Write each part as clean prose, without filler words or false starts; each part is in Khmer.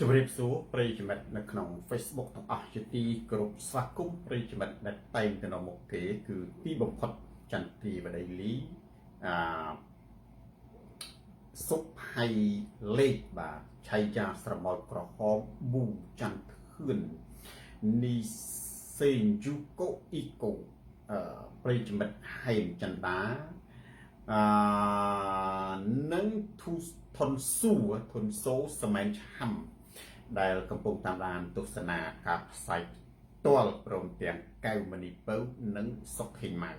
ជំរាបសួរប្រិយមិត្តនៅក្នុង Facebook ទាំងអស់ជាទីគោរពស្វាគមន៍ប្រិយមិត្តដែលតែងទៅនៅមុខគេគឺទីបំផុតចន្ទទីវដីលីសុភ័យលេខបាទឆៃចាស្រមោលក្រហមប៊ូចន្ទធឿននីសេងយូកូអ៊ីកូប្រិយមិត្តហេមចន្ទានិងធុនសូសមែនឆាំដែលកំពុងតាមដានទស្សនាការផ្សាយផ្ទាល់ព្រមទាំងកៅមនីពៅនិងសុកហេងម៉ៅ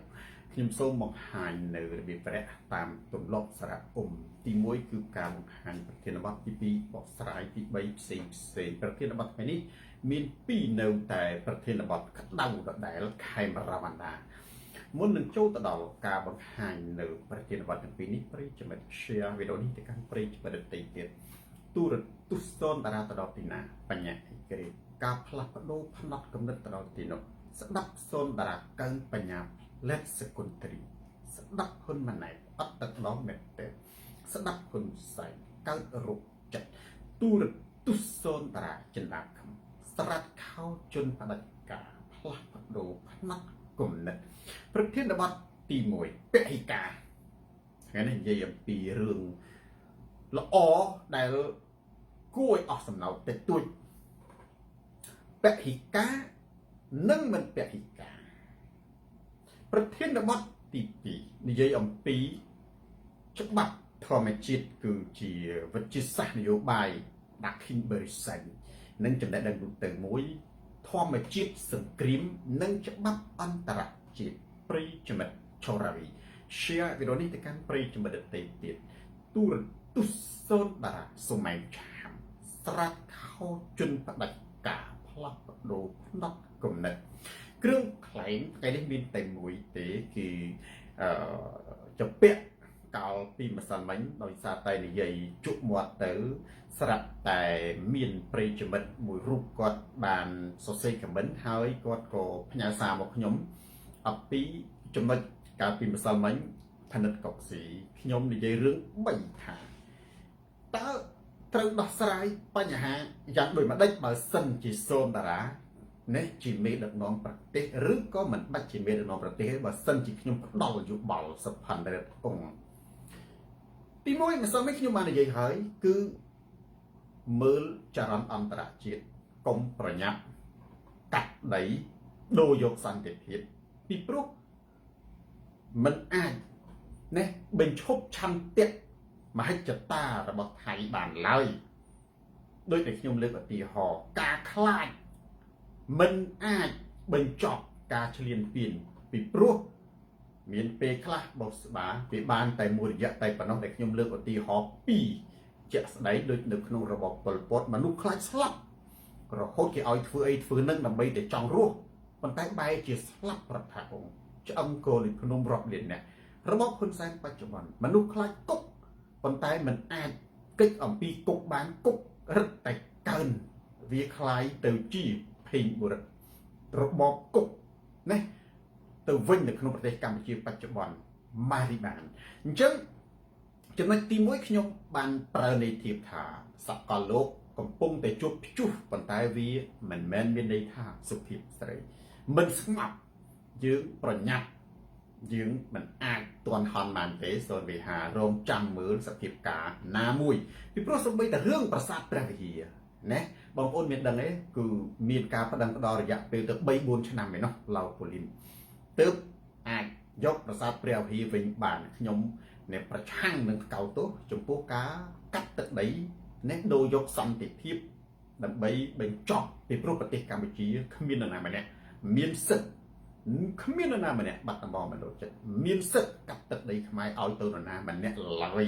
ខ្ញុំសូមបង្ហាញនៅរបៀបព្រះតាមទម្លាប់សារៈទី1គឺការបង្ហាញប្រធានបទទី2បកស្រាយទី3ផ្សេងប្រធានបទថ្ងៃនេះមាន2នៅតែប្រធានបទក្តៅដដែលខេមរវណ្ណាមុននឹងចូលទៅដល់ការបង្ហាញនៅប្រធានបទទាំងពីរនេះប្រិយមិត្ត share វីដេអូនេះទៅកាន់ប្រិយមិត្តដទៃទៀតទូរទស្សន៍តារាទៅដល់ទីណាបញ្ញាអ៊ីក្រេការផ្លាស់ប្ដូរផ្នត់គំនិតទៅដល់ទីនោះស្ដាប់សូនតារាកើបញ្ញាលេតសកុនត្រីស្ដាប់ហ៊ុនម៉ាណែតអត់ទឹកដល់មេតទេស្ដាប់ហ៊ុនសែនកើតរោគចិត្តទូរទស្សន៍សូនតារាចិនដាខំស្រាត់ខោជន់ផ្ដាច់ការផ្លាស់ប្ដូរផ្នត់គំនិតប្រធានបទទី1ពហិការថ្ងៃនេះនិយាយអំពីរឿងល្អដែលគួរឲ្យអស់សំណោកតិចតួចពហិការនិងមិនពហិការប្រធានបទទី2និយាយអំពីច្បាប់ធម្មជាតិគឺជាវិទ្យាសាស្ត្រនយោបាយដាក់ឃីនបេរីសិននិងចំណេះដឹងទូទៅមួយធម្មជាតិសង្គ្រាមនិងច្បាប់អន្តរជាតិប្រិយមិត្តឆោរាវី share វីដេអូនេះទៅកាន់ប្រិយមិត្តដទៃទៀតទូរទស្សន៍សូនតារាសម័យឆាមស្រាត់ខោជន់ផ្ដាច់ការផ្លាស់ប្ដូរផ្នត់គំនិតគ្រឿងខ្លែងថ្ងៃនេះមានតែមួយទេគឺចំពាក់កាលពីម្សិលមិញដោយសារតែនិយាយជក់មាត់ទៅស្រាប់តែមានប្រិយមិត្តមួយរូបគាត់បានសរសេរខមមិនហើយគាត់ក៏ផ្ញើសារមកខ្ញុំអំពីចំណុចកាលពីម្សិលមិញផនិតកុកស៊ីខ្ញុំនិយាយរឿង3ថាតើត្រូវដោះស្រាយបញ្ហាយ៉ាងដូចម្ដេចបើសិនជាសូនតារានេះជាមេដឹកនាំប្រទេសឬក៏មិនបាច់ជាមេដឹកនាំប្រទេសទេបើសិនជាខ្ញុំផ្ដល់យោបល់សុផាន់រិទ្ធអង្គទី1ម្សិលមិញខ្ញុំបាននិយាយហើយគឺមើលចរន្តអន្តរជាតិកុំប្រញាប់កាត់ដីដូរយកសន្តិភាពពីព្រោះមិនអាចណាបញ្ឈប់ឆន្ទៈមហិច្ឆតារបស់ថៃបានឡើយដោយតែខ្ញុំលើកឧទាហរណ៍ការខ្លាចមិនអាចបញ្ចប់ការឈ្លានពានពីព្រោះមានពេលខ្លះបោះស្បាវាបានតែមួយរយៈតែប៉ុណ្ណោះដែលខ្ញុំលើកឧទាហរណ៍2ជាក់ស្ដែងដូចនៅក្នុងរបបប៉ុលពតមនុស្សខ្លាចស្លាប់រហូតគេឲ្យធ្វើអីធ្វើនឹងដើម្បីតែចង់រស់ប៉ុន្តែបែរជាស្លាប់ប្រថាអង្គឆ្អឹងគោលភ្នំរាប់លានអ្នករបបហ៊ុនសែនបច្ចុប្បន្នមនុស្សខ្លាចគុកប៉ុន្តែមិនអាចគេចអំពីគុកបានគុករឹតតែកើនវាคล้ายទៅជាភេងបុរិតរបបគុកណាទៅវិញនៅក្នុងប្រទេសកម្ពុជាបច្ចុប្បន្នម៉ារីបានអញ្ចឹងចំណុចទី1ខ្ញុំបានប្រើន័យធៀបថាសកលលោកកំពុងតែជួបព្យុះប៉ុន្តែវាមិនមែនមានន័យថាសុភាពស្រីមិនស្ងប់យើងប្រញាប់យើងមិនអាចទាន់ហន់បានទេសូនវិហាររងចាំមើលសភាពការណាមួយពីព្រោះសូម្បីតែរឿងប្រាសាទព្រះវិហារណាបងប្អូនមានដឹងទេគឺមានការប្តឹងផ្ដល់រយៈពេលទៅ3-4 ឆ្នាំឯណោះឡៅប៉ូលីនទើបអាចយកប្រាសាទព្រះវិហារវិញបានខ្ញុំអ្នកប្រឆាំងនឹងកោតទោសចំពោះការកាត់ទឹកដីនេះដូរយកសន្តិភាពដើម្បីបញ្ចប់ពីព្រោះប្រទេសកម្ពុជាគ្មាននរណាម្នាក់មានសិទ្ធិគ្មាននរណាម្នាក់បាត់ដំបងមិនដូចចិត្តមានសិទ្ធិកាត់ទឹកដីខ្មែរឲ្យទៅនរណាម្នាក់ឡើយ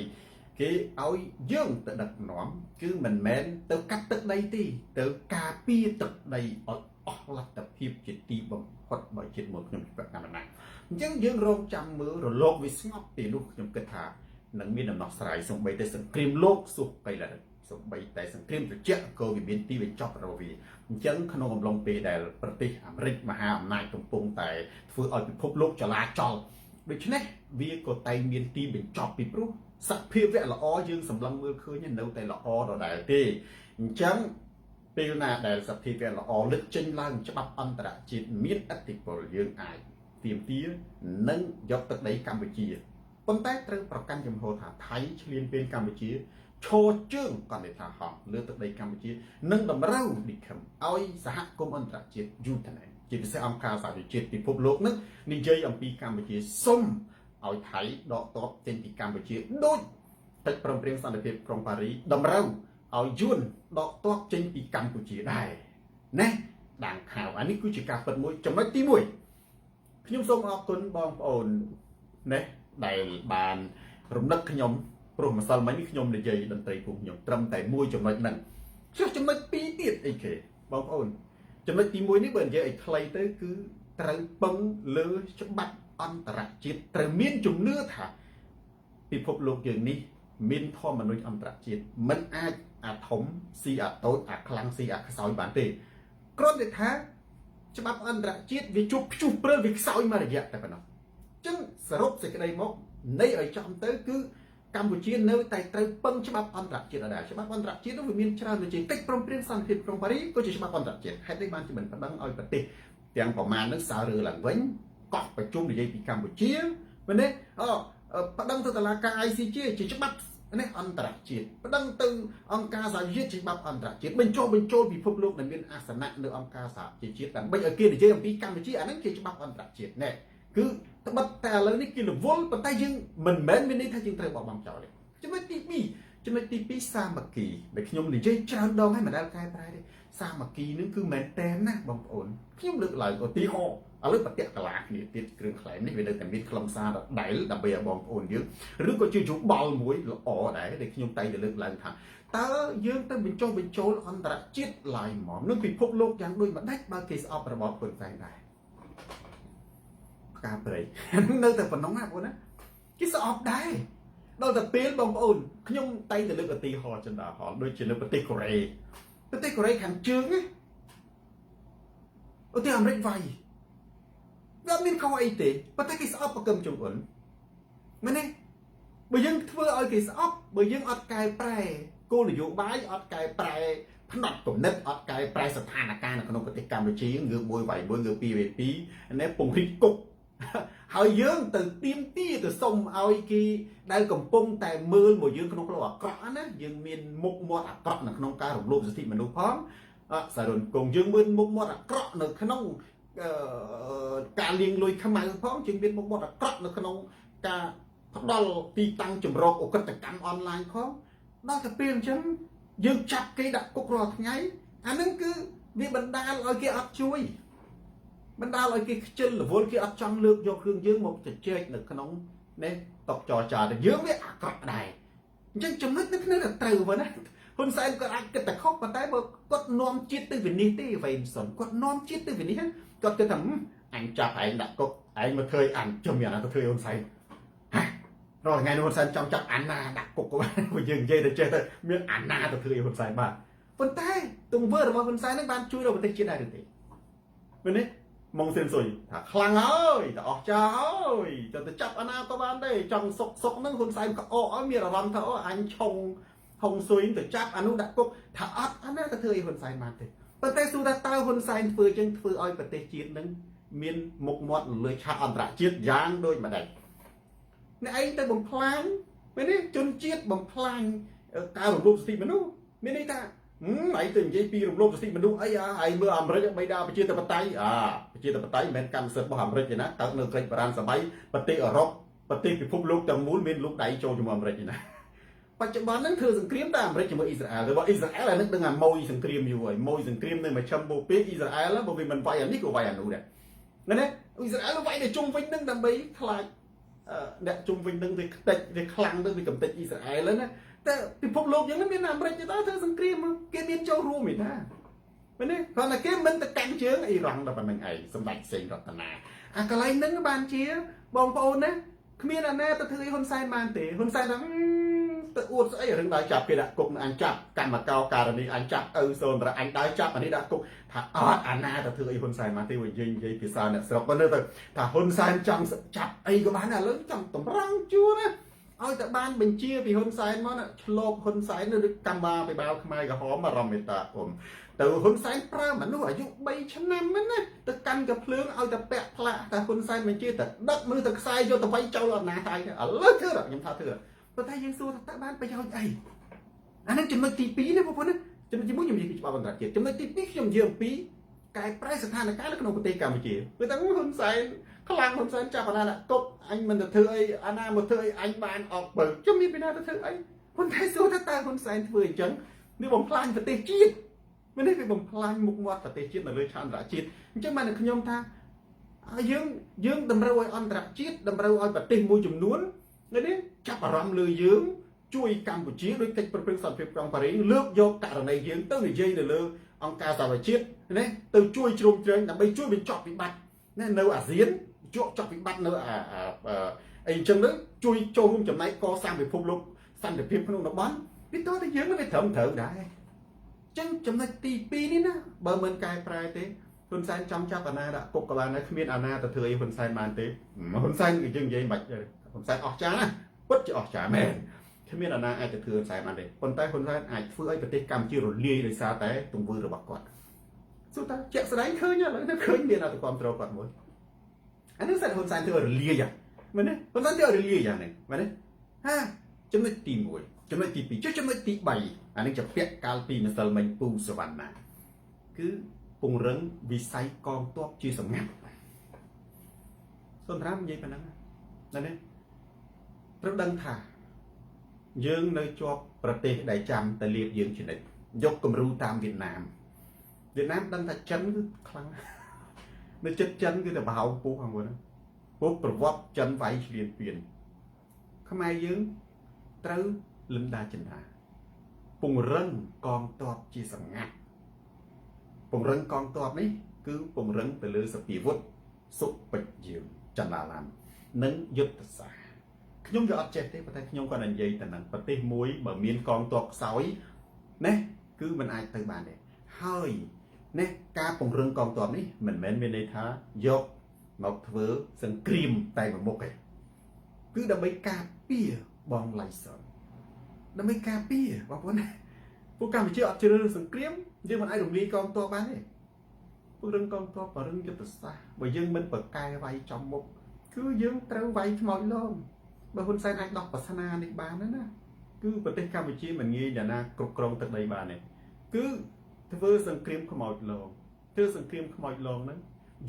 គេឲ្យយើងទៅដឹកនាំគឺមិនមែនទៅកាត់ទឹកដីទេទៅការពារទឹកដីឲ្យអស់លទ្ធភាពជាទីបំផុតបើជាតិមួយខ្ញុំប្រកាសណាអញ្ចឹងយើងរងចាំមើលរលកវាស្ងប់ពីនោះខ្ញុំគិតថានឹងមានដំណោះស្រាយសូម្បីតែសង្គ្រាមលោកសុខកៃឡាសូម្បីតែសង្គ្រាមត្រជាក់ក៏វាមានទីបញ្ចប់របស់វាអញ្ចឹងក្នុងអំឡុងពេលដែលប្រទេសអាមេរិកមហាអំណាចកំពុងតែធ្វើឲ្យពិភពលោកចលាចលដូច្នេះវាក៏តែមានទីបញ្ចប់ពីព្រោះ សភាពវៈល្អយើងសម្លឹងមើលឃើញនៅតែល្អដដែលទេអញ្ចឹងពេលណាដែលសភាពវៈល្អលើកចេញឡើងច្បាប់អន្តរជាតិមានឥទ្ធិពលយើងអាចទាមទារនិងយកទឹកដីកម្ពុជាប៉ុន្តែត្រូវប្រកាន់ជំហរថាថៃឈ្លានពានកម្ពុជាឈរជើងកណ្ដាលថាហោះលើទឹកដីកម្ពុជានិងតម្រូវឌីខឹមឲ្យសហគមន៍អន្តរជាតិយូរថ្នាក់ជាពិសេសអង្គការសហប្រជាជាតិពិភពលោកនឹងនិយាយអំពីកម្ពុជាសុំឲ្យថៃដកទ័ពចេញពីកម្ពុជាដូចកិច្ចព្រមព្រៀងសន្តិភាពក្រុងប៉ារីតម្រូវឲ្យយួនដកទ័ពចេញពីកម្ពុជាដែរណាដាងខាវអានេះគឺជាការពិតមួយចំណុចទី1ខ្ញុំសូមអរគុណបងប្អូនណាដែលបានរំលឹកខ្ញុំព្រោះម្សិលមិញនេះខ្ញុំនិយាយតន្ត្រីពួកខ្ញុំត្រឹមតែមួយចំណុចហ្នឹងចុះចំណុច2ទៀតអីគេបងប្អូនចំណុចទី1នេះបើនិយាយឲ្យខ្លីទៅគឺត្រូវពឹងលើច្បាប់អន្តរជាតិត្រូវមានជំនឿថាពិភពលោកយើងនេះមានធម៌មនុស្សអន្តរជាតិមិនអាចអាធំស៊ីអាតូចអាខ្លាំងស៊ីអាខ្សោយបានទេគ្រាន់តែថាច្បាប់អន្តរជាតិវាជួបព្យុះព្រិលវាខ្សោយមួយរយៈតែប៉ុណ្ណោះអញ្ចឹងសរុបសេចក្តីមកនៃឲ្យចំទៅគឺកម្ពុជានៅតែត្រូវពឹងច្បាប់អន្តរជាតិដែរច្បាប់អន្តរជាតិនោះវាមានច្រើនដូចជាកិច្ចព្រមព្រៀងសន្តិភាពក្រុងប៉ារីក៏ជាច្បាប់អន្តរជាតិហេតុនេះបានជាមិនប្តឹងឲ្យប្រទេសទាំងប្រមាណនឹងសើរើឡើងវិញកោះប្រជុំនិយាយពីកម្ពុជាមែនទេប្តឹងទៅតុលាការ ICJ ជាច្បាប់នេះអន្តរជាតិប្តឹងទៅអង្គការសហជីវជាតិច្បាប់អន្តរជាតិបញ្ចូលពិភពលោកដែលមានអាសនៈនៅអង្គការសហជីវជាតិដើម្បីឲ្យគេនិយាយអំពីកម្ពុជាអាហ្នឹងជាច្បាប់អន្តរជាតិណែគឺត្បិតតែឥឡូវនេះគេរវល់ប៉ុន្តែយើងមិនមែនមានន័យថាយើងត្រូវបោះបង់ចោលទេចំណុចទី2សាមគ្គីដែលខ្ញុំនិយាយច្រើនដងហើយមិនដែលកែប្រែទេសាមគ្គីនឹងគឺមែនតែនណាបងប្អូនខ្ញុំលើកឡើងឧទាហរណ៍ឥឡូវប្រតិកលាគ្នាទៀតគ្រឿងខ្លែងនេះវានៅតែមានខ្លឹមសារដដែលដើម្បីឲ្យបងប្អូនយើងឬក៏ជាយោបល់មួយល្អដែរដែលខ្ញុំតែងតែលើកឡើងថាតើយើងទៅបញ្ចូលអន្តរជាតិឡាយហ្មងនឹងពិភពលោកយ៉ាងដូចម្ដេចបើគេស្អប់របបហ៊ុនសែនដែរការប្រៃនៅតែប៉ុណ្ណឹងណាបងប្អូនណាគេស្អប់ដែរដល់តែពេលបងប្អូនខ្ញុំតែងតែលើកឧទាហរណ៍ចិនដាហលដូចជានៅប្រទេសកូរ៉េខាងជើងណាឧទាហរណ៍អាមេរិកវាយវាមានខុសអីទេប៉ុន្តែគេស្អប់ប្រកឹមជុំអ៊ុនមែនទេបើយើងធ្វើឲ្យគេស្អប់បើយើងអត់កែប្រែគោលនយោបាយអត់កែប្រែផ្នែកគំនិតអត់កែប្រែស្ថានភាពនៅក្នុងប្រទេសកម្ពុជាងើបមួយវាយមួយងើបពីរវាយពីរនេះពង្រីកគុកហើយយើងទៅទៀមទាទៅសុំឲ្យគេដែលកំពុងតែមើលមកយើងក្នុងផ្លូវអាក្រក់ណាយើងមានមុខមាត់អាក្រក់នៅក្នុងការរំលោភសិទ្ធិមនុស្សផងសាររុនគង់យើងមានមុខមាត់អាក្រក់នៅក្នុងការលាងលុយខ្មៅផងយើងមានមុខមាត់អាក្រក់នៅក្នុងការផ្ដល់ទីតាំងចម្រោកអក្រិតកម្មអនឡាញផងដល់តែពេលអញ្ចឹងយើងចាប់គេដាក់គុករាល់ថ្ងៃអានឹងគឺវាបណ្ដាលឲ្យគេអត់ជួយបណ្ដាលឲ្យគេខ្ជិលរវល់គេអត់ចង់លើកយករឿងយើងមកជជែកនៅក្នុងនេះតបចរចាទៅយើងវាអាក្រក់ដែរអញ្ចឹងចំណុចនេះគ្នាតែត្រូវប៉ុណ្ណាហ៊ុនសែនក៏អាចគិតតែខុសប៉ុន្តែបើគាត់នាំជាតិទៅវិនិច្ឆ័យទេវ៉ៃសុនគាត់នាំជាតិទៅវិនិច្ឆ័យគាត់គិតថាអញចាប់ឯងដាក់គុកឯងមកធ្វើអញជំមានណាទៅធ្វើហ៊ុនសែនរាល់ថ្ងៃនេះហ៊ុនសែនចង់ចាប់អាណាដាក់គុកក៏បានយើងនិយាយទៅចេះទៅមានអាណាទៅធ្វើហ៊ុនសែនបានប៉ុន្តែទង្វើរបស់ហ៊ុនសែននឹងបានជួយដល់ប្រទេសជាតិដែរឬទេមែនទេមកសៀនស៊ុយថាខ្លាំងហើយទៅអស់ចាហើយទៅចាប់អាណាក៏បានដែរចង់សុកហ្នឹងហ៊ុនសែនក៏អកឲ្យមានអារម្មណ៍ថាអូអញឆុងហុងស៊ុយទៅចាប់អានោះដាក់គុកថាអត់អាណាទៅធ្វើឲ្យហ៊ុនសែនបានទេប៉ុន្តែសួរថាតើហ៊ុនសែនធ្វើចឹងធ្វើឲ្យប្រទេសជាតិនឹងមានមុខមាត់លើឆាកអន្តរជាតិយ៉ាងដូចម្ដេចអ្នកឯងទៅបំផ្លាញមែនទេជនជាតិបំផ្លាញការរំលោភសិទ្ធិមនុស្សមានន័យថាឯងទៅនិយាយពីរំលោភសិទ្ធិមនុស្សអីឯងមើលអាមេរិកបៃតាប្រជាធិបតេយ្យប្រជាធិបតេយ្យមិនមែនកម្មសិទ្ធិរបស់អាមេរិកទេណាកើតនៅក្រិចបារាំងសម័យប្រទេសអឺរ៉ុបប្រទេសពិភពលោកទាំងមូលមានលោកដៃចូលជាមួយអាមេរិកទេណាបច្ចុប្បន្នហ្នឹងធ្វើសង្គ្រាមតែអាមេរិកជាមួយអ៊ីស្រាអែលតែបើអ៊ីស្រាអែលអានឹងដឹងអាម៉ួយសង្គ្រាមយូរហើយម៉ួយសង្គ្រាមនៅមកឈឹមបូពេអ៊ីស្រាអែលបើវាមិនវាយអានេះក៏វាយអានោះដែរណាអ៊ីស្រាអែលវាយទៅជុំវិញហ្នឹងដើម្បីខ្លាចអ្នកជុំវិញហ្នឹងវាខ្ទេចវាខ្លាំងទៅវាកំទេចអ៊ីស្រាអែលណាតែពិភពលោកយើងមានអាមេរិកទេតើធ្វើសង្គ្រាមគេមានចូលរួមឯណាមែនទេគាត់ថាគេមិនទៅកាន់ជើងអ៊ីរ៉ង់ដល់ប៉ុណ្្នឹងឯងសម្ដេចសេងរតនាអាកន្លែងហ្នឹងបានជាបងប្អូនណាគ្មានអាណាទៅធ្វើឲ្យហ៊ុនសែនបានទេហ៊ុនសែនថាទៅអួតស្អីរឿងដើរចាប់គេដាក់គុកនឹងអញចាប់កម្មករករណីអញចាប់ឪសូនរអញដើរចាប់អានេះដាក់គុកថាអត់អាណាទៅធ្វើឲ្យហ៊ុនសែនបានទេនិយាយភាសាអ្នកស្រុកទៅថាហ៊ុនសែនចង់ចាប់អីក៏បានឥឡូវចង់តម្រង់ជួរណា ឲ្យតែបានបញ្ជាពីហ៊ុនសែនមកណាឆ្លប់ហ៊ុនសែននៅកម្ពុជាបិបាលខ្មែរក្រហមអារម្មណ៍មេតាអ៊ំទៅហ៊ុនសែនប្រើមនុស្សអាយុ3ឆ្នាំហ្នឹងណាទៅកាន់កាភ្លើងឲ្យតែពាក់ផ្លាកតែហ៊ុនសែនបញ្ជាតែដឹកមនុស្សទៅខ្សែយកទៅវាយចូលអំណាចហើយឥឡូវធ្វើខ្ញុំថាធ្វើប៉ុន្តែយើងសួរថាតើបានប្រយោជន៍អីអានឹងចំណុចទី2ណាបងប្អូនណាចំណុចទី1ខ្ញុំនិយាយពីច្បាប់អន្តរជាតិចំណុចទី2ខ្ញុំនិយាយអំពីកែប្រែស្ថានភាពនៅក្នុងប្រទេសកម្ពុជាព្រោះតែហ៊ុនសែនខ្លាំងហ៊ុនសែនចាប់អាណាកុកអញមិនទៅធ្វើអីអាណាមកធ្វើអីអញបានអត់បើខ្ញុំមានពីណាទៅធ្វើអីប៉ុន្តែសួរថាតើហ៊ុនសែនធ្វើអញ្ចឹងនេះបំផ្លាញប្រទេសជាតិមិននេះវាបំផ្លាញមុខមាត់ប្រទេសជាតិនៅលើឆានរជាតិអញ្ចឹងបានខ្ញុំថាយើងតម្រូវឲ្យអន្តរជាតិតម្រូវឲ្យប្រទេសមួយចំនួននេះចាប់អារម្មណ៍លើយើងជួយកម្ពុជាដោយកិច្ចប្រឹងសន្តិភាពក្រុងប៉ារីសលើកយកករណីយើងទៅនិយាយនៅលើអង្គការសហប្រជាជាតិណាទៅជួយជ្រោមជ្រែងដើម្បីជួយបញ្ចប់វិបត្តិណានៅអាស៊ានចប់វិបត្តិនៅអីអញ្ចឹងទៅជួយចូលរួមចំណែកកសាងពិភពលោកសន្តិភាពក្នុងតំបន់វាតើតែយើងមិនត្រឹមត្រូវដែរអញ្ចឹងចំណុចទី2នេះណាបើមិនកែប្រែទេហ៊ុនសែនចង់ចាប់អាណាដាក់គុកក៏បានដែរគ្មានអាណាទៅធ្វើអីហ៊ុនសែនបានទេហ៊ុនសែនយើងនិយាយមិនបាច់ហ៊ុនសែនអស់ចាណាពិតជាអស់ចាមែនគ្មានអាណាអាចទៅធ្វើហ៊ុនសែនបានទេប៉ុន្តែហ៊ុនសែនអាចធ្វើឲ្យប្រទេសកម្ពុជារលាយដោយសារតែទង្វើរបស់គាត់សួរតើជាក់ស្ដែងឃើញឥឡូវនេះឃើញមានអត់គ្រប់គ្រងគាត់មួយអានេះសិនហ៊ុនសែនធ្វើរលាយមែនទេហ៊ុនសែនធ្វើរលាយយ៉ាងនេះមែនទេហាចំណុចទី1ចំណុចទី2ចុះចំណុចទី3អានេះជាពាក់កាលពីម្សិលមិញពូសវណ្ណាគឺពង្រឹងវិស័យកងទ័ពជាសម្ងាត់សុនរាមនិយាយប៉ុណ្ណឹងណានេះត្រូវដឹងថាយើងនៅជាប់ប្រទេសដែលចាំតែលៀបយើងជានិច្ចយកគំរូតាមវៀតណាមដឹងថាចិនគឺខ្លាំងនៅចិត្តចិនគឺតែបហៅពុះហ្នឹងពុះប្រវត្តិចិនវាយឈ្លានពានខ្មែរយើងត្រូវលំដាចិន្តាពង្រឹងកងទ័ពជាសម្ងាត់ពង្រឹងកងទ័ពនេះគឺពង្រឹងទៅលើសពាវុធសុពេជ្រយើងចន្ទាឡាមនិងយុទ្ធសាស្ត្រខ្ញុំវាអត់ចេះទេប៉ុន្តែខ្ញុំគាត់និយាយតែនឹងប្រទេសមួយបើមានកងទ័ពខ្សោយណាគឺมันអាចទៅបានទេហើយណាការពង្រឹងកងទ័ពនេះមិនមែនមានន័យថាយកមកធ្វើសង្គ្រាមតែមួយមុខទេគឺដើម្បីការពារបងឡៃសនដើម្បីការពារបងប្អូនពួកកម្ពុជាអត់ជ្រើសរើសសង្គ្រាមយើងមិនអាចរំលាយកងទ័ពបានទេពង្រឹងកងទ័ពបរិញ្ញយុទ្ធសាស្ត្របើយើងមិនប្រកែវាយចំមុខគឺយើងត្រូវវាយខ្មោចលងបើហ៊ុនសែនអាចដោះប្រស្នានេះបានណាគឺប្រទេសកម្ពុជាមិនងាយអ្នកណាគ្រប់គ្រងទឹកដីបានទេគឺធ្វើសង្គ្រាមខ្មោចលងធ្វើសង្គ្រាមខ្មោចលងហ្នឹង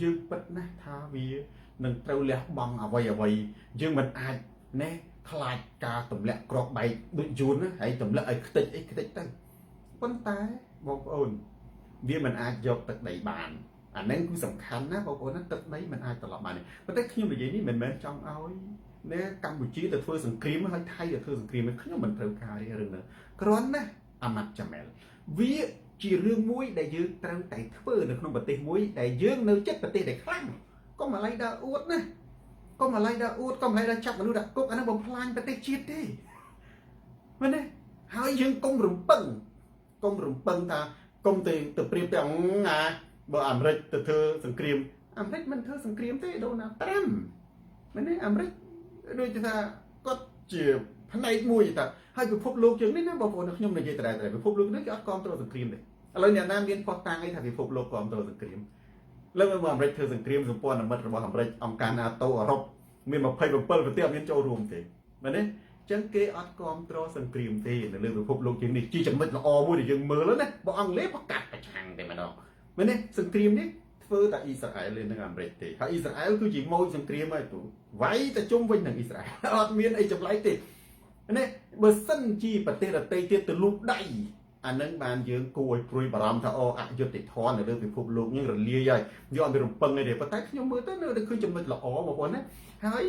យើងពិតណាស់ថាវានឹងត្រូវលះបង់អ្វីយើងមិនអាចណែខ្លាចការទម្លាក់ក្របបែកដូចយួនណាហើយទម្លាក់ឲ្យខ្ទេចទៅប៉ុន្តែបងប្អូនវាមិនអាចយកទឹកដីបានអាហ្នឹងគឺសំខាន់ណាបងប្អូនណាទឹកដីមិនអាចត្រឡប់បានទេប៉ុន្តែខ្ញុំនិយាយនេះមិនមែនចង់ឲ្យណែកម្ពុជាទៅធ្វើសង្គ្រាមហើយថៃទៅធ្វើសង្គ្រាមខ្ញុំមិនត្រូវការរឿងហ្នឹងគ្រាន់ណាអាម៉ាត់ចាមែលវាជារឿងមួយដែលយើងត្រូវតែធ្វើនៅក្នុងប្រទេសមួយដែលយើងនៅចិត្តប្រទេសដែលខ្លាំងកុំអាឡ័យដើរអួតណាកុំអាឡ័យដើរអួតកុំអាឡ័យដើរចាប់មនុស្សដាក់គុកអានោះបំផ្លាញប្រទេសជាតិទេមែនទេហើយយើងកុំរំពឹងថាកុំទៅព្រៀបទាំងណាបើអាមេរិកទៅធ្វើសង្គ្រាមអាមេរិកមិនធ្វើសង្គ្រាមទេដូណាល់ត្រាំមែនទេអាមេរិកដូចថាគាត់ជាផ្នែកមួយតែហើយពិភពលោកយើងនេះណាបងប្អូនខ្ញុំនិយាយតែពិភពលោកនេះគេអត់គ្រប់គ្រងសង្គ្រាមទេឥឡូវអ្នកណាមានផុសតាំងអីថាពិភពលោកគ្រប់គ្រងសង្គ្រាមលើមកអាមេរិកធ្វើសង្គ្រាមសម្ព័ន្ធមិត្តរបស់អាមេរិកអង្គការ NATO អឺរ៉ុបមាន27ប្រទេសអត់មានចូលរួមទេមែនទេអញ្ចឹងគេអត់គ្រប់គ្រងសង្គ្រាមទេនៅលើពិភពលោកយើងនេះជាចំណុចល្អមួយដែលយើងមើលណាបើអង់គ្លេសប្រកាសប្រឆាំងតែម្ដងមែនទេសង្គ្រាមនេះធ្វើតែអ៊ីស្រាអែលនិងអាមេរិកទេហើយអ៊ីស្រាអែលគឺជាម៉ូយសង្គ្រាមហើយទូវាយតែជុំវិញនឹងអ៊ីស្រាអែលអត់មានអីចម្លែកទេនេះបើសិនជាប្រទេសដទៃទៀតទៅលូកដៃអានឹងបានយើងគួរឲ្យព្រួយបារម្ភថាអយុត្តិធម៌នៅលើពិភពលោកយើងរលាយហើយយកអត់មានរំពឹងអីទេប៉ុន្តែខ្ញុំមើលទៅនៅឃើញចំណុចល្អបងប្អូនណាហើយ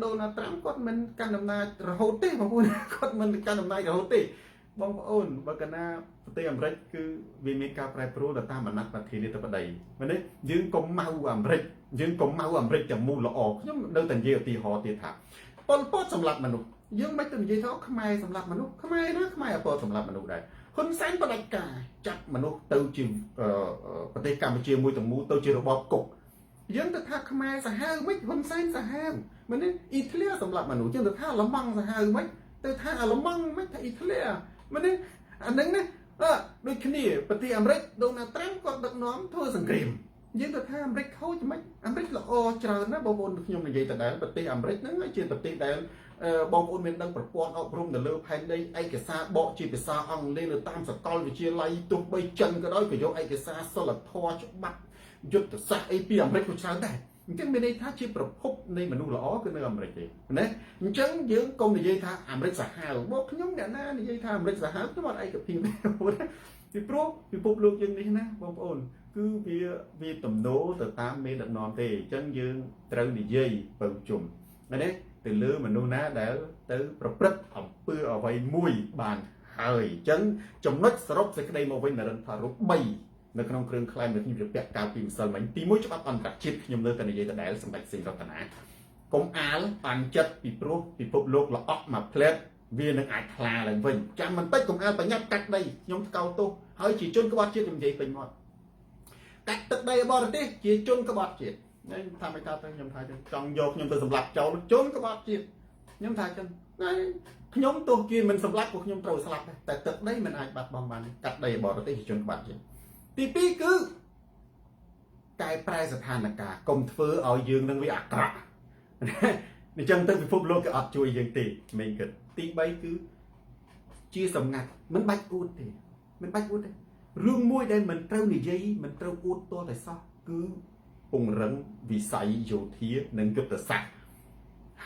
ដូណាល់ត្រាំគាត់មិនកាន់អំណាចរហូតទេបងប្អូនគាត់មិនកាន់អំណាចរហូតទេបងប្អូនបើកាលណាប្រទេសអាមេរិកគឺវាមានការប្រែប្រួលទៅតាមអាណត្តិប្រធានាធិបតីមែនទេយើងកុំម៉ៅអាមេរិកទាំងមូលល្អខ្ញុំនៅតែនិយាយឧទាហរណ៍ទៀតថាប៉ុលពតសម្លាប់មនុស្សយើងមិនទៅនិយាយថាខ្មែរសម្លាប់មនុស្សខ្មែរណាខ្មែរអត់សម្លាប់មនុស្សដែរហ៊ុនសែនបដិការចាប់មនុស្សទៅជាប្រទេសកម្ពុជាមួយទាំងមូលទៅជារបបគុក យើងទៅថាខ្មែរសាហាវមិនហ៊ុនសែនសាហាវមិននេះអ៊ីតាលីសម្រាប់មនុស្សយើងទៅថាឡម៉ង់សាហាវមិនទៅថាឡម៉ង់មិនថាអ៊ីតាលីមិននេះអានឹងណាដូចគ្នាប្រទេសអាមេរិកដូណាល់ត្រាំគាត់ដឹកនាំធ្វើសង្គ្រាមយើងទៅថាអាមេរិកខូចមិនអាមេរិកល្អច្រើនណាបងប្អូនខ្ញុំនិយាយទៅដែរប្រទេសអាមេរិកហ្នឹងជាប្រទេសដែលបងប្អូនមានដឹងប្រព័ន្ធអប់រំនៅលើផែនដីឯកសារបកជាភាសាអង់គ្លេសនៅតាមសាកលវិទ្យាល័យទោះបីចិនក៏ដោយក៏យកឯកសារសិលធម៌ច្បាប់យុទ្ធសាស្ត្រអីពីអាមេរិកក៏ច្រើនដែរអញ្ចឹងមានន័យថាជាប្រភពនៃមនុស្សល្អគឺនៅអាមេរិកទេណាអញ្ចឹងយើងកុំនិយាយថាអាមេរិកសាហាវមកខ្ញុំអ្នកណានិយាយថាអាមេរិកសាហាវខ្ញុំអត់ឯកភាពទេពីព្រោះពិភពលោកយើងនេះណាបងប្អូនគឺវាទំនោរទៅតាមមេដឹកនាំទេអញ្ចឹងយើងត្រូវនិយាយបើជុំណាទៅលើមនុស្សណាដែលទៅប្រព្រឹត្តអំពើអ្វីមួយបានហើយអញ្ចឹងចំណុចសរុបសេចក្តីមកវិញនរិនថារូប3នៅក្នុងគ្រឿងខ្លែងដែលខ្ញុំជម្រាបកាលពីម្សិលមិញទី1ច្បាប់អន្តរជាតិខ្ញុំនៅតែនិយាយដដែលសម្ដេចសេងរតនាកុំអាលបានចិត្តពីព្រោះពិភពលោកល្អក់មកផ្លែតវានឹងអាចខ្លាឡើងវិញចាំបន្តិចកុំអាលបញ្ញាត់កាត់ដីខ្ញុំថ្កោលទោសហើយជាជនក្បត់ជាតិខ្ញុំនិយាយពេញមាត់កាត់ទឹកដីបរទេសជាជនក្បត់ជាតិថាមិនថាទៅខ្ញុំថាចឹងចង់យកខ្ញុំទៅសម្លាប់ចោលជនក្បត់ជាតិខ្ញុំថាចឹងខ្ញុំទោះជាមិនសម្លាប់ពួកខ្ញុំត្រូវស្លាប់តែទឹកដីមិនអាចបាត់បង់បានកាត់ដីបរទេសជាជនក្បត់ជាតិទី2គឺកែប្រែស្ថានភាពកុំធ្វើឲ្យយើងនឹងវាអាក្រក់អញ្ចឹងទៅពិភពលោកគេអត់ជួយយើងទេមិនគិតទី3គឺជាសម្ងាត់មិនបាច់អួតទេមិនបាច់អួតទេរឿងមួយដែលមិនត្រូវនិយាយមិនត្រូវអួតទាល់តែសោះគឺពង្រឹងវិស័យយោធានិងយុទ្ធសាស្ត្រ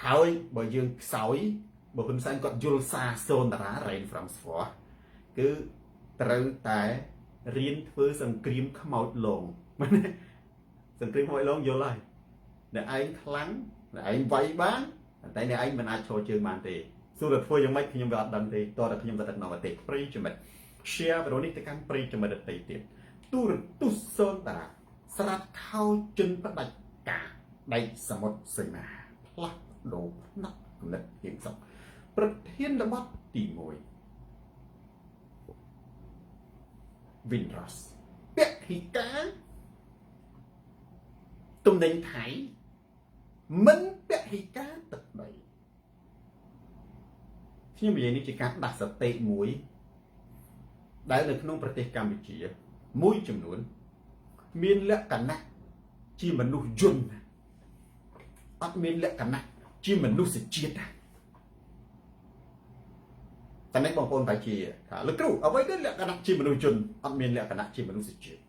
ហើយបើយើងខ្សោយបើហ៊ុនសែនគាត់យល់សារសូនតារា Rain from Swore គឺត្រូវតែរៀនធ្វើសង្គ្រាមខ្មោចលងសង្គ្រាមខ្មោចលងយល់ហើយអ្នកឯងខ្លាំងអ្នកឯងវាយបានតែអ្នកឯងមិនអាចឈរជើងបានទេសួរតែធ្វើយ៉ាងម៉េចខ្ញុំវាអត់ដឹងទេតើតែខ្ញុំតែដឹកនាំប្រទេសប្រិយចំណិត share វីដេអូនេះទៅកាន់ប្រិយចំណិតដទៃទៀតទូរទស្សន៍សូនតារាស្រាត់ខោជិនផ្ដាច់ការដៃសមុទ្រសេនាផ្លាស់ដូរផ្នែកគំនិតហៀងសុខប្រធានបទទី1 Windrush ពហិការទំនិញថៃមិនពហិការទឹកដីខ្ញុំនិយាយនេះជាការដាស់សតិមួយដែលនៅក្នុងប្រទេសកម្ពុជាមួយចំនួនមានលក្ខណៈជាមនុស្សយន្តអត់មានលក្ខណៈជាមនុស្សជាតិតែនេះបងប្អូនបែរជាថាលោកគ្រូអ្វីទៅលក្ខណៈជាមនុស្សយន្តអត់មានលក្ខណៈជាមនុស្សជាតិ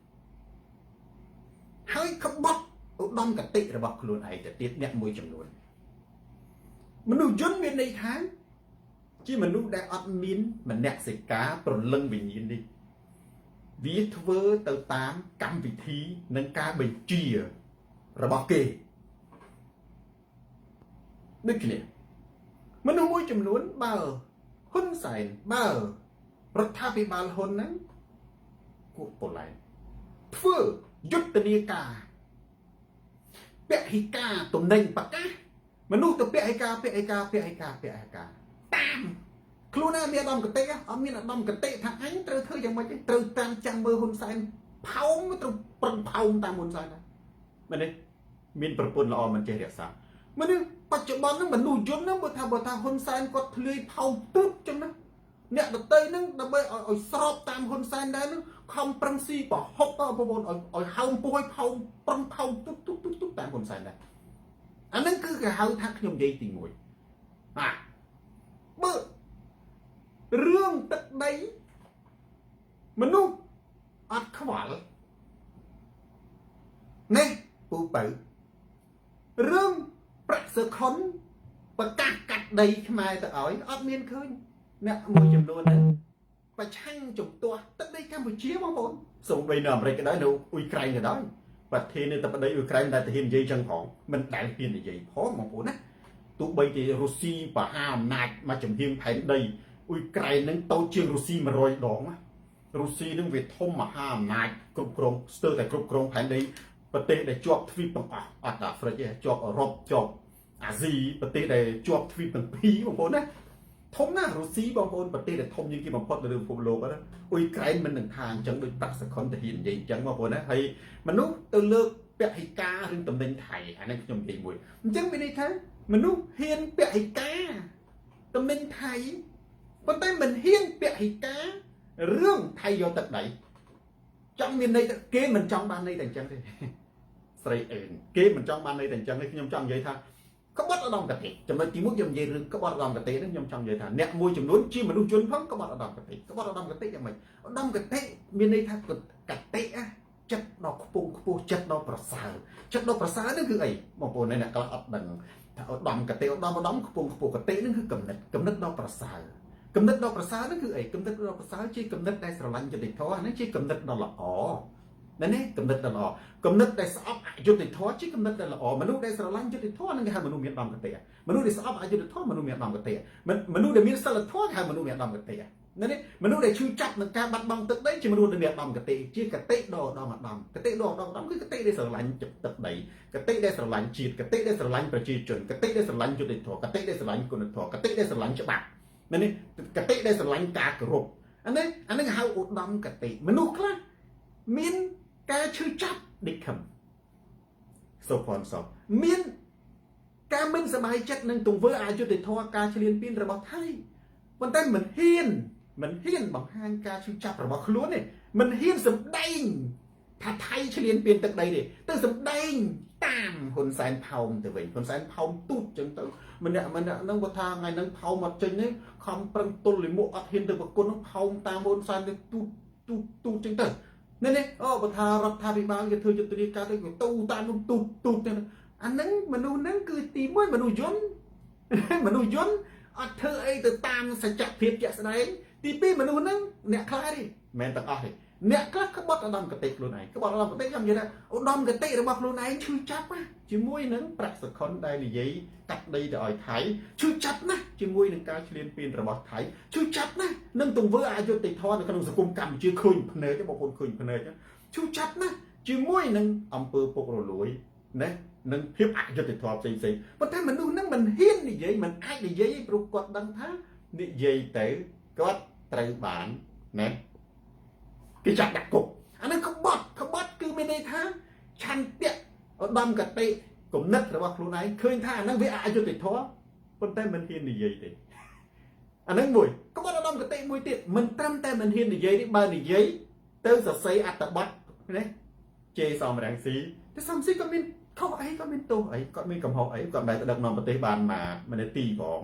ហើយក្បត់ឧត្តមគតិរបស់ខ្លួនឯងទៅទៀតអ្នកមួយចំនួនមនុស្សយន្តមានន័យថាជាមនុស្សដែលអត់មានមនសិការប្រលឹងវិញ្ញាណនេះវាធ្វើទៅតាមកម្មវិធីនិងការបញ្ជារបស់គេដូចគ្នាមនុស្សមួយចំនួនបើហ៊ុនសែនបើរដ្ឋាភិបាលហ៊ុនហ្នឹងគួរប៉ុឡែនធ្វើយុទ្ធនាការពហិការទំនិញប្រកាសមនុស្សទៅពហិការតាមខ្លួនណាមានអាដាមកតិអត់មានអាដាមកតិថាអញត្រូវធ្វើយ៉ាងម៉េចត្រូវតាមចាំមើលហ៊ុនសែនផោងត្រូវប្រឹងផោងតាមហ៊ុនសែនណាមែនទេមានប្រពន្ធល្អមិនចេះរក្សាមិនទេបច្ចុប្បន្នហ្នឹងមនុស្សយន្តហ្នឹងបើថាហ៊ុនសែនគាត់ធ្លាយផោងទើបចឹងណាអ្នកដតីហ្នឹងដើម្បីឲ្យស្របតាមហ៊ុនសែនដែរហ្នឹងខំប្រឹងស៊ីប្រហុកបងប្អូនឲ្យហោងពោះឲ្យផោងប្រឹងផោងទុកតាមហ៊ុនសែនដែរអាហ្នឹងគឺគេហៅថាខ្ញុំនិយាយទី1បើរឿងទឹកដីមនុស្សអត់ខ្វល់នេះពូបើរឿងប្រាក់សខុនប្រកាសកាត់ដីខ្មែរទៅឲ្យអត់មានឃើញអ្នកមួយចំនួនហ្នឹងប្រឆាំងជំទាស់ទឹកដីកម្ពុជាបងប្អូនសូម្បីនៅអាមេរិកក៏ដោយនៅអ៊ុយក្រែនក៏ដោយប្រធាននៃទឹកដីអ៊ុយក្រែនដែលទៅហ៊ាននិយាយចឹងផងមិនដែលហ៊ាននិយាយផងបងប្អូនណាទោះបីជារុស្ស៊ីបហាអំណាចមកជំហៀងផែនដីអ៊ុយក្រែននឹងតូចជាងរុស្ស៊ី100ដងណារុស្ស៊ីនឹងវាធំមហាអំណាចគ្រប់គ្រងស្ទើរតែគ្រប់គ្រងផែនដីប្រទេសដែលជាប់ទ្វីបទាំងអស់អត់អាហ្វ្រិកទេជាប់អឺរ៉ុបជាប់អាស៊ីប្រទេសដែលជាប់ទ្វីបទាំងពីរបងប្អូនណាធំណាស់រុស្ស៊ីបងប្អូនប្រទេសដែលធំជាងគេបំផុតនៅលើពិភពលោកណាអ៊ុយក្រែនមិននឹងថាអញ្ចឹងដូចប្រាក់សខុនទៅហ៊ាននិយាយអញ្ចឹងបងប្អូនណាហើយមនុស្សទៅលើក เปียหิกาเรื่องตำแหน่งไทยอันนั้นខ្ញុំនិយាយមួយអញ្ចឹងមានន័យថាមនុស្សហ៊ានเปียหิกาตำแหน่งไทยប៉ុន្តែមិនហ៊ានเปียหิกาរឿងថៃយកទឹកដីចង់មានន័យថាគេមិនចង់បានន័យតែអញ្ចឹងទេស្រីអេនគេមិនចង់បានន័យតែអញ្ចឹងទេខ្ញុំចង់និយាយថាក្បត់ឧត្តមកតេចំណុចទី1ខ្ញុំនិយាយរឿងក្បត់ឧត្តមកតេនេះខ្ញុំចង់និយាយថាអ្នកមួយចំនួនជាមនុស្សជនផងក្បត់ឧត្តមកតេក្បត់ឧត្តមកតេយ៉ាងម៉េចឧត្តមកតេមានន័យថាកតេចិត្តដល់ខ្ពង់ខ្ពស់ចិត្តដល់ប្រសើរចិត្តដល់ប្រសើរនេះគឺអីបងប្អូនអ្នកខ្លះអត់ដឹងថាឧត្តមកតេឧត្តមខ្ពង់ខ្ពស់កតេនេះគឺគំនិតដល់ប្រសើរគំនិតដល់ប្រសើរនេះគឺអីគំនិតដល់ប្រសើរជាគំនិតដែលស្រឡាញ់យុត្តិធម៌នេះជាគំនិតដ៏ល្អណានេះគំនិតដ៏ល្អគំនិតដែលស្អប់អយុត្តិធម៌ជាគំនិតដែលល្អមនុស្សដែលស្រឡាញ់យុត្តិធម៌នឹងគេហៅមនុស្សមានដំកតេមនុស្សដែលស្អប់អយុត្តិធម៌មនុស្សមានដំកតេមនុស្សដែលមានសិលធម៌ហៅមនុស្សមានដំកតេណានេះមនុស្សដែលឈឺចាប់នឹងការបាត់បង់ទឹកដីជាមនុស្សដែលមានដំកតេជាកតេដ៏ឧត្តមឧត្តមកតេដ៏ឧត្តមឧត្តមគឺកតេដែលស្រឡាញ់ទឹកដីកតេដែលស្រឡាញ់ជាតិកតេដែលស្រឡាញ់ប្រជាជនកតេដែលស្រឡាញ់យុត្តិធម៌កតេដែលស្រឡាញ់គុណធម៌កតេដែលស្រឡាញ់ច្បាប់នេះកតេដែលស្រឡាញ់ការគោរពអានេះហៅឧត្តមកតេមនុស្សខ្លះមានការឈឺចាប់ឌិខំសូផនសមានការមិនសบายចិត្តនឹងទង្វើអយុត្តិធម៌ការឈ្លានពានរបស់ថៃប៉ុន្តែមិនហ៊ានបង្ហាញការឈឺចាប់របស់ខ្លួនទេមិនហ៊ានសម្ដែងថាថៃឈ្លានពានទឹកដីទេទៅសម្ដែងតាមហ៊ុនសែនផោមទៅវិញហ៊ុនសែនផោមទូចចឹងទៅម្នាក់នឹងគាត់ថាថ្ងៃហ្នឹងផោមអត់ចេញទេខំប្រឹងទល់លិមុខអត់ហ៊ានទៅប្រគុណផោមតាមហ៊ុនសែនទៅទូចចឹងទៅនេះអូបើថារដ្ឋាភិបាលគេធ្វើយុទ្ធនាការទៅទូតាមនោះទូទៅអាហ្នឹងមនុស្សហ្នឹងគឺទី1មនុស្សយន្តអត់ធ្វើអីទៅតាមសច្ចភាពជាក់ស្ដែងទី2មនុស្សហ្នឹងអ្នកខ្លះទេមិនមែនទាំងអស់ទេអ្នកខ្លះក្បត់ឧត្តមកតេខ្លួនឯងក្បត់ឧត្តមកតេខ្ញុំនិយាយថាឧត្តមកតេរបស់ខ្លួនឯងឈឺចាប់ណាជាមួយនឹងប្រាក់សខុនដែលនិយាយកាត់ដីទៅឲ្យថៃឈឺចាប់ណាស់ជាមួយនឹងការឈ្លានពានរបស់ថៃឈឺចាប់ណាស់នឹងទង្វើអយុត្តិធម៌នៅក្នុងសង្គមកម្ពុជាឃើញភ្នែកទេបងប្អូនឃើញភ្នែកឈឺចាប់ណាស់ជាមួយនឹងអង្គើពុករលួយណានឹងភាពអយុត្តិធម៌ផ្សេងប៉ុន្តែមនុស្សហ្នឹងមិនហ៊ាននិយាយមិនអាចនិយាយព្រោះគាត់ដឹងថានិយាយទៅគាត់ត្រូវបានណាគេចាក់ដាក់គុកអានេះក្បត់គឺមានន័យថាឆន្ទៈឧត្តមកតេគំនិតរបស់ខ្លួនឯងឃើញថាអាហ្នឹងវាអយុត្តិធម៌ប៉ុន្តែមិនហ៊ាននិយាយទេអាហ្នឹងមួយក្បត់ឧត្តមកតេមួយទៀតមិនត្រឹមតែមិនហ៊ាននិយាយទេបើនិយាយទៅសរសេរអត្ថបទណាជេសំរងស៊ីតែសំស៊ីក៏មានខុសអីក៏មានទោសអីគាត់មានកំហុសអីគាត់មិនដែលទៅដឹកនាំប្រទេសបានមួយនាទីផង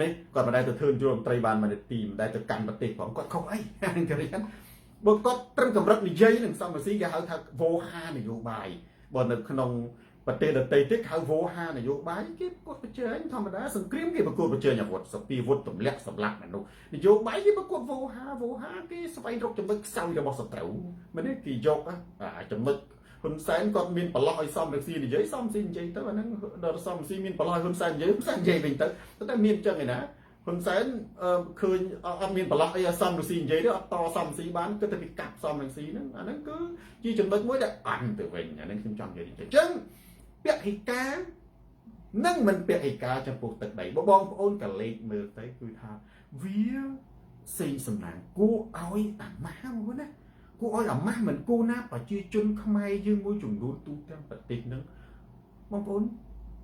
នេះគាត់មិនដែលទៅធ្វើនយោបាយមន្ត្រីបានមួយនាទីមិនដែលទៅកាន់ប្រទេសផងគាត់ខុសអីហ្នឹងគេříctបើគាត់ត្រឹមកម្រិតនិយាយនឹងសំស៊ីគេហៅថាវោហានយោបាយបើនៅក្នុងប្រទេសដទៃទៀតហៅវោហានយោបាយគេប្រកួតប្រជែងធម្មតាសង្គ្រាមគេប្រកួតប្រជែងអាវុធសពីវុធទម្លាក់សម្លាប់មនុស្សនយោបាយគេប្រកួតវោហាគេស្វែងរកចំណុចខ្សោយរបស់សត្រូវមិនទេគេយកចំណុចហ៊ុនសែនគាត់មានប្រឡោះឲ្យសំរងស៊ីនិយាយសំស៊ីនិយាយទៅអាហ្នឹងដល់សំស៊ីមានប្រឡោះឲ្យហ៊ុនសែននិយាយវិញទៅតែមានចឹងឯណាហ៊ុនសែនឃើញអត់មានប្រឡោះអីឲ្យសំរងស៊ីនិយាយទេអត់តសំស៊ីបានគឺទៅពីកាប់សំរងស៊ីហ្នឹងអាហ្នឹងគឺជាចំណុចមួយដែលអន់ទៅវិញអាហ្នឹងខ្ញុំចង់និយាយអញ្ចឹងពហិការនឹងមិនពហិការចំពោះទឹកដីបងប្អូនក៏លេខមើលទៅគឺថាវាសេងសំណាងគួរឲ្យអាម៉ាស់ហ្មងណាគួរឲ្យអាម៉ាស់មិនគួរណាប្រជាជនខ្មែរយើងមួយចំនួនទូទាំងប្រទេសហ្នឹងបងប្អូន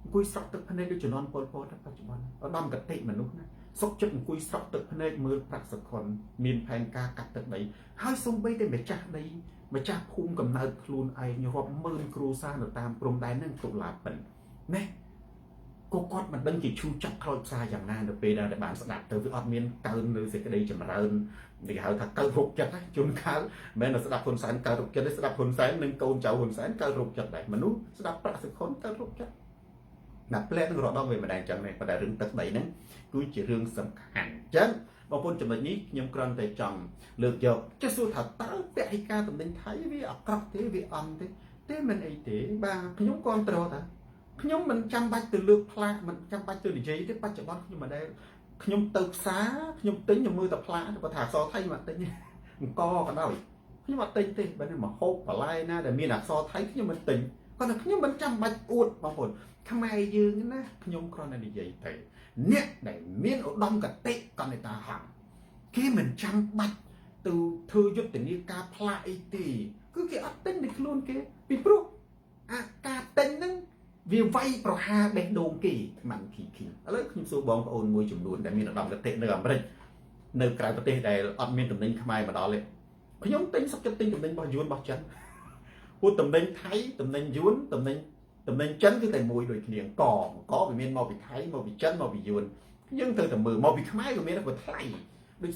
អង្គុយស្រក់ទឹកភ្នែកដូចជំនាន់ប៉ុលពតបច្ចុប្បន្នឧត្តមកតេមនុស្សណាសុខចិត្តអង្គុយស្រក់ទឹកភ្នែកមើលប្រាក់សខុនមានផែនការកាត់ទឹកដីហើយសូម្បីតែម្ចាស់ដីម្ចាស់ភូមិកំណើតខ្លួនឯងរាប់ម៉ឺនគ្រួសារនៅតាមព្រំដែនហ្នឹងទុលាពិនណាក៏គាត់មិនដឹងជាឈូចាប់ខ្លោចផ្សាយ៉ាងណានៅពេលដែលបានស្ដាប់ទៅវាអត់មានកើននៅសេចក្តីចម្រើនគេហៅថាកើតរោគចិត្តណាជួនកាលមិនមែនស្ដាប់ហ៊ុនសែនកើតរោគចិត្តទេស្ដាប់ហ៊ុនសែននិងកូនចៅហ៊ុនសែនកើតរោគចិត្តដែរមនុស្សស្ដាប់ប្រាក់សខុនកើតរោគចិត្តណាផ្លែនឹងរដងវាមិនដែរអញ្ចឹងទេប៉ុន្តែរឿងទឹកដីហ្នឹងគឺជារឿងសំខាន់អញ្ចឹងបងប្អូនចំណុចនេះខ្ញុំគ្រាន់តែចង់លើកយកចេះសួរថាតើពហិការតំណែងថៃវាអាក្រក់ទេវាអន់ទេមិនអីទេបាទខ្ញុំគ្រប់គ្រងថាខ្ញុំមិនចាំបាច់ទៅលើកផ្លាកមិនចាំបាច់ទៅនិយាយទេបច្ចុប្បន្នខ្ញុំមិនដែលខ្ញុំទៅផ្សារខ្ញុំទិញខ្ញុំមើលតែផ្លាកបើថាអក្សរថៃមកទិញអង្គក៏ដោយខ្ញុំអត់ទិញទេបើមកហូបបន្លែណាដែលមានអក្សរថៃខ្ញុំមិនទិញគាត់ថាខ្ញុំមិនចាំបាច់អួតបងប្អូនខ្មែរយើងណាខ្ញុំគ្រាន់តែនិយាយទៅអ្នកដែលមានឧត្តមកតេកណេតាហង្សគេមិនចាំបាច់ទៅធ្វើយុទ្ធនាការផ្លាកអីទេគឺគេអត់ទិញពីខ្លួនគេពីព្រោះ tinh nâng vì vay pro ha bê đồn kỳ mạnh kỳ lấy không số bóng của ôn môi chùm luôn để mình là đọc cái tệ nơi ẩm rinh nơi cái tệ này ọt miên tầm ninh khai mà đó lên có nhóm tính sắp cho tinh tầm ninh bao dùn bao chân hút tầm ninh thấy tầm ninh dùn tầm ninh chân cái tay mùi đôi kiềng có vì miên màu bị thấy màu bị chân màu bị dùn nhưng từ tầm mờ màu bị khai của miên nó vừa thay đôi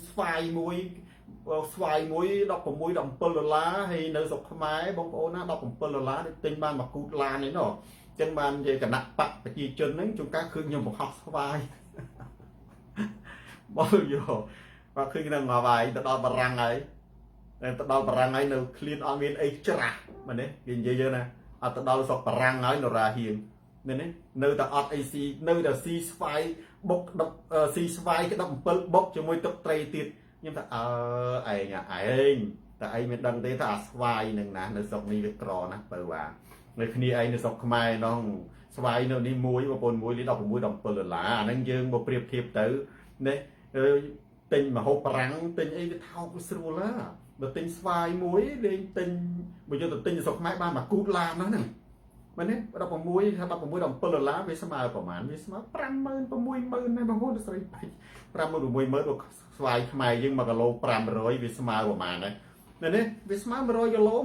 xoài muối đọc của muối đồng pơ lá hay nơi dọc máy bông ô nó đọc của pơ lá tinh ban mà cút la này nó chân ban về cả nặng bạc và chi chân ấy chúng ta khơi nhầm một học xoài bao giờ và khi nào mà bài ta đo bà răng ấy ta đo bà răng ấy nó clean on miền ấy chả mà đấy gì gì nè ta đo sọc bà răng ấy nó ra hiền nên đấy nơi ta ọt AC nơi ta si xoài bốc đọc si xoài cái đọc bốc cho môi tóc tray tiệt nhưng ta ai nhà ai ta ai mình đăng thế ta xoài nè nè nó sọc đi được cò nè bờ bà người khi ai nó sọc mai nó xoài nó đi muối mà bồn muối đi đọc muối đồng bờ là năng dương một priệp thiệp tử đấy tình mà hộp răng tình ấy thao cái sưu lá mà tình xoài muối lên tình bây giờ tình sọc mai ba mà cút làm nó nè mà đấy đọc bằng muối đồng bờ lá với sao của màn với sao pram mơn bằng muối mơn này bằng muối nó sẽ pram mơn muối mơn được xoài mày nhưng mà cái lô pram rồi với sao của màn này nên đấy với sao mà rồi cái lô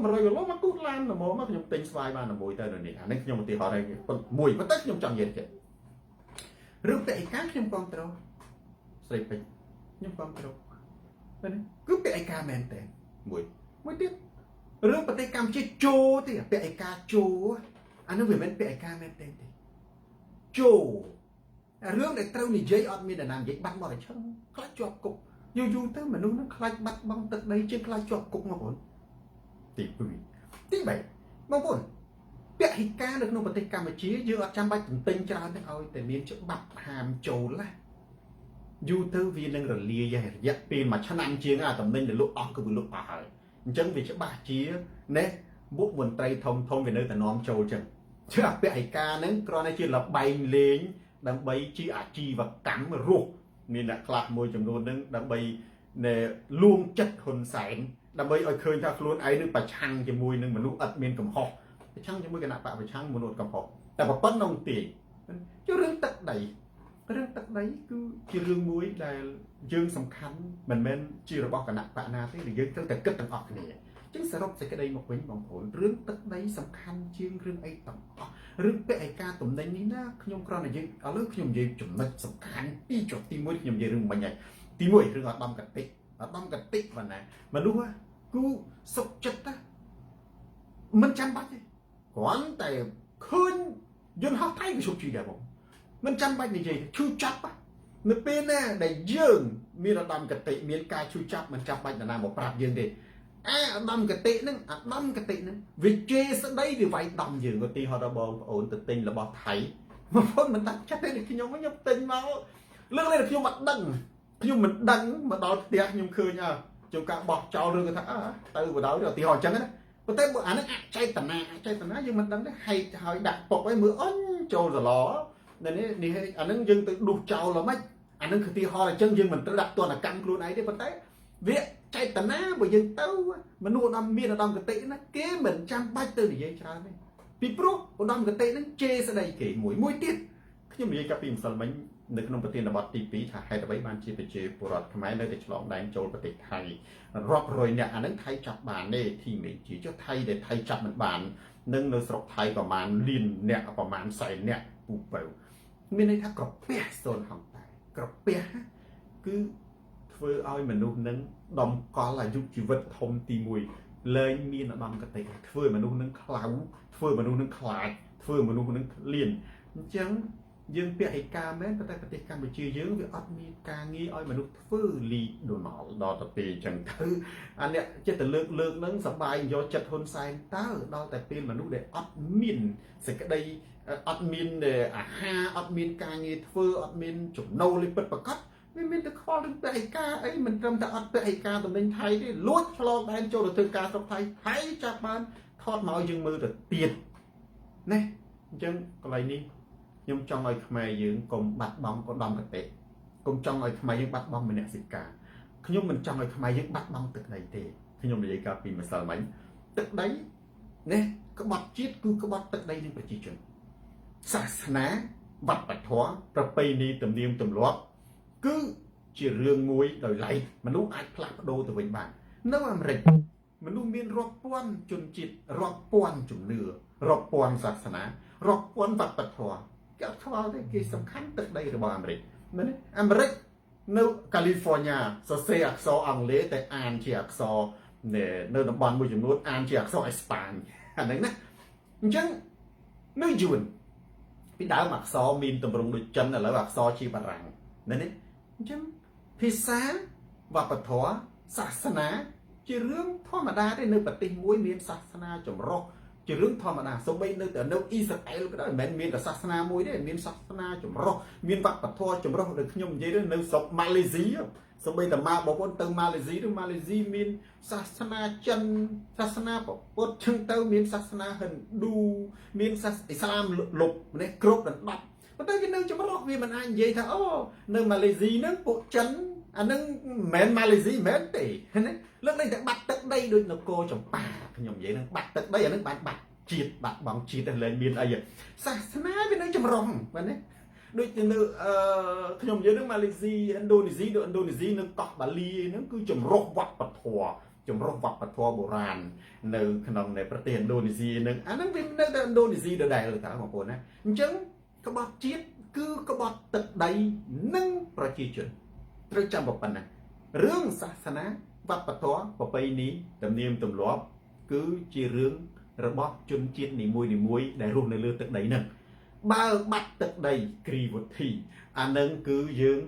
mà cút làm là mồ mà nhung tình xoài mà là muối tới rồi nè anh ấy nhung thì họ đây muối mà tất nhung chẳng gì hết rước tệ cá nhung con trâu xây bình nhung con trâu cứ tệ cá men tệ muối tiếp rước tệ cam chết chô thì tệ cá chô anh nói về men tệ cá men tệ chô rước để trâu này dây ọt miên là làm dây bắt bỏ để chân khai chọt cục dù tới mà nó khai bắt băng tận đây trên khai chọt cục mà bốn thì quý vị tí vậy mà bốn tệ cá được nó tệ cá mà chia giữa trăm bách tinh cho nó thôi tại miên chỗ bắp hàm chô là dù tư vì năng rồi lia dài dắt pin mà chăn ăn chiếng tầm ninh để lúc ọc cứ lúc hỏi chân vì chỗ bà chia nè bút nguồn tay thông về nơi ta nóm trâu chân chứ ạc bệ ca nâng còn này chỉ là bay lên đang bay chi và cắn mà ruột nên là lạc môi chấm luôn nâng đang bay nè luôn chất hồn sánh đang bay ở khơi ta luôn ấy nước bà chăng cái mùi nâng mà lúc ật miên cầm hộp chăng cho mùi cái nạp bạ phải chăng một nốt cầm hộp tại bà bất nông tiền chứ rương tật đấy cứ chỉ rương muối là dương sầm khăn mình men chỉ là bọc cả nạp bạ na thế thì dương tới tại cất tầng ọc này chính sẽ sẽ cái đây một quýnh bằng hồn rương tật đấy sầm khăn chiên rương ấy tầng rương bệ ca tụm đấy ní na nhung con này dương ở lớp nhung dương chủng mạch sầm khăn đi chọc tim muối nhung dương rương bành nhảy tim muối rương ở đâm cả tích mà này mà đúng á cứ sốc chất á mình chăm bắt đi quán tại khơi dân học thay cái số chuyện đẹp không mình chăm bạch như vậy chui chắp á nó bên nè để dương mi là đâm cái tị miếng ca chui chắp mình chăm bạch là làm một bạc dương đi đâm cái tị nữa vì chê sẽ đây thì vậy đâm dương cái tị họ đã bom ổn tự tin là bỏ thấy mà phốt mình đặt chắc đây là khi nhóm mới nhập tình máu lưng lên là khi mặt đằng khi mình đằng mà đó tiếc nhưng khơi nha chúng ta bọc cho lưng cái thằng từ vào đó rồi thì họ chẳng á có tới bữa anh chay tần na nhưng mình đằng đấy hay hỏi đặt bọc với mưa ấn trâu rồi ló nên đi anh ấy dân tự đục trâu là mấy anh ấy thì họ là chân dân mình tự đặt toàn là căng luôn ấy đấy vấn đề việc chạy tận á bởi dân tao mà nuôi đâm miên là đâm cái tệ nó kế mình trăm bách tư để dây cha này vì pro của đâm cái tệ nó chê sẽ đầy kể mũi tiết nhưng mà dây cà phim sần bánh được nông bát tiền là bát tí phí thà hay là bấy ban chi phải chê bột cái máy nơi để chọn đánh trâu bát tịch hay rót rồi nè anh ấy thay chặt bàn đây thì mình chỉ cho thay để thay chặt một bàn nâng nơi sọc thay vào màn liền nè vào màn xài nè bù bèo miền này ta có bè sồn hỏng tại có bè cứ vừa ai mình luôn nâng đồng có là giúp chỉ vật thông tì mùi lên miền là bằng cái tay vừa mà luôn nâng khláu vừa mà luôn nâng khải vừa mà luôn nâng liền chẳng dương bè hay ca mấy cái tay cái cam bị chia dương với admin ca nghi ai mà luôn vừa lì đồ nọ đo tập tì chẳng thứ anh ấy chết từ lượng nâng sắm bài do chật hôn sai ta đo tại tiền mà luôn để admin sẽ cái đây admin để admin ca nghe thưa admin chủng nâu lên bật bật cắt mình được kho được bệ ca ấy mình trầm ta bệ ca tụi mình thay đi lúa lo ban cho được từ ca trong thay chặt ban thọt máu dương mưa được tiền này chân còn lại đi nhưng trong ngày mày dưỡng cùng bắt bóng có đom cái tệ cùng trong ngày mày dưỡng bắt bóng mình nè xịt cả nhưng mình trong ngày mày dưỡng bắt bóng từ này thì nhưng mà vậy cả vì mà sợ mảnh tức đấy នេះក្បត់ជាតិគឺក្បត់ទឹកដីនឹងប្រជាជនសាសនាវប្បធម៌ប្រពៃណីទំនៀមទម្លាប់គឺជារឿងមួយដោយឡែកមនុស្សអាចផ្លាស់ប្ដូរទៅវិញបាននៅអាមេរិកមនុស្សមានរាប់ពាន់ជនជាតិរាប់ពាន់ជំនឿរាប់ពាន់សាសនារាប់ពាន់វប្បធម៌គេអត់ខ្វល់ទេគេសំខាន់ទឹកដីរបស់អាមេរិកមែនទេអាមេរិកនៅកាលីហ្វ័រញ៉ាសរសេរអក្សរអង់គ្លេសតែអានជាអក្សរនៅតំបន់មួយចំនួនអានជាអក្សរអេស្ប៉ាញអាហ្នឹងណាអញ្ចឹងនៅយួនពីដើមអក្សរមានទម្រង់ដូចចិនឥឡូវអក្សរជាបារាំងមែនទេអញ្ចឹងភាសាវប្បធម៌សាសនាជារឿងធម្មតាទេនៅប្រទេសមួយមានសាសនាចម្រុះជារឿងធម្មតាសូម្បីនៅតែនៅអ៊ីស្រាអែលក៏ដោយមិនមែនមានតែសាសនាមួយទេមានសាសនាចម្រុះមានវប្បធម៌ចម្រុះដូចខ្ញុំនិយាយទៅនៅស្រុកម៉ាឡេស៊ីសូម្បីតែមកបងប្អូនទៅម៉ាឡេស៊ីឬម៉ាឡេស៊ីមានសាសនាចិនសាសនាពុទ្ធចឹងទៅមានសាសនាហិណ្ឌូមានសាសអ៊ីស្លាមលុបនេះគ្រប់ដណ្ដប់ប៉ុន្តែវានៅចម្រុះវាមិនអាចនិយាយថាអូនៅម៉ាឡេស៊ីហ្នឹងពួកចិនអានឹងមិនមែនម៉ាឡេស៊ីមែនទេណាលើកលែងតែបាត់ទឹកដីដូចនគរចម្ប៉ាខ្ញុំនិយាយនឹងបាត់ទឹកដីអានឹងបានបាត់ជាតិបាត់បង់ជាតិតែលែងមានអីសាសនាវានៅចម្រុះមែនទេដូចនៅខ្ញុំនិយាយនឹងម៉ាឡេស៊ីឥណ្ឌូនេស៊ីដូចឥណ្ឌូនេស៊ីនៅកោះបាលីហ្នឹងគឺចម្រុះវប្បធម៌ចម្រុះវប្បធម៌បុរាណនៅក្នុងប្រទេសឥណ្ឌូនេស៊ីហ្នឹងអាហ្នឹងវានៅតែឥណ្ឌូនេស៊ីដដែលតើបងប្អូនណាអញ្ចឹងក្បត់ជាតិគឺក្បត់ទឹកដីនិងប្រជាជនត្រូវចាំប៉ុណ្ណារឿងសាសនាវប្បធម៌ប្រពៃណីទំនៀមទម្លាប់គឺជារឿងរបស់ជនជាតិនីមួយៗដែលរស់នៅលើទឹកដីហ្នឹងបើបាត់ទឹកដីគ្រីវុធីអានឹងគឺយើង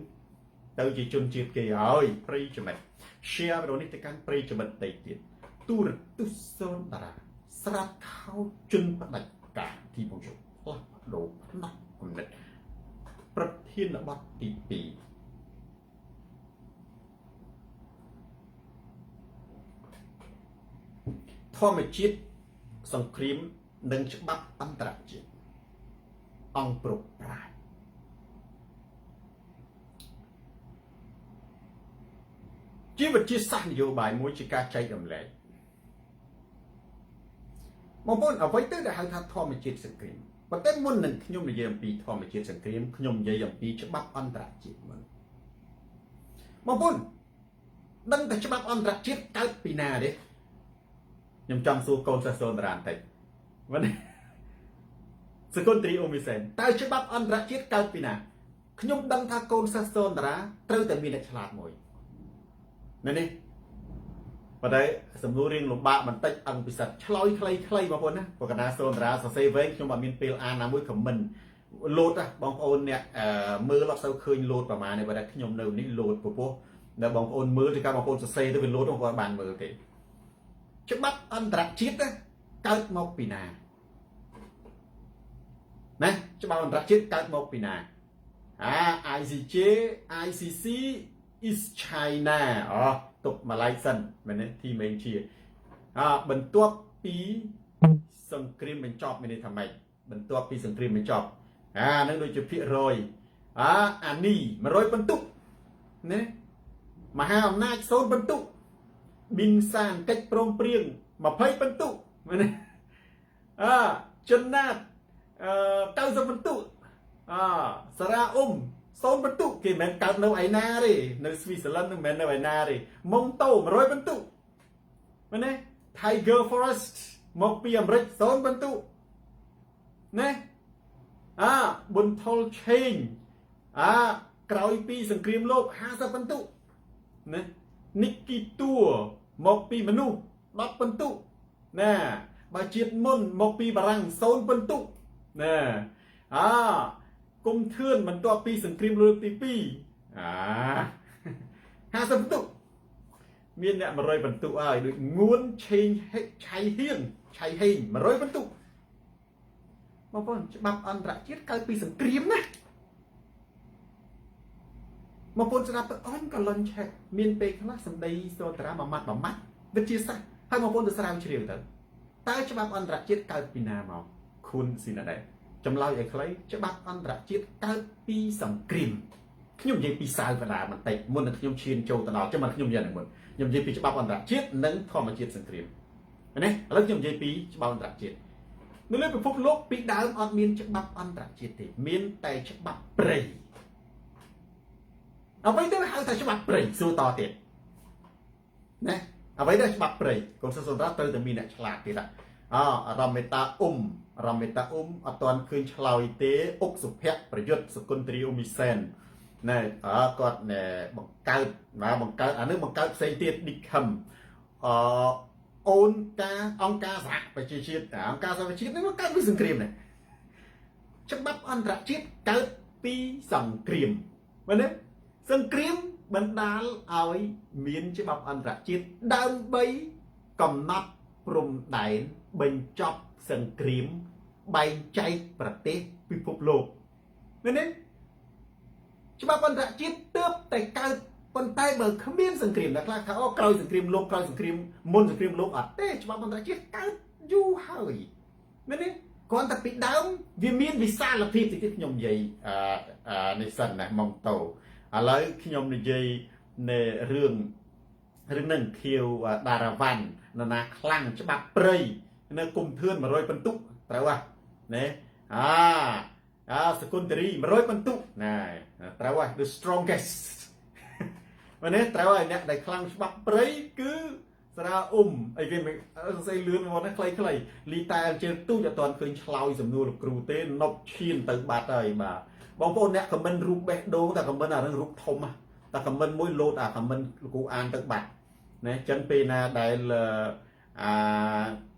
ទៅជាជនជាតិគេហើយប្រិយមិត្ត share វីដេអូនេះទៅកាន់ប្រិយមិត្តដីទៀតទូរទស្សន៍សូនតារាស្រាប់ខោជនផ្ដាច់ការទីបងជុំផ្លាស់ប្ដូរផ្នែកគំនិតប្រធានបទទី2ធម្មជាតិសង្គ្រាមនិងច្បាប់អន្តរជាតិអង្គប្រប្រាយជាវិទ្យាសាស្ត្រនយោបាយមួយជាការចែករំលែកបងប្អូនអ្វីទៅដែលហៅថាធម្មជាតិសង្គ្រាមប៉ុន្តែមុននឹងខ្ញុំនិយាយអំពីធម្មជាតិសង្គ្រាមខ្ញុំនិយាយអំពីច្បាប់អន្តរជាតិមុនបងប្អូនដឹងតែច្បាប់អន្តរជាតិកើតពីណាទេខ្ញុំចង់សួរកូនសិស្សសូនតារាបន្តិចមិនសកុនត្រីអូមីសែនតើច្បាប់អន្តរជាតិកើតពីណាខ្ញុំដឹងថាកូនសិស្សសូនតារាត្រូវតែមានអ្នកឆ្លាតមួយមែនទេប៉ុន្តែសំណួររៀងលំបាកបន្តិចអង្គពិសិដ្ឋឆ្លើយខ្លីៗបងប្អូនណាព្រោះកណាសូនតារាសរសេរវែងខ្ញុំអត់មានពេលអានណាមួយខមមិនលោតបងប្អូនអ្នកមើលអត់សូវឃើញលោតប្រហែលទេបើតែខ្ញុំនៅនេះលោតពពោះដែលបងប្អូនមើលទីការបងប្អូនសរសេរទៅវាលោតបងប្អូនបានមើលទេច្បាប់អន្តរជាតិកើតមកពីណាណាច្បាប់អន្តរជាតិកើតមកពីណាICJ ICC is China ទុកមកឡៃសិនមែនទេទីមេងជាបន្ទាប់ពីសង្គ្រាមបញ្ចប់មានន័យថាម៉េចបន្ទាប់ពីសង្គ្រាមបញ្ចប់នឹងដូចជាភាគរយអានី100បន្ទុកណាមហាអំណាច0បន្ទុកប៊ីនសានកិច្ចព្រមព្រៀង20បន្ទុកមែនទេចិនណាត90បន្ទុកសារ៉ាអ៊ុំ0បន្ទុកគេមិនមែនកើតនៅឯណាទេនៅស្វីសឡង់មិនមែននៅឯណាទេម៉ុងតូ100បន្ទុកមែនទេ Tiger Forest មកពីអាមេរិក0បន្ទុកណាប៊ុនថុលឆេងក្រោយពីសង្គ្រាមលោក50បន្ទុកណានីគីតួមកពីមនុស្ស10បន្ទុកណាបើជាតិមុនមកពីបារាំង0បន្ទុកណាគុំធឿនបន្ទាប់ពីសង្គ្រាមលោកទី2 50បន្ទុកមានអ្នក100បន្ទុកហើយដូចងួនឆេងឆៃហៀង100បន្ទុកបងប្អូនច្បាប់អន្តរជាតិកើតពីសង្គ្រាមណាបងប្អូនស្ដាប់ទៅអញក៏លន់ឆែកមានពេលខ្លះសម្ដីសូតារាមួយម៉ាត់វិទ្យាសាស្ត្រហើយបងប្អូនទៅស្រាវជ្រាវទៅតើច្បាប់អន្តរជាតិកើតពីណាមកខុនស៊ីណាដែរចម្លើយឲ្យខ្លីច្បាប់អន្តរជាតិកើតពីសង្គ្រាមខ្ញុំនិយាយពីសាវតារាបន្តិចមុននឹងខ្ញុំឈានចូលទៅដល់ចាំមកខ្ញុំនិយាយនឹងមុនខ្ញុំនិយាយពីច្បាប់អន្តរជាតិនិងធម្មជាតិសង្គ្រាម នេះឥឡូវខ្ញុំនិយាយពីច្បាប់អន្តរជាតិនៅលើពិភពលោកពីដើមអត់មានច្បាប់អន្តរជាតិទេមានតែច្បាប់ព្រៃអ្វីទៅហៅថាច្បាប់ព្រៃសួរតទៀតណាអ្វីទៅច្បាប់ព្រៃកូនសិស្សសម្រាប់ត្រូវតែមានអ្នកឆ្លាតទៀតរមេតាអ៊ុំអត់ទាន់ឃើញឆ្លើយទេអុកសុភ័ក្រប្រយុទ្ធសកុន្ទ្រីអ៊ុមីសែនណែគាត់បង្កើតអានេះបង្កើតផ្សេងទៀតឌីខឹមអូនការអង្គការសហប្រជាជាតិអង្គការសហប្រជាជាតិនេះមកកើតពីសង្គ្រាមនេះច្បាប់អន្តរជាតិកើតពីសង្គ្រាមមែនទេសង្គ្រាមបណ្ដាលឲ្យមានច្បាប់អន្តរជាតិដើម្បីកំណត់ព្រំដែនបញ្ចប់សង្គ្រាមបែងចែកប្រទេសពិភពលោកមែនទេច្បាប់អន្តរជាតិទើបតែកើតប៉ុន្តែបើគ្មានសង្គ្រាមតែខ្លះថាក្រោយសង្គ្រាមលោកក្រោយសង្គ្រាមមុនសង្គ្រាមលោកអត់ទេច្បាប់អន្តរជាតិកើតយូរហើយមែនទេគ្រាន់តែពីដើមវាមានវិសាលភាពតិចទៀតខ្ញុំនិយាយនេះសិនណាម៉ងតូឥឡូវខ្ញុំនិយាយនៃរឿងនឹងខៀវដារ៉ាវ៉ាន់នរណាខ្លាំងច្បាប់ព្រៃនៅគុំធឿន100បន្ទុកត្រូវណែសកុន្ទ្រី100បន្ទុកណែត្រូវ the strongest មែនទេត្រូវឲ្យអ្នកដែលខ្លាំងច្បាប់ព្រៃគឺសារាអ៊ុំអីគេសរសេរលឿនមកណាខ្លីលីតែជើងទូចអត់ទាន់ឃើញឆ្លើយសំណួរលោកគ្រូទេណប់ឈានទៅបាត់ហើយបាទបងប្អូនអ្នកខមមិនរូបបេះដូងតែខមមិនអារឿងរូបធំតែខមមិនមួយលោតខមមិនលោកគ្រូអានទៅបាត់ណាចឹងពេលណាដែល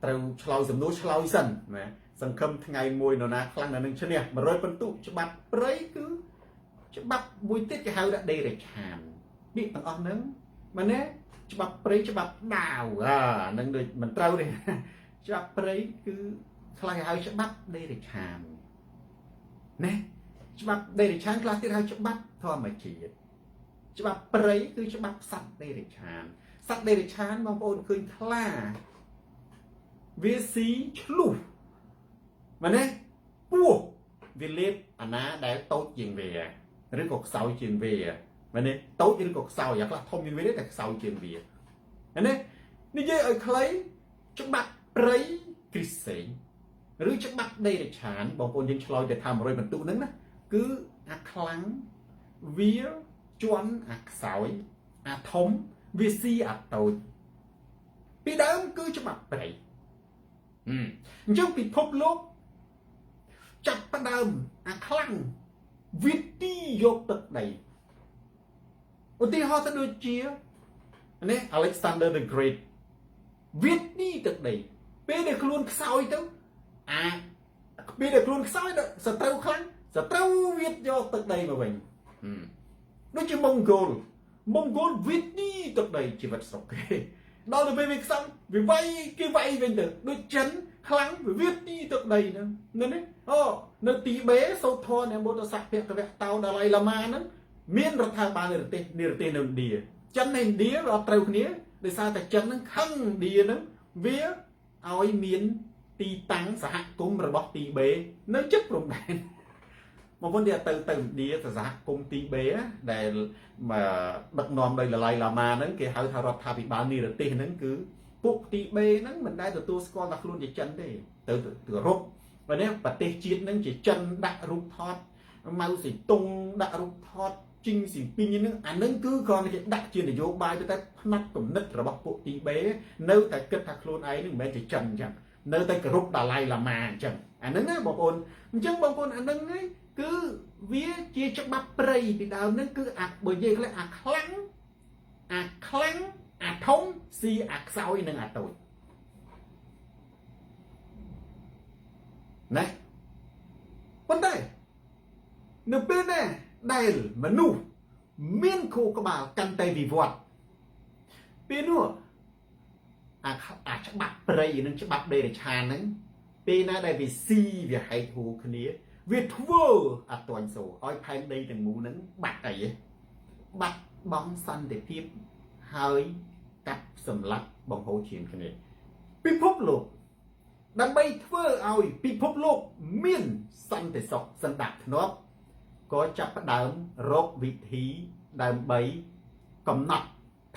ត្រូវឆ្លើយសំណួរឆ្លើយសិនណាសង្ឃឹមថ្ងៃមួយនរណាខ្លាំងណានឹងឈ្នះ100បន្ទុកច្បាប់ព្រៃគឺច្បាប់មួយទៀតគេហៅថាដេរេឆាននេះទាំងអស់ហ្នឹងមែនទេច្បាប់ព្រៃច្បាប់ដាវហ្នឹងដូចមិនត្រូវទេច្បាប់ព្រៃគឺខ្លះគេហៅច្បាប់ដេរេឆានណាច្បាប់ដេរេឆានខ្លះទៀតហៅច្បាប់ធម្មជាតិច្បាប់ព្រៃគឺច្បាប់សត្វដេរេឆានសត្វដេរេឆានបងប្អូនឃើញខ្លាវាស៊ីឆ្លុះមែនទេពស់វាលេបអាណាដែលតូចជាងវាឬក៏ខ្សោយជាងវាមែនទេតូចឬក៏ខ្សោយខ្លះធំជាងវាទេតែខ្សោយជាងវាមែនទេនិយាយឲ្យខ្លីច្បាប់ព្រៃគ្រីស្ទែងឬច្បាប់ដេរេឆានបងប្អូនយើងឆ្លើយទៅថា100បន្ទុកហ្នឹងណាគឺអាខ្លាំងវាជន់អាខ្សោយអាធំវាស៊ីអាតូចពីដើមគឺច្បាប់ព្រៃអញ្ចឹងពិភពលោកចាប់ផ្ដើមអាខ្លាំងវិទីយកទឹកដីឧទាហរណ៍ទៅដូចជានេះ Alexander the Great វិទីទឹកដីពេលដែលខ្លួនខ្សោយទៅពេលដែលខ្លួនខ្សោយទៅសត្រូវខ្លាំងសត្រូវវិតយកទឹកដីមកវិញដូចជាម៉ុងហ្គោលវិទីទឹកដីជីវិតស្រុកគេដល់ទៅពេលវាខ្សោយវាវាយគេវាយវិញទៅដូចចិនខ្លាំងវាទីទឹកដីហ្នឹងនេះនៅទីបេសោធរនៃបុត្រស័ក្តិភគវៈតោដាឡៃឡាម៉ាហ្នឹងមានរដ្ឋាភិបាលនិរទេសនៅឥណ្ឌាចិននៅឥណ្ឌាវាអត់ត្រូវគ្នាដោយសារតែចិនហ្នឹងខឹងឥណ្ឌាហ្នឹងវាឲ្យមានទីតាំងសហគមន៍របស់ទីបេនៅជិតព្រំដែនបងប្អូនដែលទៅឥណ្ឌាទៅសហគមន៍ទីបេដែលដឹកនាំដោយឡាឡៃឡាម៉ាហ្នឹងគេហៅថារដ្ឋាភិបាលនិរទេសហ្នឹងគឺពួកទីបេហ្នឹងមិនដែលទទួលស្គាល់ថាខ្លួនជាចិនទេទៅរົບបើនេះប្រទេសជាតិហ្នឹងជាចិនដាក់រូបថតម៉ៅសេតុងដាក់រូបថតជីងស៊ីពីងហ្នឹងអាហ្នឹងគឺគ្រាន់តែគេដាក់ជានយោបាយទៅតែផ្នែកគំនិតរបស់ពួកទីបេនៅតែគិតថាខ្លួនឯងហ្នឹងមិនមែនជាចិនអញ្ចឹងនៅតែគោរពដាឡៃឡាម៉ាអញ្ចឹងអាហ្នឹងណាបងប្អូនអញ្ចឹងបងប្អូនអាហ្នឹងហ្នឹងគឺវាជាច្បាប់ព្រៃពីដើមហ្នឹងគឺបើនិយាយខ្លះអាខ្លាំងអាធំស៊ីអាខ្សោយនិងអាតូចណាប៉ុន្តែនៅពេលណាដែលមនុស្សមានខួរក្បាលកាន់តែវិវត្តពេលនោះអាច្បាប់ព្រៃនិងច្បាប់ដេរេឆានហ្នឹងពេលណាដែលវាស៊ីវាហែកហួរគ្នាវាធ្វើអត់ទាញសូឲ្យផែនដីទាំងមូលហ្នឹងបាត់អីបាត់បង់សន្តិភាពហើយកាត់សម្លាប់បង្ហូរឈាមគ្នាពិភពលោកដើម្បីធ្វើឲ្យពិភពលោកមានសន្តិសុខសណ្ដាប់ធ្នាប់ក៏ចាប់ផ្ដើមរកវិធីដើម្បីកំណត់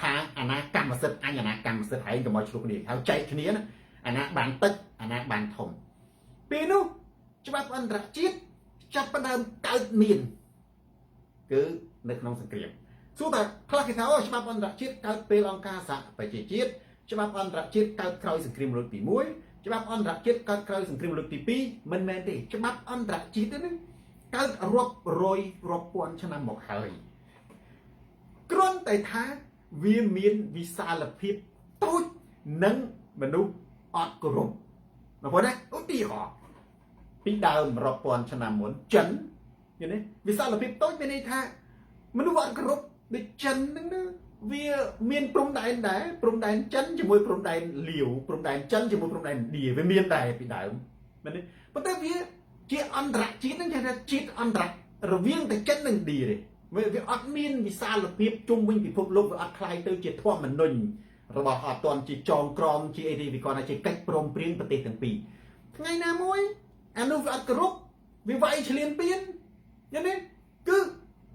ថាអាណាកម្មសិទ្ធិអញអាណាកម្មសិទ្ធិឯងកុំឲ្យឆ្លោះគ្នាហើយចែកគ្នាណា អាណាបានទឹកអាណាបានធំពេលនោះច្បាប់អន្តរជាតិចាប់ផ្ដើមកើតមានគឺនៅក្នុងសង្គ្រាមសួរថាខ្លះគេថាអូច្បាប់អន្តរជាតិកើតពេលអង្គការសហប្រជាជាតិច្បាប់អន្តរជាតិកើតក្រោយសង្គ្រាមលោកទី1ច្បាប់អន្តរជាតិកើតក្រោយសង្គ្រាមលោកទី2មិនមែនទេច្បាប់អន្តរជាតិនេះកើតរាប់រយរាប់ពាន់ឆ្នាំមកហើយគ្រាន់តែថាវាមានវិសាលភាពតូចនិងមនុស្សអត់គោរពបងប្អូនណាឧទាហរណ៍ពីដើមរាប់ពាន់ឆ្នាំមុនចិនយល់ទេវិសាលភាពតូចមានន័យថាមនុស្សអត់គោរពដូចចិនហ្នឹងណាវាមានព្រំដែនដែរព្រំដែនចិនជាមួយព្រំដែនលាវព្រំដែនចិនជាមួយព្រំដែនឥណ្ឌាវាមានដែរពីដើមមែនទេប៉ុន្តែវាជាអន្តរជាតិហ្នឹងគេថាជាតិអន្តររវាងតែចិននិងឥណ្ឌាទេវាអត់មានវិសាលភាពជុំវិញពិភពលោកវាអត់คล้ายទៅជាធម្មនុញ្ញរបស់អត់ទាន់ជាចងក្រងជាអីទេវាគាត់ថាជាកិច្ចព្រមព្រៀងប្រទេសទាំងពីរថ្ងៃណាមួយអានោះវាអត់គោរពវាវាយឈ្លានពានយល់ទេគឺ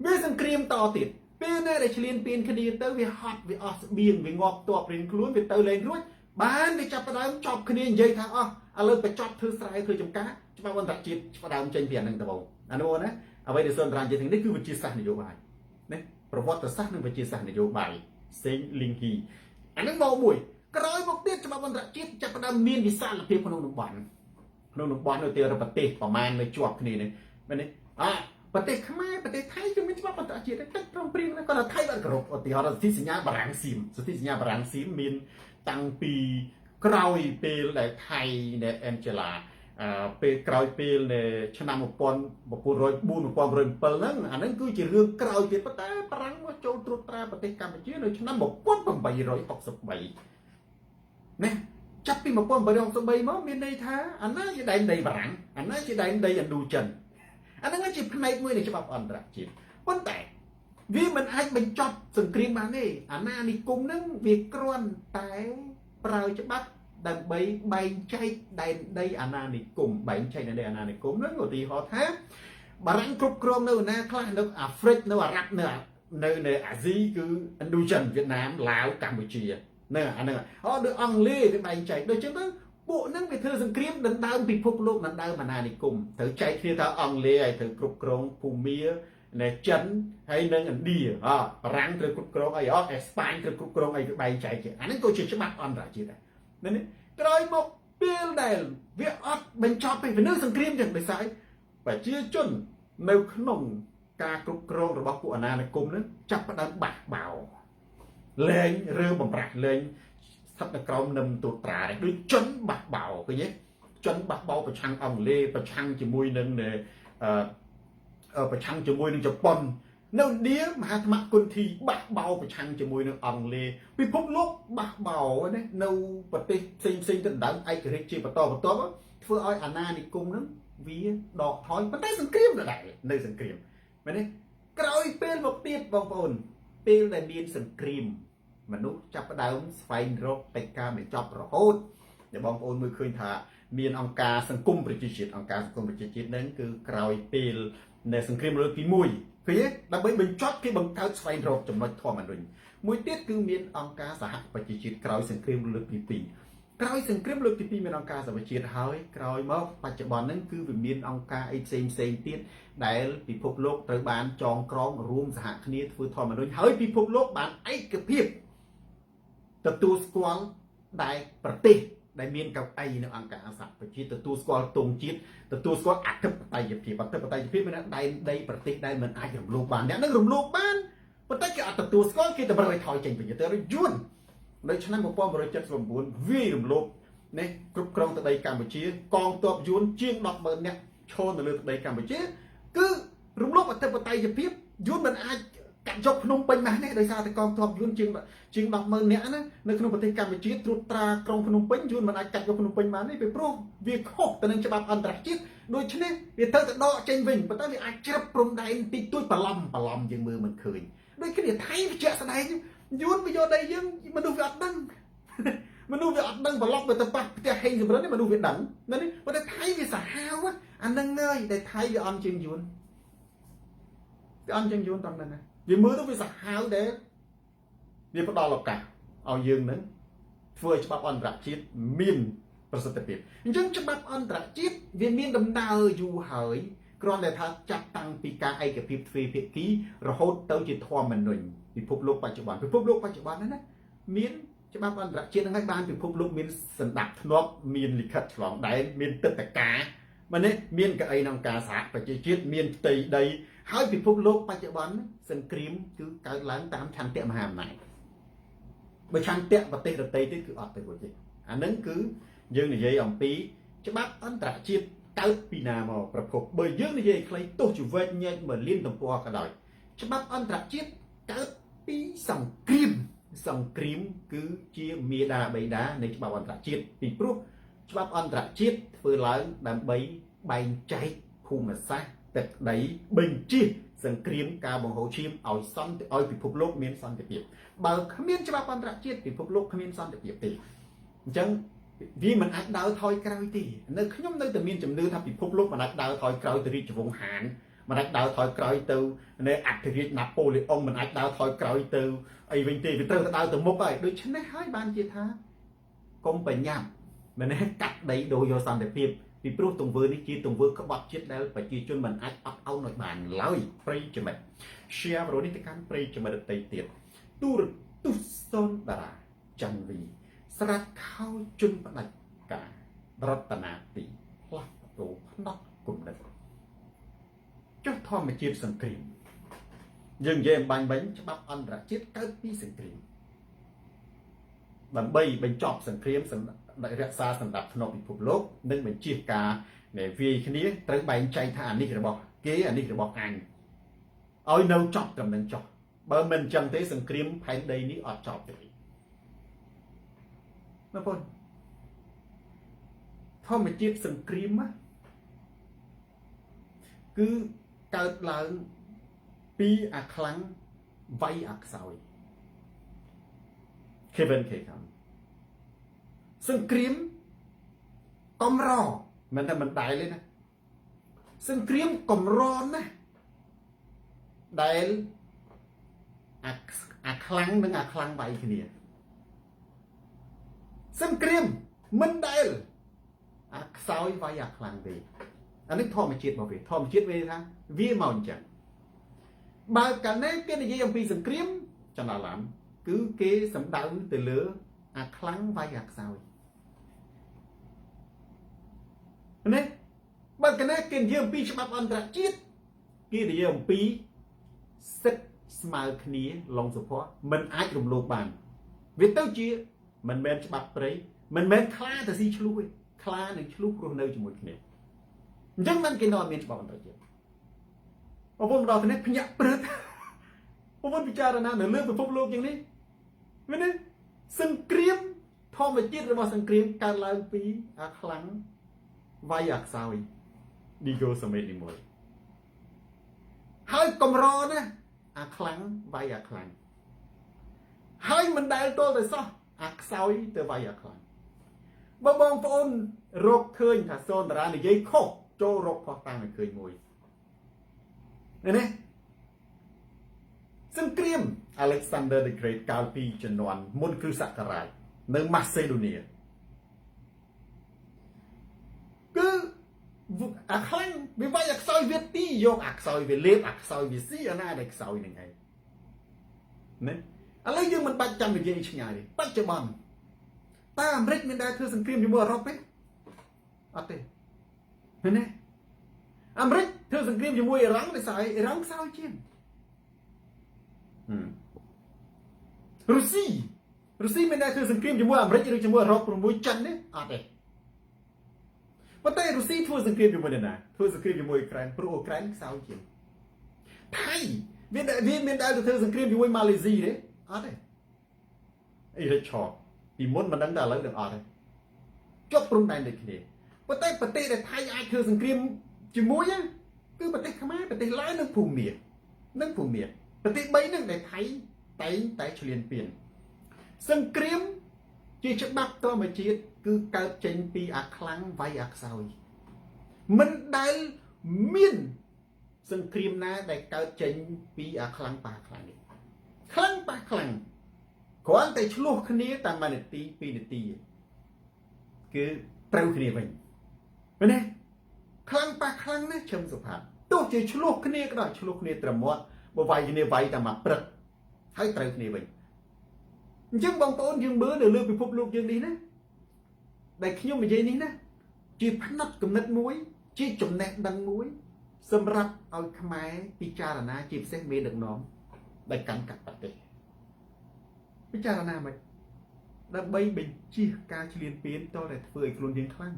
វាសង្គ្រាមតទៀតពេលណាដែលឈ្លានពានគ្នាទៅវាហត់វាអស់ស្បៀងវាងាប់តបរៀងខ្លួនវាទៅលេងរួចបានវាចាប់ផ្ដើមចប់គ្នានិយាយថាអស់ឥឡូវបញ្ចប់ធ្វើស្រែធ្វើចំការច្បាប់អន្តរជាតិផ្ដើមចេញពីអានឹងទៅបងអានោះណាអ្វីដែលសន្តានជាតិនេះគឺវិទ្យាសាស្ត្រនយោបាយណាប្រវត្តិសាស្ត្រនិងវិទ្យាសាស្ត្រនយោបាយសេងលីងហ៊ីអានឹងមកមួយក្រោយមកទៀតច្បាប់អន្តរជាតិចាប់ផ្ដើមមានវិសាលភាពក្នុងតំបន់នៅទីរប្រទេសប្រមាណនៅជាប់គ្នានេះមែនទេប្រទេសខ្មែរប្រទេសថៃគឺមានច្បាប់អន្តរជាតិតែព្រមព្រៀងគាត់ថាថៃអត់គោរពឧទាហរណ៍សន្ធិសញ្ញាបារាំងសៀមសន្ធិសញ្ញាបារាំងសៀមមានតាំងពីក្រោយពេលដែលថៃនៃអេនជេឡាពេលក្រោយពេលនៃឆ្នាំ1904 1907ហ្នឹងអាហ្នឹងគឺជារឿងក្រោយទៀតប៉ុន្តែបារាំងមកចូលត្រួតត្រាប្រទេសកម្ពុជានៅឆ្នាំ1863ណាចាប់ពី1863មកមានន័យថាអាណាជាដែនដីបារាំងអាណាជាដែនដីឥណ្ឌូចិនអាហ្នឹងជាផ្នែកមួយនៃច្បាប់អន្តរជាតិប៉ុន្តែវាមិនអាចបញ្ចប់សង្គ្រាមបានទេអាណានិគមហ្នឹងវាគ្រាន់តែប្រើច្បាប់ដើម្បីបែងចែកដែនដីអាណានិគមបែងចែកដែនដីអាណានិគមហ្នឹងឧទាហរណ៍ថាបារាំងគ្រប់គ្រងនៅណាខ្លះនៅអាហ្វ្រិកនៅអារ៉ាប់នៅអាស៊ីគឺឥណ្ឌូចិនវៀតណាមឡាវកម្ពុជានៅអាហ្នឹងដូចអង់គ្លេសវាបែងចែកដូចចឹងទៅពួកហ្នឹងវាធ្វើសង្គ្រាមដណ្ដើមពិភពលោកដណ្ដើមអាណានិគមត្រូវចែកគ្នាថាអង់គ្លេសឲ្យត្រូវគ្រប់គ្រងភូមានៅចិនហើយនិងឥណ្ឌាបារាំងត្រូវគ្រប់គ្រងអីអេស្ប៉ាញត្រូវគ្រប់គ្រងអីវាបែងចែកជាអាហ្នឹងក៏ជាច្បាប់អន្តរជាតិដែរនេះក្រោយមកពេលដែលវាអត់បញ្ចប់ពីវានៅសង្គ្រាមចឹងដោយសារប្រជាជននៅក្នុងការគ្រប់គ្រងរបស់ពួកអាណានិគមហ្នឹងចាប់ផ្ដើមបាក់បោលែងរើបំប្រាស់លែងស្ថិតនៅក្រោមនឹមទូត្រាដូចជនបាក់បោឃើញទេជនបាក់បោប្រឆាំងអង់គ្លេសប្រឆាំងជាមួយនឹងប្រឆាំងជាមួយនឹងជប៉ុននៅឥណ្ឌាមហាថ្មគុន្ធីបាក់បោប្រឆាំងជាមួយនឹងអង់គ្លេសពិភពលោកបាក់បោណានៅប្រទេសផ្សេងទៅដណ្ដើមឯករាជ្យជាបន្តបន្ទាប់ធ្វើឲ្យអាណានិគមហ្នឹងវាដកថយប៉ុន្តែសង្គ្រាមដដែលនៅសង្គ្រាមមែនទេក្រោយពេលមកទៀតបងប្អូនពេលដែលមានសង្គ្រាមមនុស្សចាប់ផ្ដើមស្វែងរកកិច្ចការបញ្ចប់រហូតដែលបងប្អូនមើលឃើញថាមានអង្គការសង្គមប្រជាជាតិអង្គការសង្គមប្រជាជាតិហ្នឹងគឺក្រោយពេលនៃសង្គ្រាមលើកទី1ឃើញទេដើម្បីបញ្ចប់គេបង្កើតស្វែងរកចំណុចធម្មនុញ្ញមួយទៀតគឺមានអង្គការសហប្រជាជាតិក្រោយសង្គ្រាមលើកទី2ក្រោយសង្គ្រាមលើកទី2មានអង្គការសហប្រជាជាតិហើយក្រោយមកបច្ចុប្បន្នហ្នឹងគឺវាមានអង្គការអីផ្សេងទៀតដែលពិភពលោកត្រូវបានចងក្រងរួមសហគ្នាធ្វើធម្មនុញ្ញហើយពិភពលោកបានឯកភាពទទួលស្គាល់ដែលប្រទេសដែលមានកៅអីនៅអង្គការសហប្រជាជាតិទទួលស្គាល់ទង់ជាតិទទួលស្គាល់អធិបតេយ្យភាពមានដែនដីប្រទេសដែលមិនអាចរំលោភបានអ្នកនឹងរំលោភបានប៉ុន្តែគេអត់ទទួលស្គាល់គេតែប្រឹងឲ្យថយចេញពីទៅយួននៅឆ្នាំ1979វារំលោភនេះគ្រប់គ្រងទឹកដីកម្ពុជាកងទ័ពយួនជាង 10,000 នាក់ឈរនៅលើទឹកដីកម្ពុជាគឺរំលោភអធិបតេយ្យភាពយួនមិនអាចកាត់យកភ្នំពេញមកនេះដោយសារតែកងទ័ពយួនជាង 10,000 នាក់ណានៅក្នុងប្រទេសកម្ពុជាត្រួតត្រាក្រុងភ្នំពេញយួនមិនអាចកាត់យកភ្នំពេញបានទេពីព្រោះវាខុសទៅនឹងច្បាប់អន្តរជាតិដូច្នេះវាត្រូវតែដកចេញវិញប៉ុន្តែវាអាចជ្រាបព្រំដែនទីទួចបន្លំយើងមើលមិនឃើញដូចគ្នាថៃវាជាក់ស្ដែងយួនវាយកដីយើងមនុស្សវាអត់ដឹងមនុស្សវាអត់ដឹងបន្លប់ទៅប៉ះផ្ទះហេងសម្រិនមនុស្សវាដឹងណានេះប៉ុន្តែថៃវាសាហាវអានឹងហើយដែលថៃវាអន់ជាងយួនតាមហ្នឹងណាវាមើលទៅវាសាហាវដែលវាផ្ដល់ឱកាសឲ្យយើងនឹងធ្វើឲ្យច្បាប់អន្តរជាតិមាន ប្រសិទ្ធភាពអញ្ចឹងច្បាប់អន្តរជាតិវាមានដំណើរយូរហើយគ្រាន់តែថាចាប់តាំងពីការឯកភាពទ្វេភាគីរហូតទៅជាធម្មនុញ្ញពិភពលោកបច្ចុប្បន្នហ្នឹងណាមានច្បាប់អន្តរជាតិហ្នឹងហើយបានពិភពលោកមានសន្តិភាពធ្នាប់មានលិខិតឆ្លងដែនមានទឹកតកាមកនេះមានកៅអីក្នុងការសហប្រជាជាតិមានផ្ទៃដីហើយពិភពលោកបច្ចុប្បន្នសង្គ្រាមគឺកើតឡើងតាមឆន្ទៈមហាអំណាចបើឆន្ទៈប្រទេសដទៃទៀតគឺអត់ទៅរួចទេអាហ្នឹងគឺយើងនិយាយអំពីច្បាប់អន្តរជាតិកើតពីណាមកប្រភពបើយើងនិយាយខ្លីទោះជាវែកញែក1លានទំព័រក៏ដោយច្បាប់អន្តរជាតិកើតពីសង្គ្រាមគឺជាមាតាបិតានៃច្បាប់អន្តរជាតិពីព្រោះច្បាប់អន្តរជាតិធ្វើឡើងដើម្បីបែងចែកភូមិសាស្ត្រទឹកដីបញ្ជាសង្គ្រាមការបង្ហូរឈាមឲ្យពិភពលោកមានសន្តិភាពបើគ្មានច្បាប់អន្តរជាតិពិភពលោកគ្មានសន្តិភាពទេអញ្ចឹងវាមិនអាចដើរថយក្រោយទេនៅខ្ញុំនៅតែមានជំនឿថាពិភពលោកមិនអាចដើរថយក្រោយទៅរាជវង្សហានមិនអាចដើរថយក្រោយទៅនៅអធិរាជណាប៉ូឡេអុងមិនអាចដើរថយក្រោយទៅអីវិញទេវាត្រូវតែដើរទៅមុខហើយដូច្នេះហើយបានជាថាកុំបញ្ញាប់មិនមែនកាត់ដីដូរយកសន្តិភាពពីព្រោះទង្វើនេះជាទង្វើក្បត់ជាតិដែលប្រជាជនមិនអាចអត់ឱនឲ្យបានឡើយប្រិយមិត្ត share វីដេអូនេះទៅកាន់ប្រិយមិត្តដទៃទៀតទូរទស្សន៍សូនតារាច័ន្ទវីស្រាត់ខោជន់ផ្ដាច់ការរតនាទីផ្លាស់ប្ដូរផ្នត់គុណិតចុះធម្មជាតិសង្គ្រាមយើងនិយាយអំបញ្ញវិញច្បាប់អន្តរជាតិកើតពីសង្គ្រាមដើម្បីបញ្ចប់សង្គ្រាមរក្សាសន្តិភាពក្នុងពិភពលោកនិងបញ្ជាការនៃវាយគ្នាត្រូវបែងចែកថាអានេះរបស់គេអានេះរបស់អញឲ្យនៅចប់ត្រឹមនឹងចប់បើមិនអញ្ចឹងទេសង្គ្រាមផែនដីនេះអត់ចប់ទេបងប្អូនធម្មជាតិសង្គ្រាមគឺកើតឡើងពីអាខ្លាំងវាយអាខ្សោយ Kevin K ខាងសង្គ្រាមកំរមិនតែមិនដែរទេណាសង្គ្រាមកំរណាស់ដែលអាខ្លាំងនិងអាខ្លាំងវាយគ្នាសង្គ្រាមមិនដែលអាខ្សោយវាយអាខ្លាំងទេអានេះធម្មជាតិមកវាធម្មជាតិវាថាវាមកអញ្ចឹងបើកាលណាគេនិយាយអំពីសង្គ្រាមចំណាឡាំគឺគេសំដៅទៅលើអាខ្លាំងវាយអាខ្សោយណាបើកាលណាគេនិយាយអំពីច្បាប់អន្តរជាតិគេនិយាយអំពីសិទ្ធិស្មើគ្នាឡុងសុភ័ក្រមិនអាចរំលោភបានវាទៅជាមិនមែនច្បាប់ព្រៃមិនមែនខ្លាទៅស៊ីឆ្លុះទេខ្លានឹងឆ្លុះរស់នៅជាមួយគ្នាអញ្ចឹងមិនគេនាំមានច្បាប់អន្តរជាតិបងប្អូនដល់នេះភ្ញាក់ព្រឹកបងប្អូនពិចារណានៅលើពិភពលោកយ៉ាងនេះមែនទេសង្គ្រាមធម្មជាតិរបស់សង្គ្រាមកើតឡើងពីអាខ្លាំងវាយអាខ្សោយឌីហ្គោសមេតនីមួយហើយកំរណាអាខ្លាំងវាយអាខ្លាំងហើយមិនដែលទល់តែសោះអាខ្សោយទៅវាយអាខ្លាំងបើបងប្អូនរកឃើញថាសូនតារានិយាយខុសចូលរកផុសតាំងឲ្យឃើញមួយនេះសង្គ្រាម Alexander the Great កាលពីជំនាន់មុនគ្រិស្តសករាជនៅម៉ាសេដូនីគឺអាខ្លាំងវាវាយអាខ្សោយវាទីយកអាខ្សោយវាលេបអាខ្សោយវាស៊ីអាណាដែលខ្សោយនឹងឯងណាឥឡូវយើងមិនបាច់ចាំនិយាយឆ្ងាយទេបច្ចុប្បន្នតើអាមេរិកមានដែរធ្វើសង្គ្រាមជាមួយអឺរ៉ុបទេអត់ទេឃើញទេអាមេរិកធ្វើសង្គ្រាមជាមួយអ៊ីរ៉ង់ដោយសារអ៊ីរ៉ង់ខ្សោយជាងរុស្ស៊ីមានដែរធ្វើសង្គ្រាមជាមួយអាមេរិកឬជាមួយអឺរ៉ុបជាមួយចិនទេអត់ទេប៉ុន្តែរុស្ស៊ីធ្វើសង្គ្រាមជាមួយអ្នកណាធ្វើសង្គ្រាមជាមួយអ៊ុក្រែនព្រោះអ៊ុក្រែនខ្សោយជាងថៃវាមានដែរទៅធ្វើសង្គ្រាមជាមួយម៉ាឡេស៊ីទេអត់ទេអ៊ីរិចឆតពីមុនមិនដឹងតែឥឡូវនឹងអត់ទេជាប់ព្រំដែនដូចគ្នាប៉ុន្តែប្រទេសដែលថៃអាចធ្វើសង្គ្រាមជាមួយគឺប្រទេសខ្មែរប្រទេសឡាវនិងភូមាប្រទេស3ហ្នឹងដែលថៃតែងតែឈ្លានពានសង្គ្រាមជាច្បាប់ធម្មជាតិគឺកើតចេញពីអាខ្លាំងវាយអាខ្សោយមិនដែលមានសង្គ្រាមណាដែលកើតចេញពីអាខ្លាំងប៉ះខ្លាំងនេះខ្លាំងប៉ះខ្លាំងគ្រាន់តែឆ្លោះគ្នាតាម1នាទី2នាទីគឺ ត្រូវគ្នាវិញមែនទេខ្លាំងប៉ះខ្លាំងណាស់ឈឹមសុផាតទោះជាឆ្លោះគ្នាក៏ដោយឆ្លោះគ្នាត្រមាត់បើវាយគ្នាវាយតែមកព្រឹកហើយត្រូវគ្នាវិញអញ្ចឹងបងប្អូនយើងមើលនៅលើពិភពលោកយើងនេះណាដែលខ្ញុំនិយាយនេះណាជាផ្នែកគំនិតមួយជាចំណេះដឹងមួយសម្រាប់ឲ្យខ្មែរពិចារណាជាពិសេសមេដឹកនាំដែលកាន់កាប់ប្រទេសពិចារណាមិនដើម្បីបញ្ជៀសការឈ្លានពានតតែធ្វើឲ្យខ្លួនយើងខ្លាំង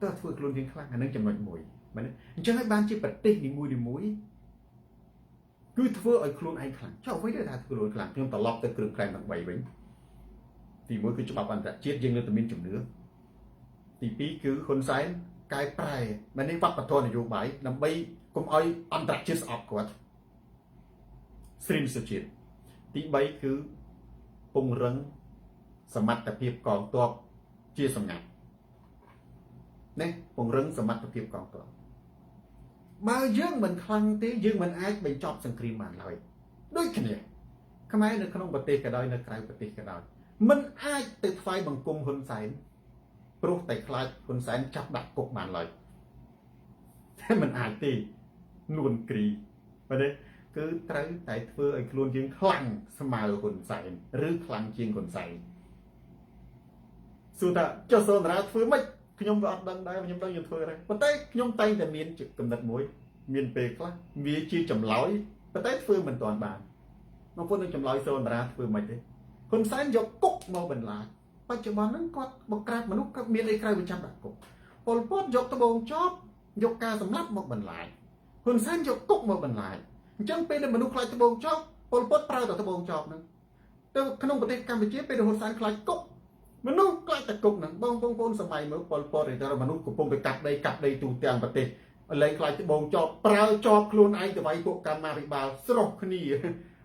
តើធ្វើខ្លួនយើងខ្លាំងអានឹងចំណុចមួយមែនទេអញ្ចឹងហើយបានជាប្រទេសនីមួយគឺធ្វើឲ្យខ្លួនឯងខ្លាំងចុះអ្វីដែលថាធ្វើខ្លួនខ្លាំងខ្ញុំត្រឡប់ទៅគ្រឿងខ្លាំងទាំង3វិញទី1គឺច្បាប់អន្តរជាតិយើងនៅតែមានជំនឿទី2គឺហ៊ុនសែនកែប្រែមែននេះវប្បធម៌នយោបាយដើម្បីកុំឲ្យអន្តរជាតិស្អប់គាត់ស្រីនសុជាតិទី3គឺពង្រឹងសមត្ថភាពកងទ័ពជាសម្ងាត់ណាពង្រឹងសមត្ថភាពកងទ័ពបើយើងមិនខ្លាំងទេយើងមិនអាចបញ្ចប់សង្គ្រាមបានឡើយដូចគ្នាខ្មែរនៅក្នុងប្រទេសក៏ដោយនៅក្រៅប្រទេសក៏ដោយមិនអាចទៅថ្វាយបង្គំហ៊ុនសែនព្រោះតែខ្លាចហ៊ុនសែនចាប់ដាក់គុកបានឡើយតែមិនអាចទេនួនគ្រីមែនទេគឺត្រូវតែធ្វើឲ្យខ្លួនយើងខ្លាំងស្មើហ៊ុនសែនឬខ្លាំងជាងហ៊ុនសែនសួរថាចុះសូនរាធ្វើម៉េចខ្ញុំក៏អត់ដឹងដែរខ្ញុំដឹងខ្ញុំធ្វើដែរប៉ុន្តែខ្ញុំតែងតែមានកំណត់មួយមានពេលខ្លះវាជាចម្លើយប៉ុន្តែធ្វើមិនទាន់បានបងប្អូននឹងចម្លើយសូនរាធ្វើម៉េចទេហ៊ុនសែនយកគុកមកបន្លាចបច្ចុប្បន្នហ្នឹងគាត់បង្ក្រាបមនុស្សគាត់មានអីក្រៅពីចាប់ដាក់គុកប៉ុលពតយកត្បូងចប់យកការសម្លាប់មកបន្លាចហ៊ុនសែនយកគុកមកបន្លាចអញ្ចឹងពេលដែលមនុស្សខ្លាចត្បូងចប់ប៉ុលពតប្រើតែត្បូងចប់ហ្នឹងទៅក្នុងប្រទេសកម្ពុជាពេលដែលហ៊ុនសែនខ្លាចគុកមនុស្សខ្លាចតែគុកហ្នឹងបងប្អូនសម័យមើលប៉ុលពតឬថាមនុស្សកំពុងតែកាប់ដីទូទាំងប្រទេសឥឡូវខ្លាចត្បូងចប់ប្រើចប់ខ្លួនឯងទៅវាយពួកកម្មាភិបាលស្រោះគ្នា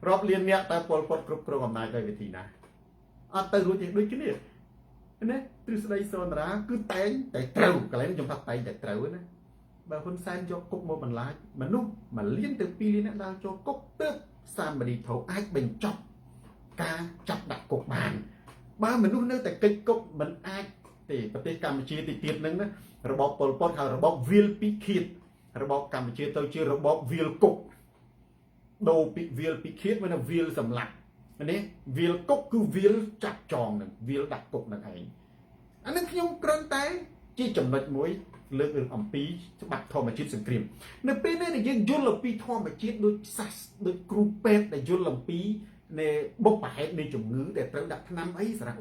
រាប់លានអ្នកតែប៉ុលពតគ្រប់គ្រងអំណាចដោយវិធីណាអត់ទៅរួចទេដូចគ្នាណាទ្រឹស្ដីសូនរាគឺតែងតែត្រូវកន្លែងខ្ញុំថាតែងតែត្រូវណាបើហ៊ុនសែនយកគុកមកបន្លាចមនុស្ស1លានទៅ2លានអ្នកដើរចូលគុកទើបសាមនីធោអាចបញ្ចប់ការចាប់ដាក់គុកបានបើមនុស្សនៅតែកិច្ចគុកមិនអាចទេប្រទេសកម្ពុជាទីទៀតហ្នឹងណារបបប៉ុលពតហៅរបបវាលពិឃាតរបបកម្ពុជាទៅជារបបវាលគុកដូរពីវាលពិឃាតមកវាលសម្លាប់នេះវាលគុកគឺវាលចាប់ចងនឹងវាលដាក់គុកនឹងឯងអានេះខ្ញុំគ្រាន់តែជាចំណុចមួយលើករឿងអំពីច្បាប់ធម្មជាតិសង្គ្រាមនៅពេលនេះយើងយល់អំពីធម្មជាតិដូចសាសដូចគ្រូពេទ្យដែលយល់អំពីនៃបុព្វហេតុនៃជំងឺដែលត្រូវដាក់ថ្នាំអីសារៈ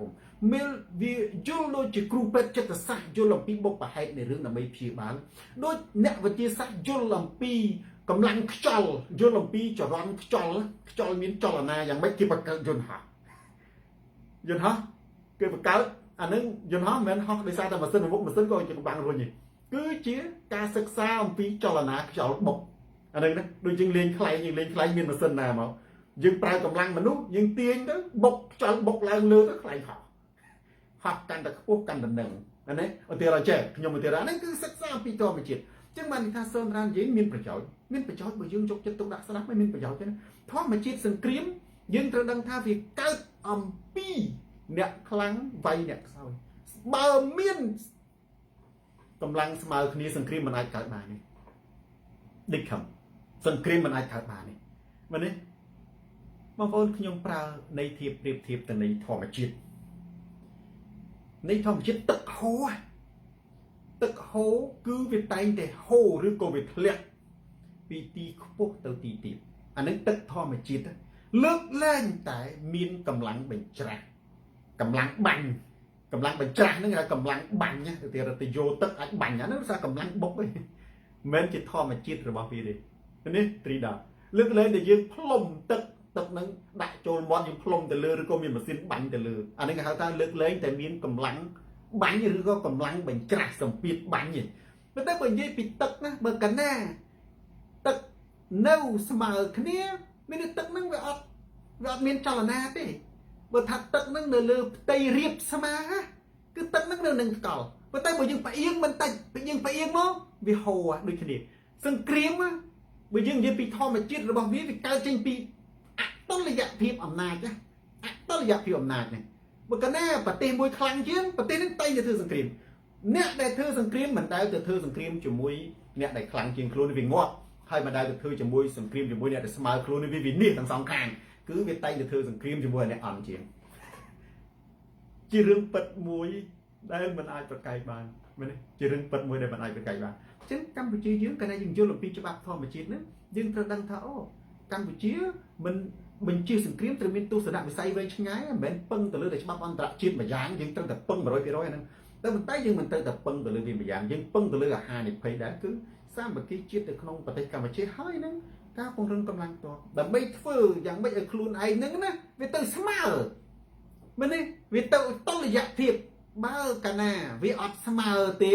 មេលវាយល់ដូចជាគ្រូពេទ្យចិត្តសាស្ត្រយល់អំពីបុព្វហេតុនៃរឿងដើម្បីព្យាបាលដូចអ្នកវិទ្យាសាស្ត្រយល់អំពីកម្លាំងខ្យល់យល់អំពីចរន្តខ្យល់មានចលនាយ៉ាងម៉េចគេបង្កើតយន្តហោះគេបង្កើតអានឹងយន្តហោះមិនមែនហោះដោយសារតែម៉ាស៊ីនមុខម៉ាស៊ីនក៏ជាកម្លាំងរុញទេគឺជាការសិក្សាអំពីចលនាខ្យល់បុកអានឹងណាដូចយើងលេងខ្លែងមានម៉ាស៊ីនណាមកយើងប្រើកម្លាំងមនុស្សយើងទាញទៅបុកខ្យល់បុកឡើងលើទៅខ្លែងហោះកាន់តែខ្ពស់កាន់តែនឹងអានេះឧទាហរណ៍ចេះខ្ញុំឧទាហរណ៍នេះគឺសិក្សាអំពីធម្មជាតិចឹងបានថាសូនរាននិយាយមានប្រយោជន៍បើយើងយកចិត្តទុកដាក់ស្ដាប់មិនមានប្រយោជន៍ទេធម្មជាតិសង្គ្រាមយើងត្រូវដឹងថាវាកើតអំពីអ្នកខ្លាំងវាយអ្នកខ្សោយបើមានកម្លាំងស្មើគ្នាសង្គ្រាមមិនអាចកើតបានទេដេកខំសង្គ្រាមមិនអាចកើតបានទេមែនទេបងប្អូនខ្ញុំប្រើន័យធៀបប្រៀបធៀបទៅនៃធម្មជាតិទឹកហូរគឺវាតែងតែហូរឬក៏វាធ្លាក់ពីទីខ្ពស់ទៅទីទាបអានឹងទឹកធម្មជាតិលើកលែងតែមានកម្លាំងបញ្ច្រាស់កម្លាំងបាញ់បញ្ច្រាស់ហ្នឹងហៅកម្លាំងបាញ់ទៅទីរត់ទៅយកទឹកអាចបាញ់អាហ្នឹងសារកម្លាំងបុកទេមិនមែនជាធម្មជាតិរបស់វាទេនេះត្រីដាលើកលែងតែយើងផ្លុំទឹកហ្នឹងដាក់ចូលមាត់យើងផ្លុំទៅលើឬក៏មានម៉ាស៊ីនបាញ់ទៅលើអានេះគេហៅថាលើកលែងតែមានកម្លាំងបាញ់ឬក៏កម្លាំងបញ្ច្រាស់សម្ពាធបាញ់ទេប៉ុន្តែបើនិយាយពីទឹកណាបើកណាទឹកនៅស្មើគ្នាមានទឹកហ្នឹងវាអត់មានចលនាទេបើថាទឹកហ្នឹងនៅលើផ្ទៃរាបស្មើគឺទឹកហ្នឹងនៅនឹងថ្កល់ប៉ុន្តែបើយើងផ្អៀងបន្តិចផ្អៀងមកវាហូរដូចគ្នាសង្គ្រាមបើយើងនិយាយពីធម្មជាតិរបស់វាកើតចេញពីអតុល្យភាពអំណាចណា បើកណាប្រទេសមួយខ្លាំងជាងប្រទេសនឹងតែងតែធ្វើសង្គ្រាមអ្នកដែលធ្វើសង្គ្រាមមិនដែលទៅធ្វើសង្គ្រាមជាមួយអ្នកដែលខ្លាំងជាងខ្លួនវាងាប់ហើយមិនដែលទៅធ្វើជាមួយសង្គ្រាមជាមួយអ្នកដែលស្មើខ្លួនវាវិនិច្ឆ័យទាំងសងខាងគឺវាតែងតែធ្វើសង្គ្រាមជាមួយអ្នកអន់ជាងជារឿងពិតមួយដែលមិនអាចប្រកែកបានមែនទេជារឿងពិតមួយដែលមិនអាចប្រកែកបានអញ្ចឹងកម្ពុជាយើងកាលណាយើងយល់អំពីច្បាប់ធម្មជាតិហ្នឹងយើងត្រូវដឹងថាអូកម្ពុជាមិនបញ្ជាសង្គ្រាមត្រូវមានទស្សនវិស័យវែងឆ្ងាយមិនមែនពឹងទៅលើតែច្បាប់អន្តរជាតិមួយយ៉ាងយើងត្រូវតែពឹង 100% ហ្នឹងតែប៉ុន្តែយើងមិនត្រូវតែពឹងទៅលើវាមួយយ៉ាងយើងពឹងទៅលើអាហារនិភ័យដែរគឺសាមគ្គីជាតិនៅក្នុងប្រទេសកម្ពុជាហើយនឹងការពង្រឹងកម្លាំងទ័ពដើម្បីធ្វើយ៉ាងម៉េចឲ្យខ្លួនឯងហ្នឹងណាវាទៅស្មើមែនទេវាទៅតុល្យភាពបើកាលណាវាអត់ស្មើទេ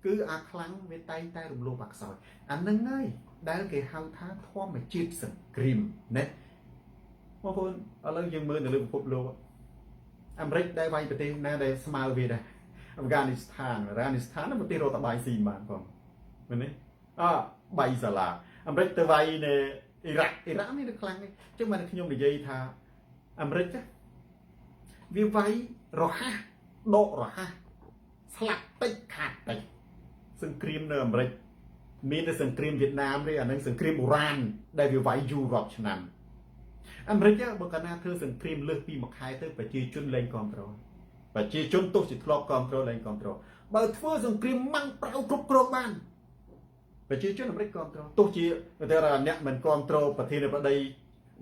គឺអាខ្លាំងវាតែងតែរំលោភអខ្សោយអាហ្នឹងហើយដែលគេហៅថាធម្មជាតិសង្គ្រាមណាបងប្អូនឥឡូវយើងមើលនៅលើពិភពលោកអាមេរិកដែលវាយប្រទេសណាដែលស្មើវាដែរអាហ្វហ្គានីស្ថានប្រទេសរត់តបាយស៊ីបានផងមែនទេបាយសាឡាអាមេរិកទៅវាយនៅអ៊ីរ៉ាក់នេះនៅខ្លាំងទេអញ្ចឹងបានខ្ញុំនិយាយថាអាមេរិកវាវាយរហ័សដករហ័សស្លាប់តិចខាតតិចសង្គ្រាមនៅអាមេរិកមានតែសង្គ្រាមវៀតណាមទេអានឹងសង្គ្រាមបុរាណដែលវាវាយយូររាប់ឆ្នាំអាមេរិកបើកាលណាធ្វើសង្គ្រាមលើសពីមួយខែទៅប្រជាជនលែងគ្រប់គ្រងប្រជាជនទោះជាធ្លាប់គ្រប់គ្រងលែងគ្រប់គ្រងបើធ្វើសង្គ្រាមម៉ាំងប្រៅគ្រប់គ្រងបានប្រជាជនអាមេរិកគ្រប់គ្រងទោះជាតែអ្នកមិនគ្រប់គ្រងប្រធានាធិបតី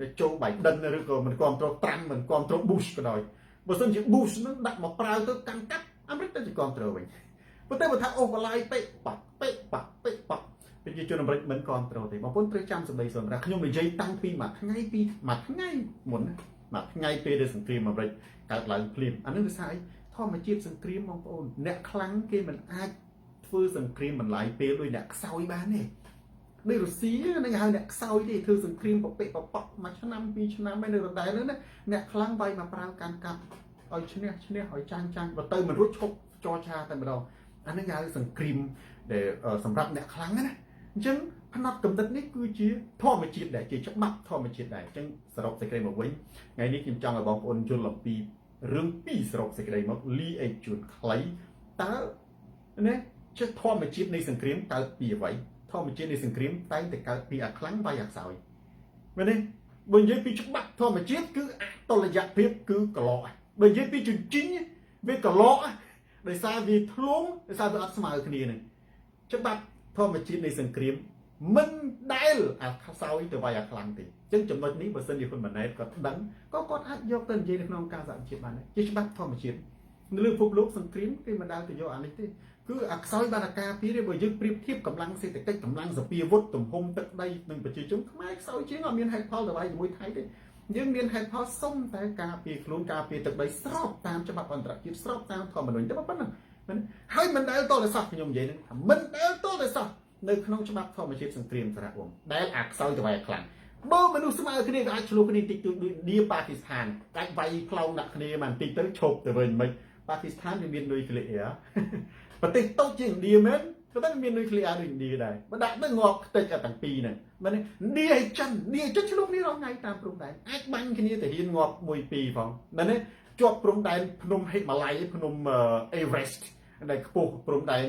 ដែលចូលបៃដិនឬក៏មិនគ្រប់គ្រងត្រាំមិនគ្រប់គ្រងប៊ូសក៏ដោយបើមិនជា Bush នឹងដាក់មកប្រើទៅកាន់កាប់អាមេរិកទៅជាគ្រប់គ្រងវិញប៉ុន្តែបើថាអូបឡាយពេកប៉ប្រជាជនអាមេរិកមិនគ្រប់គ្រងទេបងប្អូនត្រូវចាំសម្ដីសម្រាប់ខ្ញុំនិយាយតាំងពីមួយថ្ងៃមុនមួយថ្ងៃពេលដែលសង្គ្រាមអាមេរិកកើតឡើងភ្លាមអានឹងវាស្អីធម្មជាតិសង្គ្រាមបងប្អូនអ្នកខ្លាំងគេមិនអាចធ្វើសង្គ្រាមបន្លាយពេលដោយអ្នកខ្សោយបានទេដូចរុស្ស៊ីនឹងហៅអ្នកខ្សោយទេធ្វើសង្គ្រាមពពាក់ពប៉មួយឆ្នាំពីរឆ្នាំហើយនៅដដែលនោះណាអ្នកខ្លាំងបាយមកប្រើកាន់កាប់ឲ្យឈ្នះឲ្យចាញ់បើទៅមិនរួចឈប់ចរចាតែម្ដងអានេះគេហៅសង្គ្រាមដែលសម្រាប់អ្នកខ្លាំងណាអញ្ចឹងផ្នត់កំណត់នេះគឺជាធម្មជាតិដែរជាច្បាប់ធម្មជាតិដែរអញ្ចឹងសរុបសេចក្តីមកវិញថ្ងៃនេះខ្ញុំចង់ឲ្យបងប្អូនយល់អំពីរឿងពីរសរុបសេចក្តីមកលីអេជួនខ្លីតើណាជាធម្មជាតិនៃសង្គ្រាមកើតពីអ្វីធម្មជាតិនៃសង្គ្រាមតែងតែកើតពីអាខ្លាំងវាយអាខ្សោយមែនទេបើនិយាយពីច្បាប់ធម្មជាតិគឺអតុល្យភាពគឺកឡោបើនិយាយពីជញ្ជីងវាកឡោដោយសារវាធ្លុំដោយសារវាអត់ស្មើគ្នានឹងច្បាប់ធម្មជាតិនៃសង្គ្រាមមិនដែលអាខ្សោយទៅវាយអាខ្លាំងទេអញ្ចឹងចំណុចនេះបើសិនជាคุณម៉ាណែតគាត់ដឹងក៏គាត់អាចយកទៅនិយាយនៅក្នុងការសហជីពបានដែរជាច្បាប់ធម្មជាតិនៅលើពិភពលោកសង្គ្រាមគេមិនដែលទៅយកអានេះទេគឺអាខ្សោយបានអាការពីរបើយើងប្រៀបធៀបកម្លាំងសេដ្ឋកិច្ចកម្លាំងសពាវុធទំហំទឹកដីនិងប្រជាជនខ្មែរខ្សោយជាងអត់មានហេតុផលទៅវាយជាមួយថៃទេយើងមានហេតុផលសុំតែការពារខ្លួនការពារទឹកដីស្របតាមច្បាប់អន្តរជាតិស្របតាមធម្មនុញ្ញតែប៉ុណ្ណឹងហើយមិនដែលតតែសោះខ្ញុំនិយាយហ្នឹងថាមិនដែលតតែសោះនៅក្នុងច្បាប់ធម្មជាតិសង្គ្រាមសារៈបងដែលអាខ្សោយទៅវាយខ្លាំងបើមនុស្សស្មើគ្នាក៏អាចឆ្លោះគ្នាតិចតួចដូចឌីប៉ាគីស្ថានកាច់វាយផ្លោងដាក់គ្នាបានតិចទៅឈប់ទៅវិញមិនប៉ាគីស្ថានវាមាននុយក្លេអ៊ែរប្រទេសតូចជាងឥណ្ឌាមែនក៏តែមាននុយក្លេអ៊ែរដូចឥណ្ឌាដែរបើដាក់ទៅងាប់ខ្ទេចអាទាំងពីរហ្នឹងមែនទេឥណ្ឌាឲ្យចិនឆ្លោះគ្នារាល់ថ្ងៃតាមព្រំដែនអាចបាញ់គ្នាទៅហ៊ានងាប់មួយពីរផងមែនទេជាប់ព្រំដែនភ្នំហេម៉ាឡៃភ្នំអេវរេស្តដែលខ្ពស់ព្រំដែន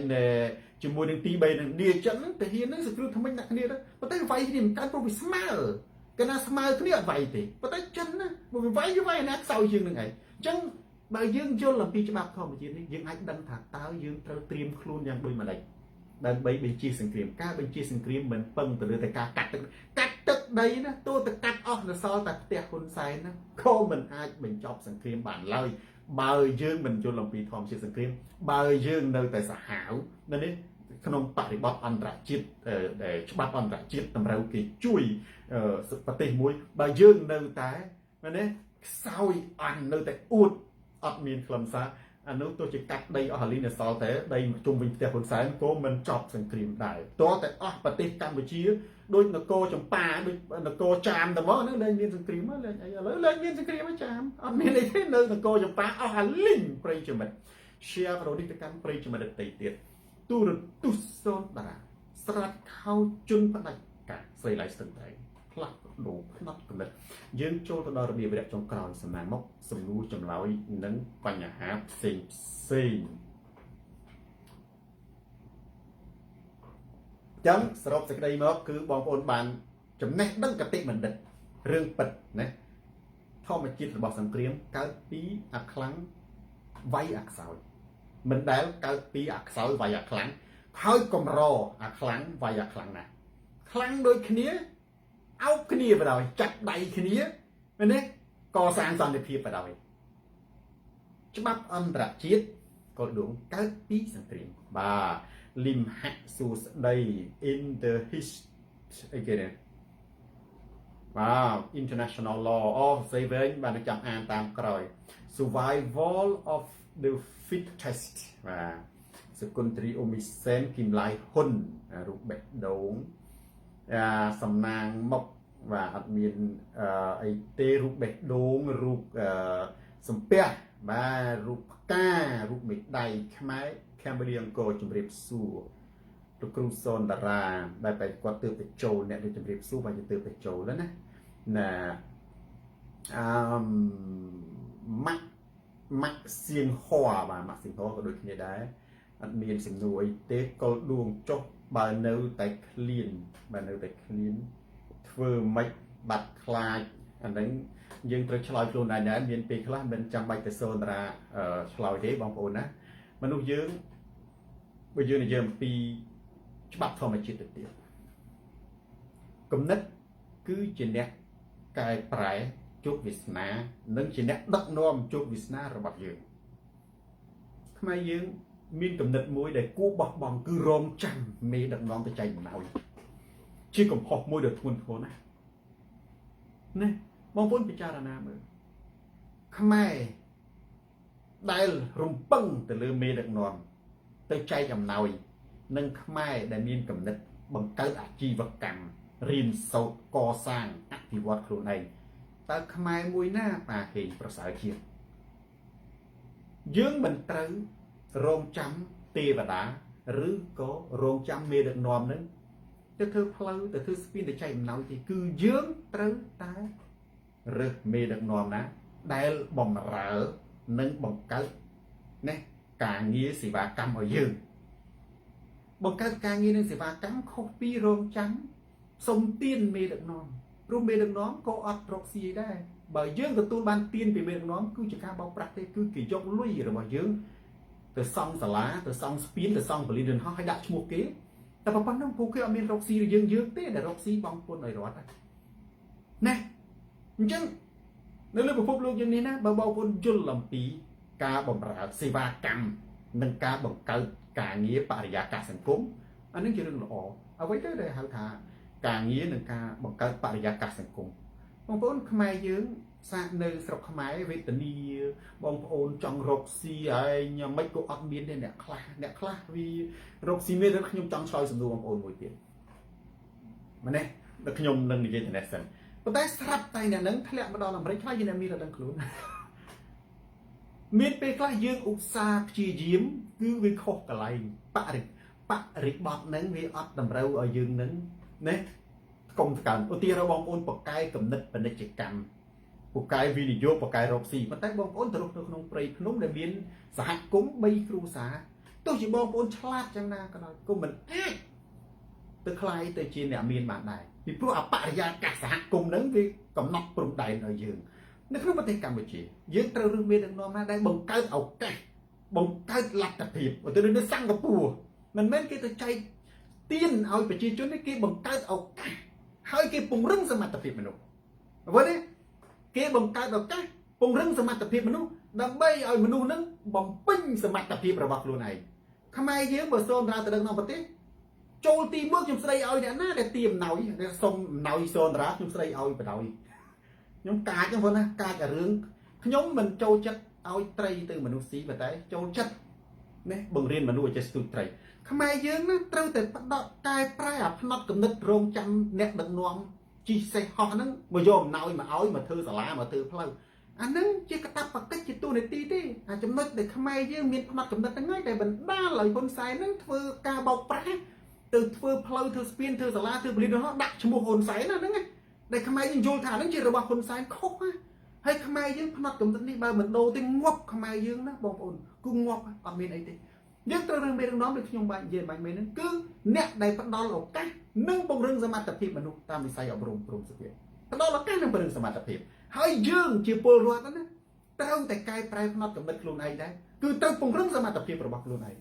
ជាមួយនឹងទី3នឹងឥណ្ឌាចិនហ្នឹងទៅហ៊ានហ្នឹងសង្គ្រោះថ្មិញដាក់គ្នាទៅប៉ុន្តែវាយគ្នាមិនកើតព្រោះវាស្មើកាលណាស្មើគ្នាអត់វាយទេប៉ុន្តែចិនណាបើវាវាយណាខ្សោយជាងនឹងឯងអញ្ចឹងបើយើងយល់អំពីច្បាប់ធម្មជាតិនេះយើងអាចដឹងថាតើយើងត្រូវត្រៀមខ្លួនយ៉ាងដូចម្ដេចដើម្បីបញ្ជាសង្គ្រាមការបញ្ជាសង្គ្រាមមិនពឹងទៅលើតែការកាត់ទឹកដីណាទោះតែកាត់អស់នៅសល់តែផ្ទះហ៊ុនសែនណាក៏មិនអាចបញ្ចប់សង្គ្រាមបានឡើយបើយើងមិនយល់អំពីធម្មជាតិសង្គ្រាមបើយើងនៅតែសាហាវនេះក្នុងបរិបទអន្តរជាតិដែលច្បាប់អន្តរជាតិតម្រូវគេជួយប្រទេសមួយបើយើងនៅតែណាខ្សោយអន់នៅតែអួតអត់មានខ្លឹមសារអានោះទោះជាកាត់ដីអស់អាលីនសល់តែដីជុំវិញផ្ទះហ៊ុនសែនក៏មិនចប់សង្គ្រាមដែរតើតែអស់ប្រទេសកម្ពុជាដូចនគរចម្ប៉ាដូចនគរចាមតែមកនឹងលែងមានសង្គ្រាមហើយលែងអីឥឡូវលែងមានសង្គ្រាមហើយចាមអត់មានអីទេនៅនគរចម្ប៉ាអស់អាលីនប្រិយមិត្ត share ប្រឌិតកម្មប្រិយមិត្តដទៃទៀតទូរទស្សន៍សូនតារាស្រាត់ខោជន់ផ្ដាច់ការស្រីឡៃស្ទឹងត្រែង ផ្លាស់ប្ដូរផ្នត់កំណត់យើងចូលទៅដល់របៀបវគ្គចុងក្រោយសំណាងមកសំណួរចម្លើយនិងបញ្ហាផ្សេងចឹងសរុបសេចក្តីមកគឺបងប្អូនបានចំណេះដឹងកតិបណ្ឌិតរឿងពិតណាធម្មជាតិរបស់សង្គ្រាមកើតពីអាខ្លាំងវាយអាខ្សោយមិនដែលកើតពីអាខ្សោយវាយអាខ្លាំងហើយកម្រអាខ្លាំងវាយអាខ្លាំងណាស់ខ្លាំងដូចគ្នាអោបគ្នាបណ្ដោយចាក់ដៃគ្នាមែនទេកសាងសន្តិភាពបណ្ដោយច្បាប់អន្តរជាតិក៏ដួងកើតពីសង្គ្រាមបាទលឹមហាក់សួស្ដី in the history បាទ international law of saving បានចាំអានតាមក្រោយ survival of the fittest បាទសកុនត្រីអូមីសែនគីមឡៃហ៊ុនរូបបេះដូងសំណាងមកបាទអត់មានអីទេរូបបេះដូងរូបសំពះបាទរូបផ្ការូបមេដៃខ្មែរខាំបលីអង្គរជំរាបសួរលោកគ្រូសនតារាដែលបែរគាត់ទើបទៅចូលអ្នកដែលជំរាបសួរបាទទើបទៅចូលแล้วណាម៉ាក់សៀងហួរបាទម៉ាក់សៀងហួរក៏ដូចគ្នាដែរអត់មានសំណួរអីទេកុលដួងចុះបើនៅតែឃ្លានធ្វើម៉េចបាត់ខ្លាចអាហ្នឹងយើងត្រូវឆ្លើយខ្លួនឯងដែរមានពេលខ្លះមិនចាំបាច់ទៅសូនតារាឆ្លើយទេបងប្អូនណាមនុស្សយើងបើយើងនិយាយអំពីច្បាប់ធម្មជាតិទៅទៀតគំនិតគឺជាអ្នកកែប្រែជោគវាសនានិងជាអ្នកដឹកនាំជោគវាសនារបស់យើងខ្មែរយើងមានគំនិតមួយដែលគួរបោះបង់គឺរងចាំមេដឹកនាំទៅចែកអំណោយជាកំហុសមួយដ៏ធ្ងន់ធ្ងរណាស់ណាបងប្អូនពិចារណាមើលខ្មែរដែលរំពឹងទៅលើមេដឹកនាំទៅចែកអំណោយនិងខ្មែរដែលមានគំនិតបង្កើតអាជីវកម្មរៀនសូត្រកសាងអភិវឌ្ឍខ្លួនឯងតើខ្មែរមួយណាប៉ាហេងប្រសើរជាងយើងមិនត្រូវរងចាំទេវតាឬក៏រងចាំមេដឹកនាំនឹងទៅធ្វើផ្លូវទៅធ្វើស្ពានទៅចែកអំណោយទេគឺយើងត្រូវតែរើសមេដឹកនាំណាដែលបំរើនិងបង្កើតណាការងារសេវាកម្មឲ្យយើងបង្កើតការងារនិងសេវាកម្មខុសពីរងចាំសុំទានមេដឹកនាំព្រោះមេដឹកនាំក៏អត់រកស៊ីដែរបើយើងទទួលបានទានពីមេដឹកនាំគឺជាការបោកប្រាស់ទេគឺគេយកលុយរបស់យើងទៅសង់សាលាទៅសង់ស្ពានទៅសង់បលិនហោះឲ្យដាក់ឈ្មោះគេតែប៉ុណ្ណឹងពួកគេអត់មានរកស៊ីយើងទេដែលរកស៊ីបងពុនឲ្យរត់ណាអញ្ចឹងនៅលើពិភពលោកយើងនេះណាបើបងប្អូនយល់អំពីការបម្រើសេវាកម្មនិងការបង្កើតការងារបរិយាកាសសង្គមអានឹងជារឿងល្អអ្វីទៅដែលហៅថាការងារនិងការបង្កើតបរិយាកាសសង្គមបងប្អូនខ្មែរយើងសាកនៅស្រុកខ្មែរវេទនីបងប្អូនចង់រកស៊ីហើយញ៉ាំមិនក៏អត់មានទេអ្នកខ្លះវារកស៊ីមានតែខ្ញុំចង់ឆ្លើយសំណួរបងប្អូនមួយទៀតមែនទេដល់ខ្ញុំនឹងនិយាយទៅនេះសិនប៉ុន្តែស្រាប់តែអ្នកនឹងធ្លាក់មកដល់អាមេរិកខ្លះយើងមានតែដឹងខ្លួនមានពេលខ្លះយើងឧស្សាហ៍ព្យាយាមគឺវាខុសកន្លែងបរិបទហ្នឹងវាអត់តម្រូវឲ្យយើងនឹងណាកុំកើនឧទាហរណ៍បងប្អូនបកកែកំណត់ពាណិជ្ជកម្មពូកែវិនិយោគពូកែរកស៊ីប៉ុន្តែបងប្អូនទៅរស់នៅក្នុងព្រៃភ្នំដែលមានសហគមន៍3គ្រួសារទោះជាបងប្អូនឆ្លាតយ៉ាងណាក៏ដោយក៏មិនអាចទៅខ្លាយទៅជាអ្នកមានបានដែរពីព្រោះអបរិយាកាសសហគមន៍ហ្នឹងវាកំណត់ព្រំដែនឲ្យយើងនៅក្នុងប្រទេសកម្ពុជាយើងត្រូវរើសមានដឹកនាំណាដែលបង្កើតឱកាសបង្កើតលទ្ធភាពទៅនៅសិង្ហបុរីមិនមែនគេទៅចែកទានឲ្យប្រជាជននេះគេបង្កើតឱកាសហើយគេពង្រឹងសមត្ថភាពមនុស្សអ្វីទេគេបង្កើតឱកាសពង្រឹងសមត្ថភាពមនុស្សដើម្បីឲ្យមនុស្សនឹងបំពេញសមត្ថភាពរបស់ខ្លួនឯងខ្មែរយើងបើសូមរាទៅដឹកនាំប្រទេសចូលទី1ខ្ញុំស្ដីឲ្យអ្នកណាដែលទាមអំណោយដែលសុំអំណោយសូនរាខ្ញុំស្ដីឲ្យបដ ாய் ខ្ញុំកាចហ្នឹងបងណាកាចអារឿងខ្ញុំមិនចូលចិត្តឲ្យត្រីទៅមនុស្សស៊ីប៉ុន្តែចូលចិត្តណាបង្រៀនមនុស្សឲ្យចេះស្ទូចត្រីខ្មែរយើងណាត្រូវតែបដកកែប្រែអាផ្នត់គំនិតរងចាំអ្នកដឹកនាំជីសេះហោះហ្នឹងមកយកអំណោយមកឲ្យមកធ្វើសាលាមកធ្វើផ្លូវអាហ្នឹងជាកតាបកិច្ចជាទូនាទីទេអាចំណុចដែលខ្មែរយើងមានផ្នត់គំនិតហ្នឹងហើយតែបណ្ដាលឲ្យហ៊ុនសែនហ្នឹងធ្វើការបោកប្រាស់ទៅធ្វើផ្លូវធ្វើស្ពានធ្វើសាលាធ្វើបលិនហោះដាក់ឈ្មោះហ៊ុនសែនណាហ្នឹង ដែលខ្មែរយើងយល់ថាហ្នឹងជារបស់ហ៊ុនសែនខុសណាហើយខ្មែរយើងផ្នត់កំណត់នេះបើមិនដូរទេងាប់ខ្មែរយើងណាបងប្អូនគឺងាប់អត់មានអីទេយើងត្រូវរឿងមេដឹកនាំដូចខ្ញុំបាននិយាយបាញ់មែនហ្នឹងគឺអ្នកដែលផ្ដល់ឱកាសនិងពង្រឹងសមត្ថភាពមនុស្សតាមវិស័យអប់រំព្រមសុភាពផ្ដល់ឱកាសនិងពង្រឹងសមត្ថភាពហើយយើងជាពលរដ្ឋណាត្រូវតែកែប្រែផ្នត់កំណត់ខ្លួនឯងដែរគឺត្រូវពង្រឹងសមត្ថភាពរបស់ខ្លួនឯង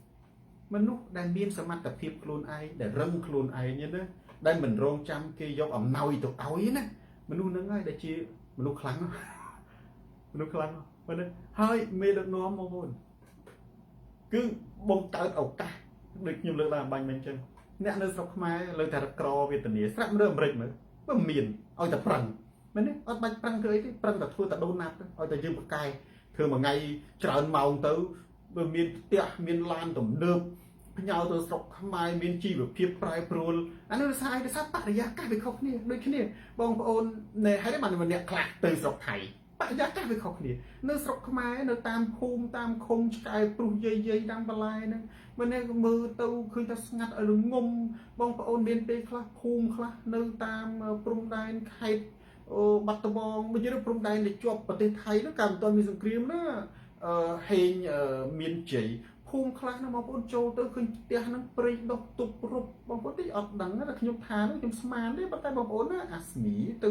មនុស្សដែលមានសមត្ថភាពខ្លួនឯងដែលរឹងខ្លួនឯងណាដែលមិនរងចាំគេយកអំណោយទៅឲ្យណាមនុស្សហ្នឹងហើយដែលជាមនុស្សខ្លាំងមនុស្សខ្លាំងមែនទេហើយមេដឹកនាំបងប្អូនគឺបង្កើតឱកាសដូចខ្ញុំលើកឡើងបាញ់មិញអញ្ចឹងអ្នកនៅស្រុកខ្មែរលើតែក្រវេទនាស្រាប់មើលអាមេរិកមើលបើមានឲ្យតែប្រឹងមែនទេអត់បាច់ប្រឹងធ្វើអីទេប្រឹងតែធ្វើតែដូនណាត់ឲ្យតែយើងប្រកែធ្វើមួយថ្ងៃច្រើនម៉ោងទៅបើមានផ្ទះមានឡានទំនើបផ្ញើទៅស្រុកខ្មែរមានជីវភាពប្រែប្រួលអានោះស្អីដោយសារបរិយាកាសវាខុសគ្នាដូចគ្នាបងប្អូននៅហើយបានម្នាក់ខ្លះទៅស្រុកថៃបរិយាកាសវាខុសគ្នានៅស្រុកខ្មែរនៅតាមភូមិតាមឃុំឆ្កែព្រុសយាយតាមបន្លែហ្នឹងមិននេះមើលទៅឃើញថាស្ងាត់ឲ្យល្ងំបងប្អូនមានពេលខ្លះភូមិខ្លះនៅតាមព្រំដែនខេត្តបាត់ដំបងមិនយល់ព្រំដែនដែលជាប់ប្រទេសថៃនោះកាលមិនទាន់មានសង្គ្រាមណាហេងមានជ័យភូមិខ្លះណាបងប្អូនចូលទៅឃើញផ្ទះហ្នឹងព្រៃដុះទប់រុបបងប្អូនទីអត់ដឹងណាខ្ញុំថានោះខ្ញុំស្មានទេប៉ុន្តែបងប្អូនណាអាស្មីទៅ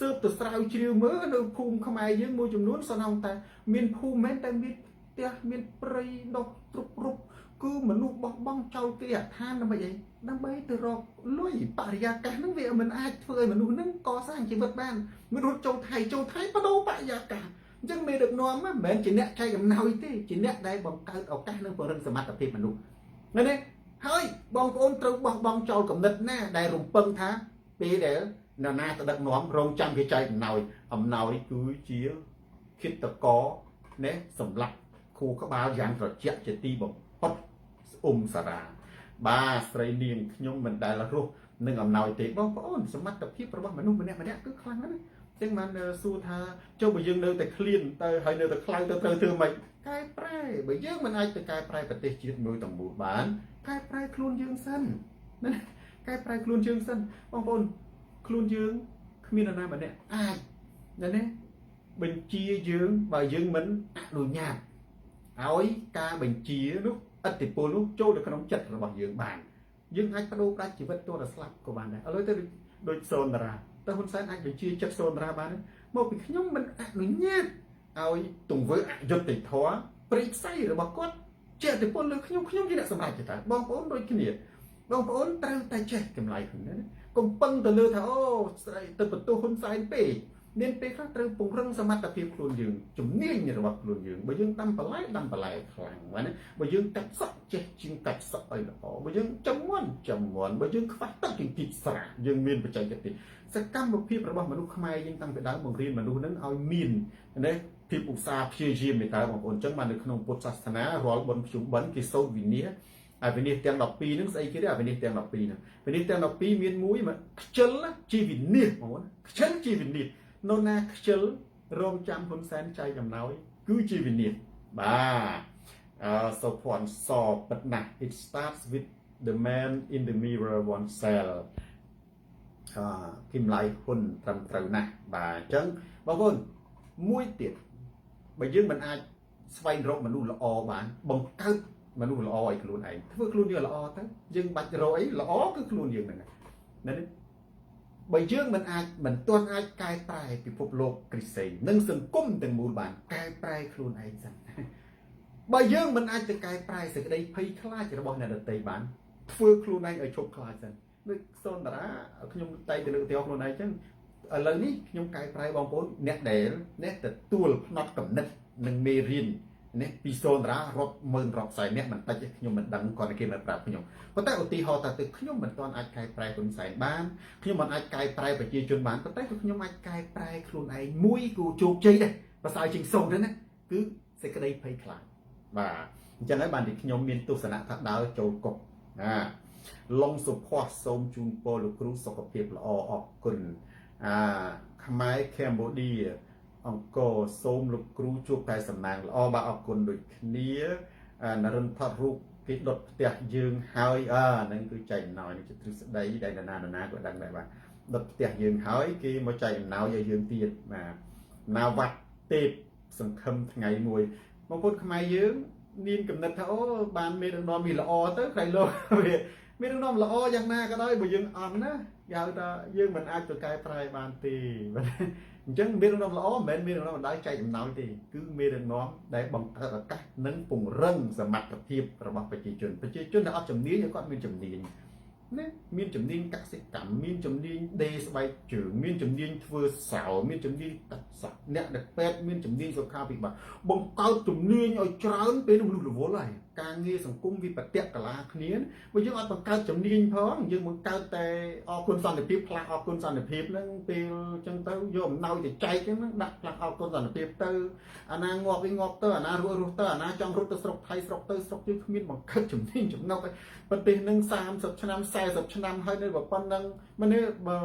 ស៊ើបទៅស្រាវជ្រាវមើលនៅភូមិខ្មែរយើងមួយចំនួនសន្និដ្ឋានតែមានភូមិមែនតែមានផ្ទះមានព្រៃដុះទប់រុបគឺមនុស្សបោះបង់ចោលគេអឋានដើម្បីអីដើម្បីទៅរកលុយបរិយាកាសហ្នឹងវាមិនអាចធ្វើឲ្យមនុស្សហ្នឹងកសាងជីវិតបានមនុស្សចូលថៃបដូរបរិយាកាសអញ្ចឹងមេដឹកនាំមិនមែនជាអ្នកចែកអំណោយទេជាអ្នកដែលបង្កើតឱកាសនិងពង្រឹងសមត្ថភាពមនុស្សឃើញទេហើយបងប្អូនត្រូវបោះបង់ចោលគំនិតណាដែលរំពឹងថាពេលដែលនរណាទៅដឹកនាំរងចាំគេចែកអំណោយគឺជាគិតកោណែសម្រាប់គូក្បាលយ៉ាងត្រជាក់ជាទីបំផុតសារាបាទស្រីនាងខ្ញុំមិនដែលរស់នឹងអំណោយទេបងប្អូនសមត្ថភាពរបស់មនុស្សម្នាក់គឺខ្លាំងណាស់ចឹងបានសួរថាចុះបើយើងនៅតែឃ្លានទៅហើយនៅតែខ្លាំងទៅត្រូវធ្វើម៉េចកែប្រែបើយើងមិនអាចទៅកែប្រែប្រទេសជាតិមួយទាំងមូលបានកែប្រែខ្លួនយើងសិនណាកែប្រែខ្លួនយើងសិនបងប្អូនខ្លួនយើងគ្មាននរណាម្នាក់អាចណាបញ្ជាយើងបើយើងមិនអនុញ្ញាតឲ្យការបញ្ជានោះឥទ្ធិពលនោះចូលទៅក្នុងចិត្តរបស់យើងបានយើងអាចបដូរផ្ដាច់ជីវិតទោះតែស្លាប់ក៏បានដែរឥឡូវទៅដូចសូនតារាតើហ៊ុនសែនអាចបញ្ជាចិត្តសូនតារាបានទេមកពីខ្ញុំមិនអនុញ្ញាតឲ្យទង្វើអយុត្តិធម៌ព្រៃផ្សៃរបស់គាត់ជាឥទ្ធិពលលើខ្ញុំជាអ្នកសម្រេចទេបងប្អូនដូចគ្នាបងប្អូនត្រូវតែចេះចម្លៃខ្លួនណាកុំពឹងទៅលើថាអូស្រីទៅបន្ទោសហ៊ុនសែនពេកមានពេលខ្លះត្រូវពង្រឹងសមត្ថភាពខ្លួនយើងជំនាញរបស់ខ្លួនយើងបើយើងដាំបន្លែខ្លាំងណាបើយើងកាត់សក់ចេះជាងកាត់សក់ឲ្យល្អបើយើងចំមន់បើយើងខ្វះទឹកជាងទីស្រាយើងមានបច្ចេកទេសសកម្មភាពរបស់មនុស្សខ្មែរយើងតាំងពីដើមបង្រៀនមនុស្សនឹងឲ្យមានណាភាពឧស្សាហ៍ព្យាយាមតើបងប្អូនអញ្ចឹងបាននៅក្នុងពុទ្ធសាសនារាល់បុណ្យភ្ជុំបិណ្ឌគេសូត្រវិន័យហើយវិន័យទាំង12ហ្នឹងស្អីគេទេវិន័យទាំង12ហ្នឹងវិន័យទាំង12មានមួយខ្ជិលជាវិន័យបងប្អូនខ្ជិលជាវិន័យនរណាខ្ជិលរងចាំហ៊ុនសែនចែកអំណោយគឺជាវិន័យបាទសុភ័ណ្ឌសពិតណាស់ it starts with the man in the mirror oneself គីមឡៃហ៊ុនត្រឹមត្រូវណាស់បាទអញ្ចឹងបងប្អូនមួយទៀតបើយើងមិនអាចស្វែងរកមនុស្សល្អបានបង្កើតមនុស្សល្អឲ្យខ្លួនឯងធ្វើខ្លួនយើងល្អទៅយើងបាច់រកអីល្អគឺខ្លួនយើងហ្នឹងណាបើយើងមិនទាន់អាចកែប្រែពិភពលោកគ្រីស្ទនិងសង្គមទាំងមូលបានកែប្រែខ្លួនឯងសិនបើយើងមិនអាចទៅកែប្រែសេចក្តីភ័យខ្លាចរបស់អ្នកដទៃបានធ្វើខ្លួនឯងឲ្យឈប់ខ្លាចសិនដូចសូនតារាខ្ញុំតែទៅលើកឧទាហរណ៍ខ្លួនឯងអញ្ចឹងឥឡូវនេះខ្ញុំកែប្រែបងប្អូនអ្នកដែលទទួលផ្នត់កំណត់និងមេរៀននេះពីសូនតារារាប់ម៉ឺនរាប់សែនអ្នកមិនតិចទេខ្ញុំមិនដឹងគាត់គេមិនប្រាប់ខ្ញុំប៉ុន្តែឧទាហរណ៍ថាទៅខ្ញុំមិនទាន់អាចកែប្រែហ៊ុនសែនបានខ្ញុំមិនអាចកែប្រែប្រជាជនបានប៉ុន្តែខ្ញុំអាចកែប្រែខ្លួនឯងមួយគូជោគជ័យដែរប្រសើរជាងសូនទៅណាគឺសេចក្តីភ័យខ្លាចបាទអញ្ចឹងហើយបានទីខ្ញុំមានទស្សនៈថាដើរចូលកុកឡុងសុភ័ក្រសូមជូនពរលោកគ្រូសុខភាពល្អអរគុណខ្មែរកម្ពុជាអង្គរសូមលោកគ្រូជួបតែសំណាងល្អបាទអរគុណដូចគ្នានរិនថតរូបគេដុតផ្ទះយើងហើយហ្នឹងគឺចែកអំណោយនេះជាទ្រឹស្ដីដែលណាក៏ដឹងដែរបាទ ដុតផ្ទះយើងហើយគេមកចែកអំណោយឲ្យយើងទៀតបាទណាវត្តទេពសង្ឃឹមថ្ងៃមួយបងប្អូនខ្មែរយើងមានកំណត់ថាអូបានមេដឹកនាំវាល្អទៅក្រៃលោកវាមេដឹកនាំល្អយ៉ាងណាក៏ដោយបើយើងអន់ណាគេហៅថាយើងមិនអាចទៅកែប្រែបានទេអញ្ចឹងមេដឹកនាំល្អមិនមែនមេដឹកនាំដែលចែកអំណោយទេគឺមេដឹកនាំដែលបង្កើតឱកាសនិងពង្រឹងសមត្ថភាពរបស់ប្រជាជនដែលអត់ជំនាញគាត់មានជំនាញណាមានជំនាញកសិកម្មមានជំនាញដេរស្បែកជើងមានជំនាញធ្វើសោមានជំនាញកាត់សក់អ្នកដែលពេទ្យមានជំនាញសុខាភិបាលបង្កើតជំនាញឲ្យច្រើនពេលមនុស្សរវល់ហើយការងារសង្គមវាប្រតិកលាគ្នាបើយើងអត់បង្កើតជំនាញផងយើងបង្កើតតែអរគុណសន្តិភាពផ្លាស់អរគុណសន្តិភាពហ្នឹងពេលអញ្ចឹងទៅយកអំណោយទៅចែកហ្នឹងដាក់ផ្លាស់អរគុណសន្តិភាពទៅអាណាងាប់វិញងាប់ទៅអាណារស់ទៅអាណាចង់រត់ទៅស្រុកថៃស្រុកទៅស្រុកយើងគ្មានបង្កើតជំនាញចំណុកឯប្រទេសនឹង30ឆ្នាំ40ឆ្នាំហើយនៅប៉ុណ្ណឹងមនុស្សបើ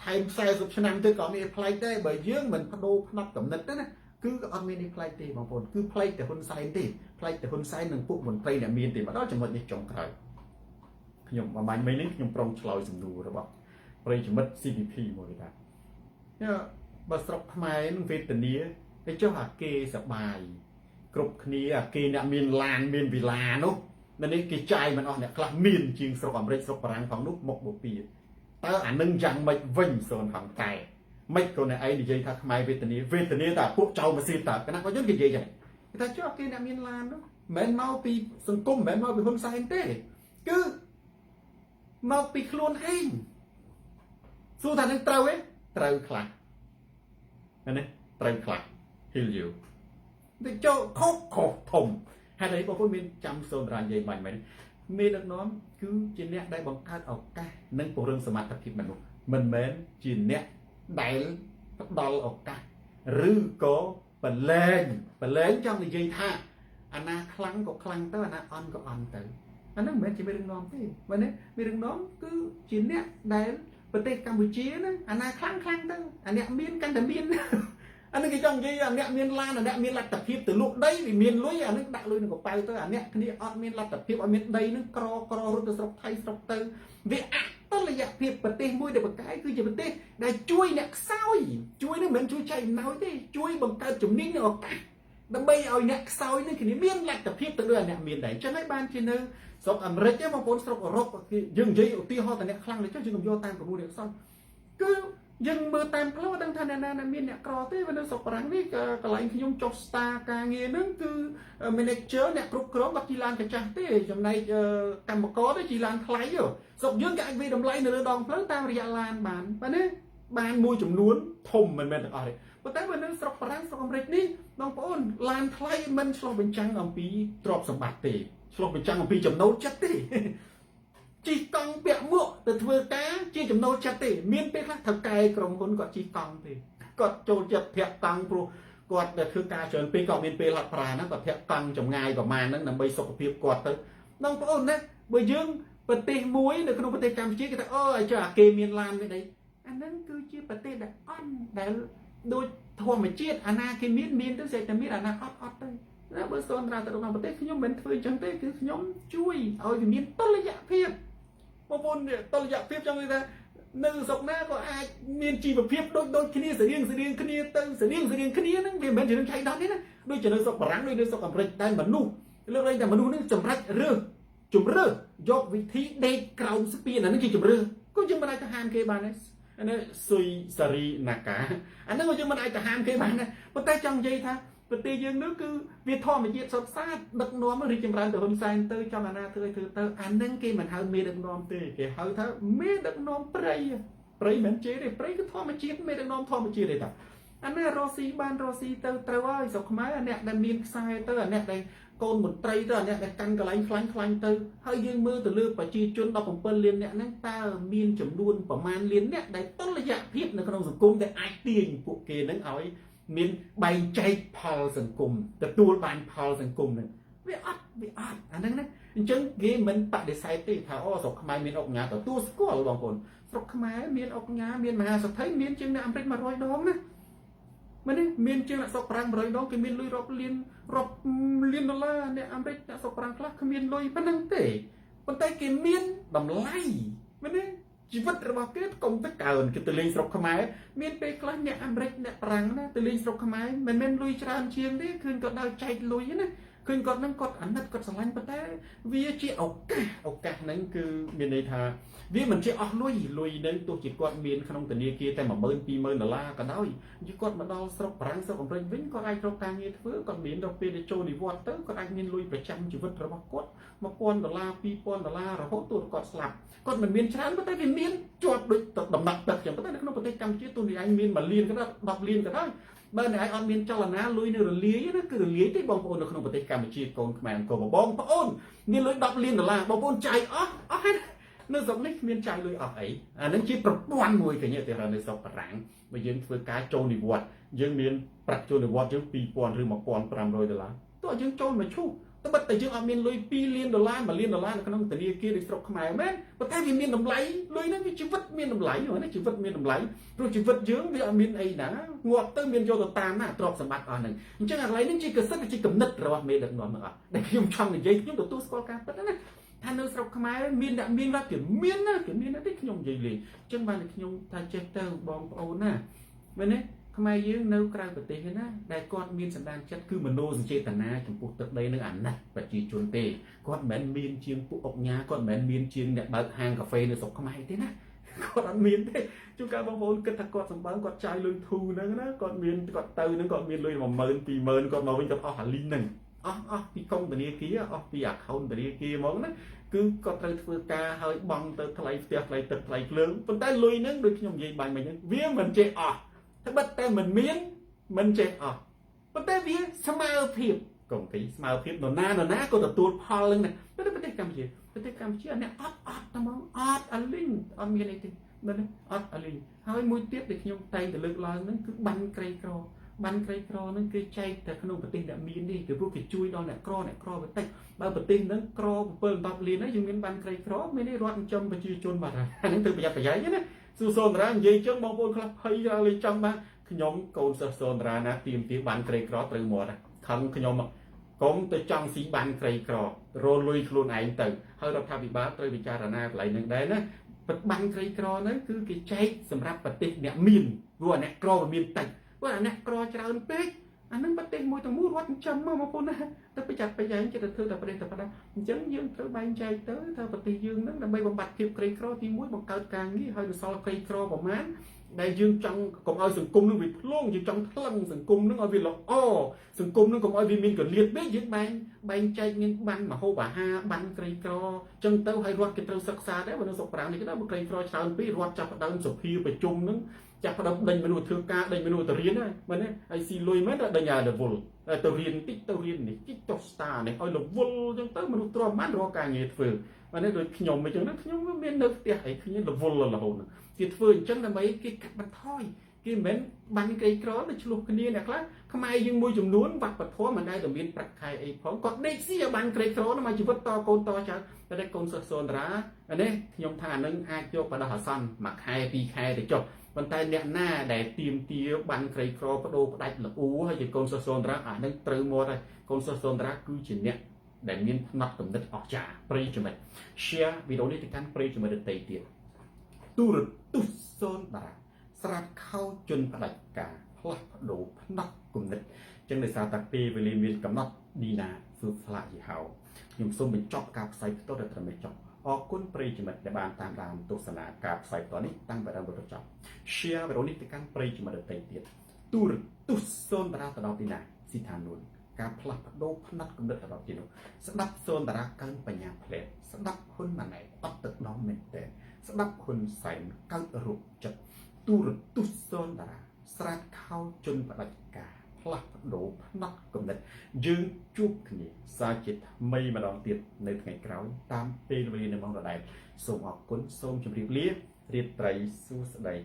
ថែម40ឆ្នាំទៅក៏មានផ្លែកដែរបើយើងមិនបដូរផ្នត់កំណត់ទេណាគឺអត់មាននេះផ្លែកទេបងប្អូនគឺផ្លែកតែហ៊ុនសែនទេផ្លែកតែហ៊ុនសែននិងពួកមន្ត្រីអ្នកមានទេមកដល់ចំណុចនេះចុងក្រោយខ្ញុំបំបញ្ញមិញនេះខ្ញុំប្រុងឆ្លើយសំណួររបស់ប្រិយមិត្ត CPP មួយថាបើស្រុកខ្មែរនឹងវេទនាតែចុះអាគេសបាយគ្រប់គ្នាអាគេអ្នកមានឡានមានវិឡានោះនៅនេះគេចាយមិនអស់អ្នកខ្លះមានជាងស្រុកអាមេរិកស្រុកបារាំងផងនោះមកបូព៌ាតើអានឹងយ៉ាងម៉េចវិញសូនផងតែមិនក៏អ្នកឯងនិយាយថាខ្មែរវេទនាតែពួកចៅម៉ាស៊ីនតើគណៈគាត់យើងគេនិយាយចឹងគេថាចុះគេអ្នកមានឡាននោះមិនមកពីសង្គមមិនមកពីហ៊ុនសែនទេគឺមកពីខ្លួនឯងសួរថានឹងត្រូវទេត្រូវខ្លះនេះត្រូវខ្លះ heal you ទៅចូលខុសធំហើយនេះបងប្អូនមានចាំសូនរាននិយាយបាញ់មែនមេដឹកនាំគឺជាអ្នកដែលបង្កើតឱកាសនិងពង្រឹងសមត្ថភាពមនុស្សមិនមែនជាអ្នកដែលផ្ដល់ឱកាសឬក៏បលែងចង់និយាយថាអាណាខ្លាំងក៏ខ្លាំងទៅអាណាអន់ក៏អន់ទៅអានោះមិនមែនជាមេដឹកនាំទេមែនទេមេដឹកនាំគឺជាអ្នកដែលប្រទេសកម្ពុជាណាអាណាខ្លាំងទៅអាអ្នកមានកាន់តែមានអានេះគេចង់និយាយអាអ្នកមានឡានអាអ្នកមានលទ្ធភាពទៅលក់ដីវាមានលុយអានេះដាក់លុយក្នុងកប៉ៅទៅអាអ្នកគ្នាអត់មានលទ្ធភាពអត់មានដីនឹងក្ររត់ទៅស្រុកថៃស្រុកទៅវាអតុល្យភាពប្រទេសមួយដែលបកកាយគឺជាប្រទេសដែលជួយអ្នកខ្សោយជួយនឹងមិនជួយចែកអំណោយទេជួយបង្កើតជំនាញនិងឱកាសដើម្បីឲ្យអ្នកខ្សោយនឹងគ្នាមានលទ្ធភាពទៅលើអ្នកមានដែរអញ្ចឹងហើយបានជានៅស្រុកអាមេរិកទេបងប្អូនស្រុកអឺរ៉ុបយើងនិយាយឧទាហរណ៍តែអ្នកខ្លាំងនេះចុះយើងកុំយកតាមប្រមូលអ្នកខ្សោយគឺយើងមើលតាមផ្លូវដឹងថាអ្នកណាមានអ្នកក្រទេនៅស្រុកបារាំងនេះកន្លែងខ្ញុំចុះ star ការងារហ្នឹងគឺ manager អ្នកគ្រប់គ្រងបាត់ជីឡានកញ្ចាស់ទេចំណែកកម្មករទៅជីឡានថ្លៃស្រុកយើងគេអាចវិតម្លៃនៅលើដងផ្លូវតាមរយៈឡានបានណាបានមួយចំនួនធំមិនមែនទាំងអស់ទេប៉ុន្តែបើនៅស្រុកបារាំងស្រុកអាមេរិកនេះបងប្អូនឡានថ្លៃមិនឆ្លុះបញ្ចាំងអំពីទ្រព្យសម្បត្តិទេឆ្លុះបញ្ចាំងអំពីចំណូលចិត្តទេជីកង់ពាក់មួកទៅធ្វើការជាចំណូលចិត្តទេមានពេលខ្លះថៅកែក្រុមហ៊ុនគាត់ជីកង់ទេគាត់ចូលចិត្តធាក់កង់ព្រោះគាត់ដែលធ្វើការច្រើនពេកក៏មានពេលហត់ប្រាណហ្នឹងគាត់ធាក់កង់ចម្ងាយប្រមាណហ្នឹងដើម្បីសុខភាពគាត់ទៅបងប្អូនណាបើយើងប្រទេសមួយនៅក្នុងប្រទេសកម្ពុជាគេថាអូឲ្យចុះអាគេមានឡានមានអីអាហ្នឹងគឺជាប្រទេសដែលអន់ដែលដូចធម្មជាតិអាណាគេមានទៅសេចតែមានអាណាអត់ទៅណាបើសូនត្រាទៅក្នុងប្រទេសខ្ញុំមិនធ្វើអញ្ចឹងទេគឺខ្ញុំជួយឲ្យវាមានតុល្យភាពបងប្អូនតុល្យភាពចង់និយាយថានៅស្រុកណាក៏អាចមានជីវភាពដូចគ្នាស្រៀងគ្នាទៅស្រៀងគ្នាហ្នឹងវាមិនមែនជារឿងឆៃដន្យទេណាដូចជានៅស្រុកបារាំងដូចនៅស្រុកអាមេរិកតែមនុស្សលើកលែងតែមនុស្សហ្នឹងសម្រេចជំរឿយកវិធីដេកក្រោមស្ពានអាហ្នឹងជាជំរឿក៏យើងមិនអាចទៅហាមគេបានដែរអានេះស៊ុយសារីណាកាអាហ្នឹងក៏យើងមិនអាចទៅហាមគេបានដែរប៉ុន្តែចង់និយាយថាប្រទេសយើងនោះគឺវាធម្មជាតិសុទ្ធសាធដឹកនាំរីកចម្រើនទៅហ៊ុនសែនទៅចង់អាណាធ្វើទៅអានឹងគេមិនហៅមេដឹកនាំទេគេហៅថាមេដឹកនាំព្រៃមិនជេរទេព្រៃគឺធម្មជាតិមេដឹកនាំធម្មជាតិទេតាអានេះរស់ស៊ីបានរស់ស៊ីទៅត្រូវហើយស្រុកខ្មែរអាអ្នកដែលមានខ្សែទៅអាអ្នកដែលកូនមន្ត្រីទៅអាអ្នកដែលកាន់កន្លែងខ្លាញ់ទៅហើយយើងមើលទៅលើប្រជាជន17លានអ្នកហ្នឹងតើមានចំនួនប្រមាណលានអ្នកដែលតុល្យភាពនៅក្នុងសង្គមដែលអាចទាញពួកគេនឹងឲ្យមានបែងចែកផលសង្គមទទួលបានផលសង្គមហ្នឹងវាអត់អាហ្នឹងណាអញ្ចឹងគេមិនបដិសេធទេថាអូស្រុកខ្មែរមានអុកញ៉ាទទួលស្គាល់បងប្អូនស្រុកខ្មែរមានអុកញ៉ាមានមហាសេដ្ឋីមានជាងអ្នកអាមេរិក100ដងណាមែនទេមានជាងអ្នកស្រុកប្រាំង100ដងគេមានលុយរាប់លានដុល្លារអ្នកអាមេរិកអ្នកស្រុកប្រាំងខ្លះគ្មានលុយប៉ុណ្ណឹងទេប៉ុន្តែគេមានតម្លៃមែនទេ ជីវិតរបស់គេកុំទៅកើនគេទៅលេងស្រុកខ្មែរមានពេលខ្លះអ្នកអាមេរិកអ្នកប្រាំងណាទៅលេងស្រុកខ្មែរមិនមែនលុយច្រើនជាងទេឃើញគាត់ដល់ចែកលុយណាឃើញគាត់នឹងគាត់អាណិតគាត់ស្រឡាញ់ប៉ុន្តែវាជាឱកាសហ្នឹងគឺមានន័យថាវាមិនជាអស់លុយនឹងទោះជាគាត់មានក្នុងធនាគារតែ10000 20000ដុល្លារក៏ដោយយីគាត់មកដល់ស្រុកបារាំងស្រុកអាមេរិកវិញគាត់អាចរកការងារធ្វើគាត់មានដល់ពេលទៅចូលនិវត្តន៍ទៅគាត់អាចមានលុយប្រចាំជីវិតរបស់គាត់1000ដុល្លារ2000ដុល្លាររហូតទោះគាត់ស្លាប់គាត់មិនមានច្រើនប៉ុន្តែវាមានជាប់ដូចដំណាក់ទឹកចឹងប៉ុន្តែនៅក្នុងប្រទេសកម្ពុជាទូនេះឯងមាន1លានក៏ដល់10លានក៏ដោយបើអ្នកឯងអត់មានចលនាលុយនៅរលាយណាគឺរលាយទេបងប្អូននៅក្នុងប្រទេសកម្ពុជាកូនខ្មែរអង្គរបងប្អូនមានលុយ10លានដុល្លារបងប្អូនចាយអស់ហើយនៅស្រុកនេះគ្មានចាយលុយអស់អីអានឹងជាប្រព័ន្ធមួយគេនិយាយទៅនៅស្រុកបារាំងបើយើងធ្វើការចូលនិវត្តន៍យើងមានប្រាក់ចូលនិវត្តន៍យើង2000ឬ1500ដុល្លារទោះយើងចូលមកឈូសតែបើតែយើងអត់មានលុយ2លានដុល្លារ1លានដុល្លារនៅក្នុងធនាគារនៃស្រុកខ្មែរមែនប៉ុន្តែវាមានតម្លៃលុយហ្នឹងវាជីវិតមានតម្លៃណាជីវិតមានតម្លៃព្រោះជីវិតយើងវាអត់មានអីណាងាប់ទៅមានយកទៅតាមណាទ្រព្យសម្បត្តិអស់ហ្នឹងអញ្ចឹងអាកន្លែងនេះជាកសិទ្ធិជាគំនិតរបស់មេដឹកនាំទាំងអស់ដែលខ្ញុំចង់និយាយខ្ញុំទទួលស្គាល់ការពិតណាថានៅស្រុកខ្មែរមានអ្នកមានរដ្ឋគេមានណាគេមានទេខ្ញុំនិយាយលេងអញ្ចឹងបានខ្ញុំថាចេះទៅបងប្អូនណាមែនទេខ្មែរយើងនៅក្រៅប្រទេសណាដែលគាត់មានសន្តានចិត្តគឺមនោសញ្ចេតនាចំពោះទឹកដីនឹងអាណិតប្រជាជនទេគាត់មិនមែនមានជាងពួកអុកញ៉ាគាត់មិនមែនមានជាងអ្នកបើកហាងកាហ្វេនៅស្រុកខ្មែរទេណាគាត់អត់មានទេជួនកាលបងប្អូនគិតថាគាត់សម្បើមគាត់ចាយលុយធូរហ្នឹងណាគាត់មានគាត់ទៅហ្នឹងគាត់មានលុយ10000 20000គាត់មកវិញគាត់អស់អាលីងហ្នឹងអស់ពីកុងធនាគារអស់ពី account ធនាគារមកណាគឺគាត់ត្រូវធ្វើការហើយបង់ទៅថ្លៃផ្ទះថ្លៃទឹកថ្លៃភ្លើងប៉ុន្តែលុយហ្នឹងដូចខ្ញុំនិយាយបាញ់មិញហ្នឹងវាមិនចេះអស់តែបិទតែមិនមានមិនចេះអស់ប៉ុន្តែវាស្មើភាពកុំទីស្មើភាពនរណាក៏ទទួលផលហ្នឹងដែរប្រទេសកម្ពុជាអ្នកអត់តែមកអត់អាលីងអត់មានអីទេមែនទេអត់អាលីងហើយមួយទៀតដែលខ្ញុំតែងតែលើកឡើងហ្នឹងគឺបានក្រីក្រហ្នឹងគេចែកតែក្នុងប្រទេសអ្នកមានទេគឺព្រោះគេជួយដល់អ្នកក្របន្តិចបើប្រទេសហ្នឹងក្រ7 10លានហើយយើងមានបានក្រីក្រមានទេរត់ចិញ្ចឹមប្រជាជនបាត់ហើយអាហ្នឹងត្រូវប្រយ័ត្នប្រយែងណាស៊ូសូនតារានិយាយចឹងបងប្អូនខ្លះភ័យដល់លេចង់បានខ្ញុំកូនសិស្សសូនតារាណាទៀមបានក្រីក្រត្រូវមាត់ខឹងខ្ញុំកុំទៅចង់ស៊ីបានក្រីក្ររលុយខ្លួនឯងទៅហើយរដ្ឋាភិបាលត្រូវពិចារណាកន្លែងហ្នឹងដែរណាបានក្រីក្រហ្នឹងគឺគេចែកសម្រាប់ប្រទេសអ្នកមានព្រោះអ្នកក្រវាមានតិចព្រោះអ្នកក្រច្រើនពេកអានឹងប្រទេសមួយទាំងមូលរត់ចិញ្ចឹមមកបងប្អូនណាទៅប្រយ័ត្នប្រយែងចិត្តទៅធ្វើតែប្រទេសតែប៉ុណ្ណាអញ្ចឹងយើងត្រូវបែងចែកទៅថាប្រទេសយើងហ្នឹងដើម្បីបំបត្តិភាពក្រីក្រទី1បង្កើតការងារហើយសល់ក្រីក្រប្រមាណដែលយើងចង់កុំឲ្យសង្គមនឹងវាភ្លងយើងចង់ថ្លឹងសង្គមនឹងឲ្យវាល្អសង្គមនឹងកុំឲ្យវាមានកលៀតពេកយើងបែងចែកមានបានមហូបអាហារបានក្រីក្រអញ្ចឹងទៅឲ្យរដ្ឋគេត្រូវសិក្សាដែរបើនៅស្រុកប្រាំងនេះគេដល់ក្រីក្រច្រើនពេករដ្ឋចាប់ផ្ដើមសភាប្រជុំនឹងចាប់ផ្ដើមដេញមនុស្សធ្វើការដេញមនុស្សទៅរៀនហើយមែនទេហើយស៊ីលុយមែនតែដេញឲ្យរវល់ទៅរៀនតិចទៅរៀននេះតិចចុះស្តានេះឲ្យរវល់អញ្ចឹងទៅមនុស្សទ្រាំបានរកការងារធ្វើមែនទេដូចខ្ញុំអញ្ចឹងខ្ញុំមាននៅផ្ទះអីខ្ញុំរវល់រហូតគេធ្វើអញ្ចឹងដើម្បីគេកាត់បន្ថយគេមិនមែនបាញ់ក្រីក្រទៅឆ្លោះគ្នាអ្នកខ្លះខ្មែរយើងមួយចំនួនវត្តពធមិនដែលតែមានប្រាក់ខែអីផងគាត់ដេកស៊ីឲ្យបានក្រីក្រនោះមកជីវិតតកូនតចៅតែកូនសិស្សសូនតារានេះខ្ញុំថានឹងអាចយកបដោះអាសន្នមួយខែ2ខែទៅចុះប៉ុន្តែអ្នកណាដែលទៀមទាបានក្រីក្របដូរផ្ដាច់ល្អូហើយជាកូនសិស្សសូនតារាអានឹងត្រូវមកហើយកូនសិស្សសូនតារាគឺជាអ្នកដែលមានផ្នែកកំណត់អស្ចារ្យប្រិយមិត្ត share វីដេអូនេះទៅកាន់ប្រិយមិត្តដទៃទៀតទូរទស្សន៍សូនតារាស្រាប់ខោជន់ផ្ដាច់ការផ្លាស់ប្ដូរផ្នែកគំនិតចឹងដោយសារតែពេលវេលាមានកំណត់ឌីណាហ្វឺផ្លាយីហោខ្ញុំសូមបញ្ចប់ការផ្សាយផ្ទាល់ដល់ត្រឹមនេះចប់អរគុណប្រិយមិត្តដែលបានតាមដានទស្សនាការផ្សាយផ្ទាល់នេះតាំងពីដើមដល់ចប់ share វីដេអូនេះទៅកាន់ប្រិយមិត្តដទៃទៀតទូរទស្សន៍សូនតារាទៅដល់ទីណាស៊ីថានួនការផ្លាស់ប្ដូរផ្នែកគំនិតរបស់ទីនោះស្ដាប់សូនតារាកើនបញ្ញាផ្លែស្ដាប់ហ៊ុនម៉ាណែតអត់ទឹកដល់មែនតើស្ដាប់ហ៊ុនសែនកើតរូបចិត្តទូរទស្សន៍សូនតារាស្រាតខោជន់ផ្ដាច់ការផ្លាស់ប្ដូរផ្នែកគំនិតយើងជួបគ្នាសាជាថ្មីម្ដងទៀតនៅថ្ងៃក្រោយតាមពេលវេលានៅម៉ោងដដែលសូមអរគុណសូមជម្រាបលារាត្រីសួស្ដី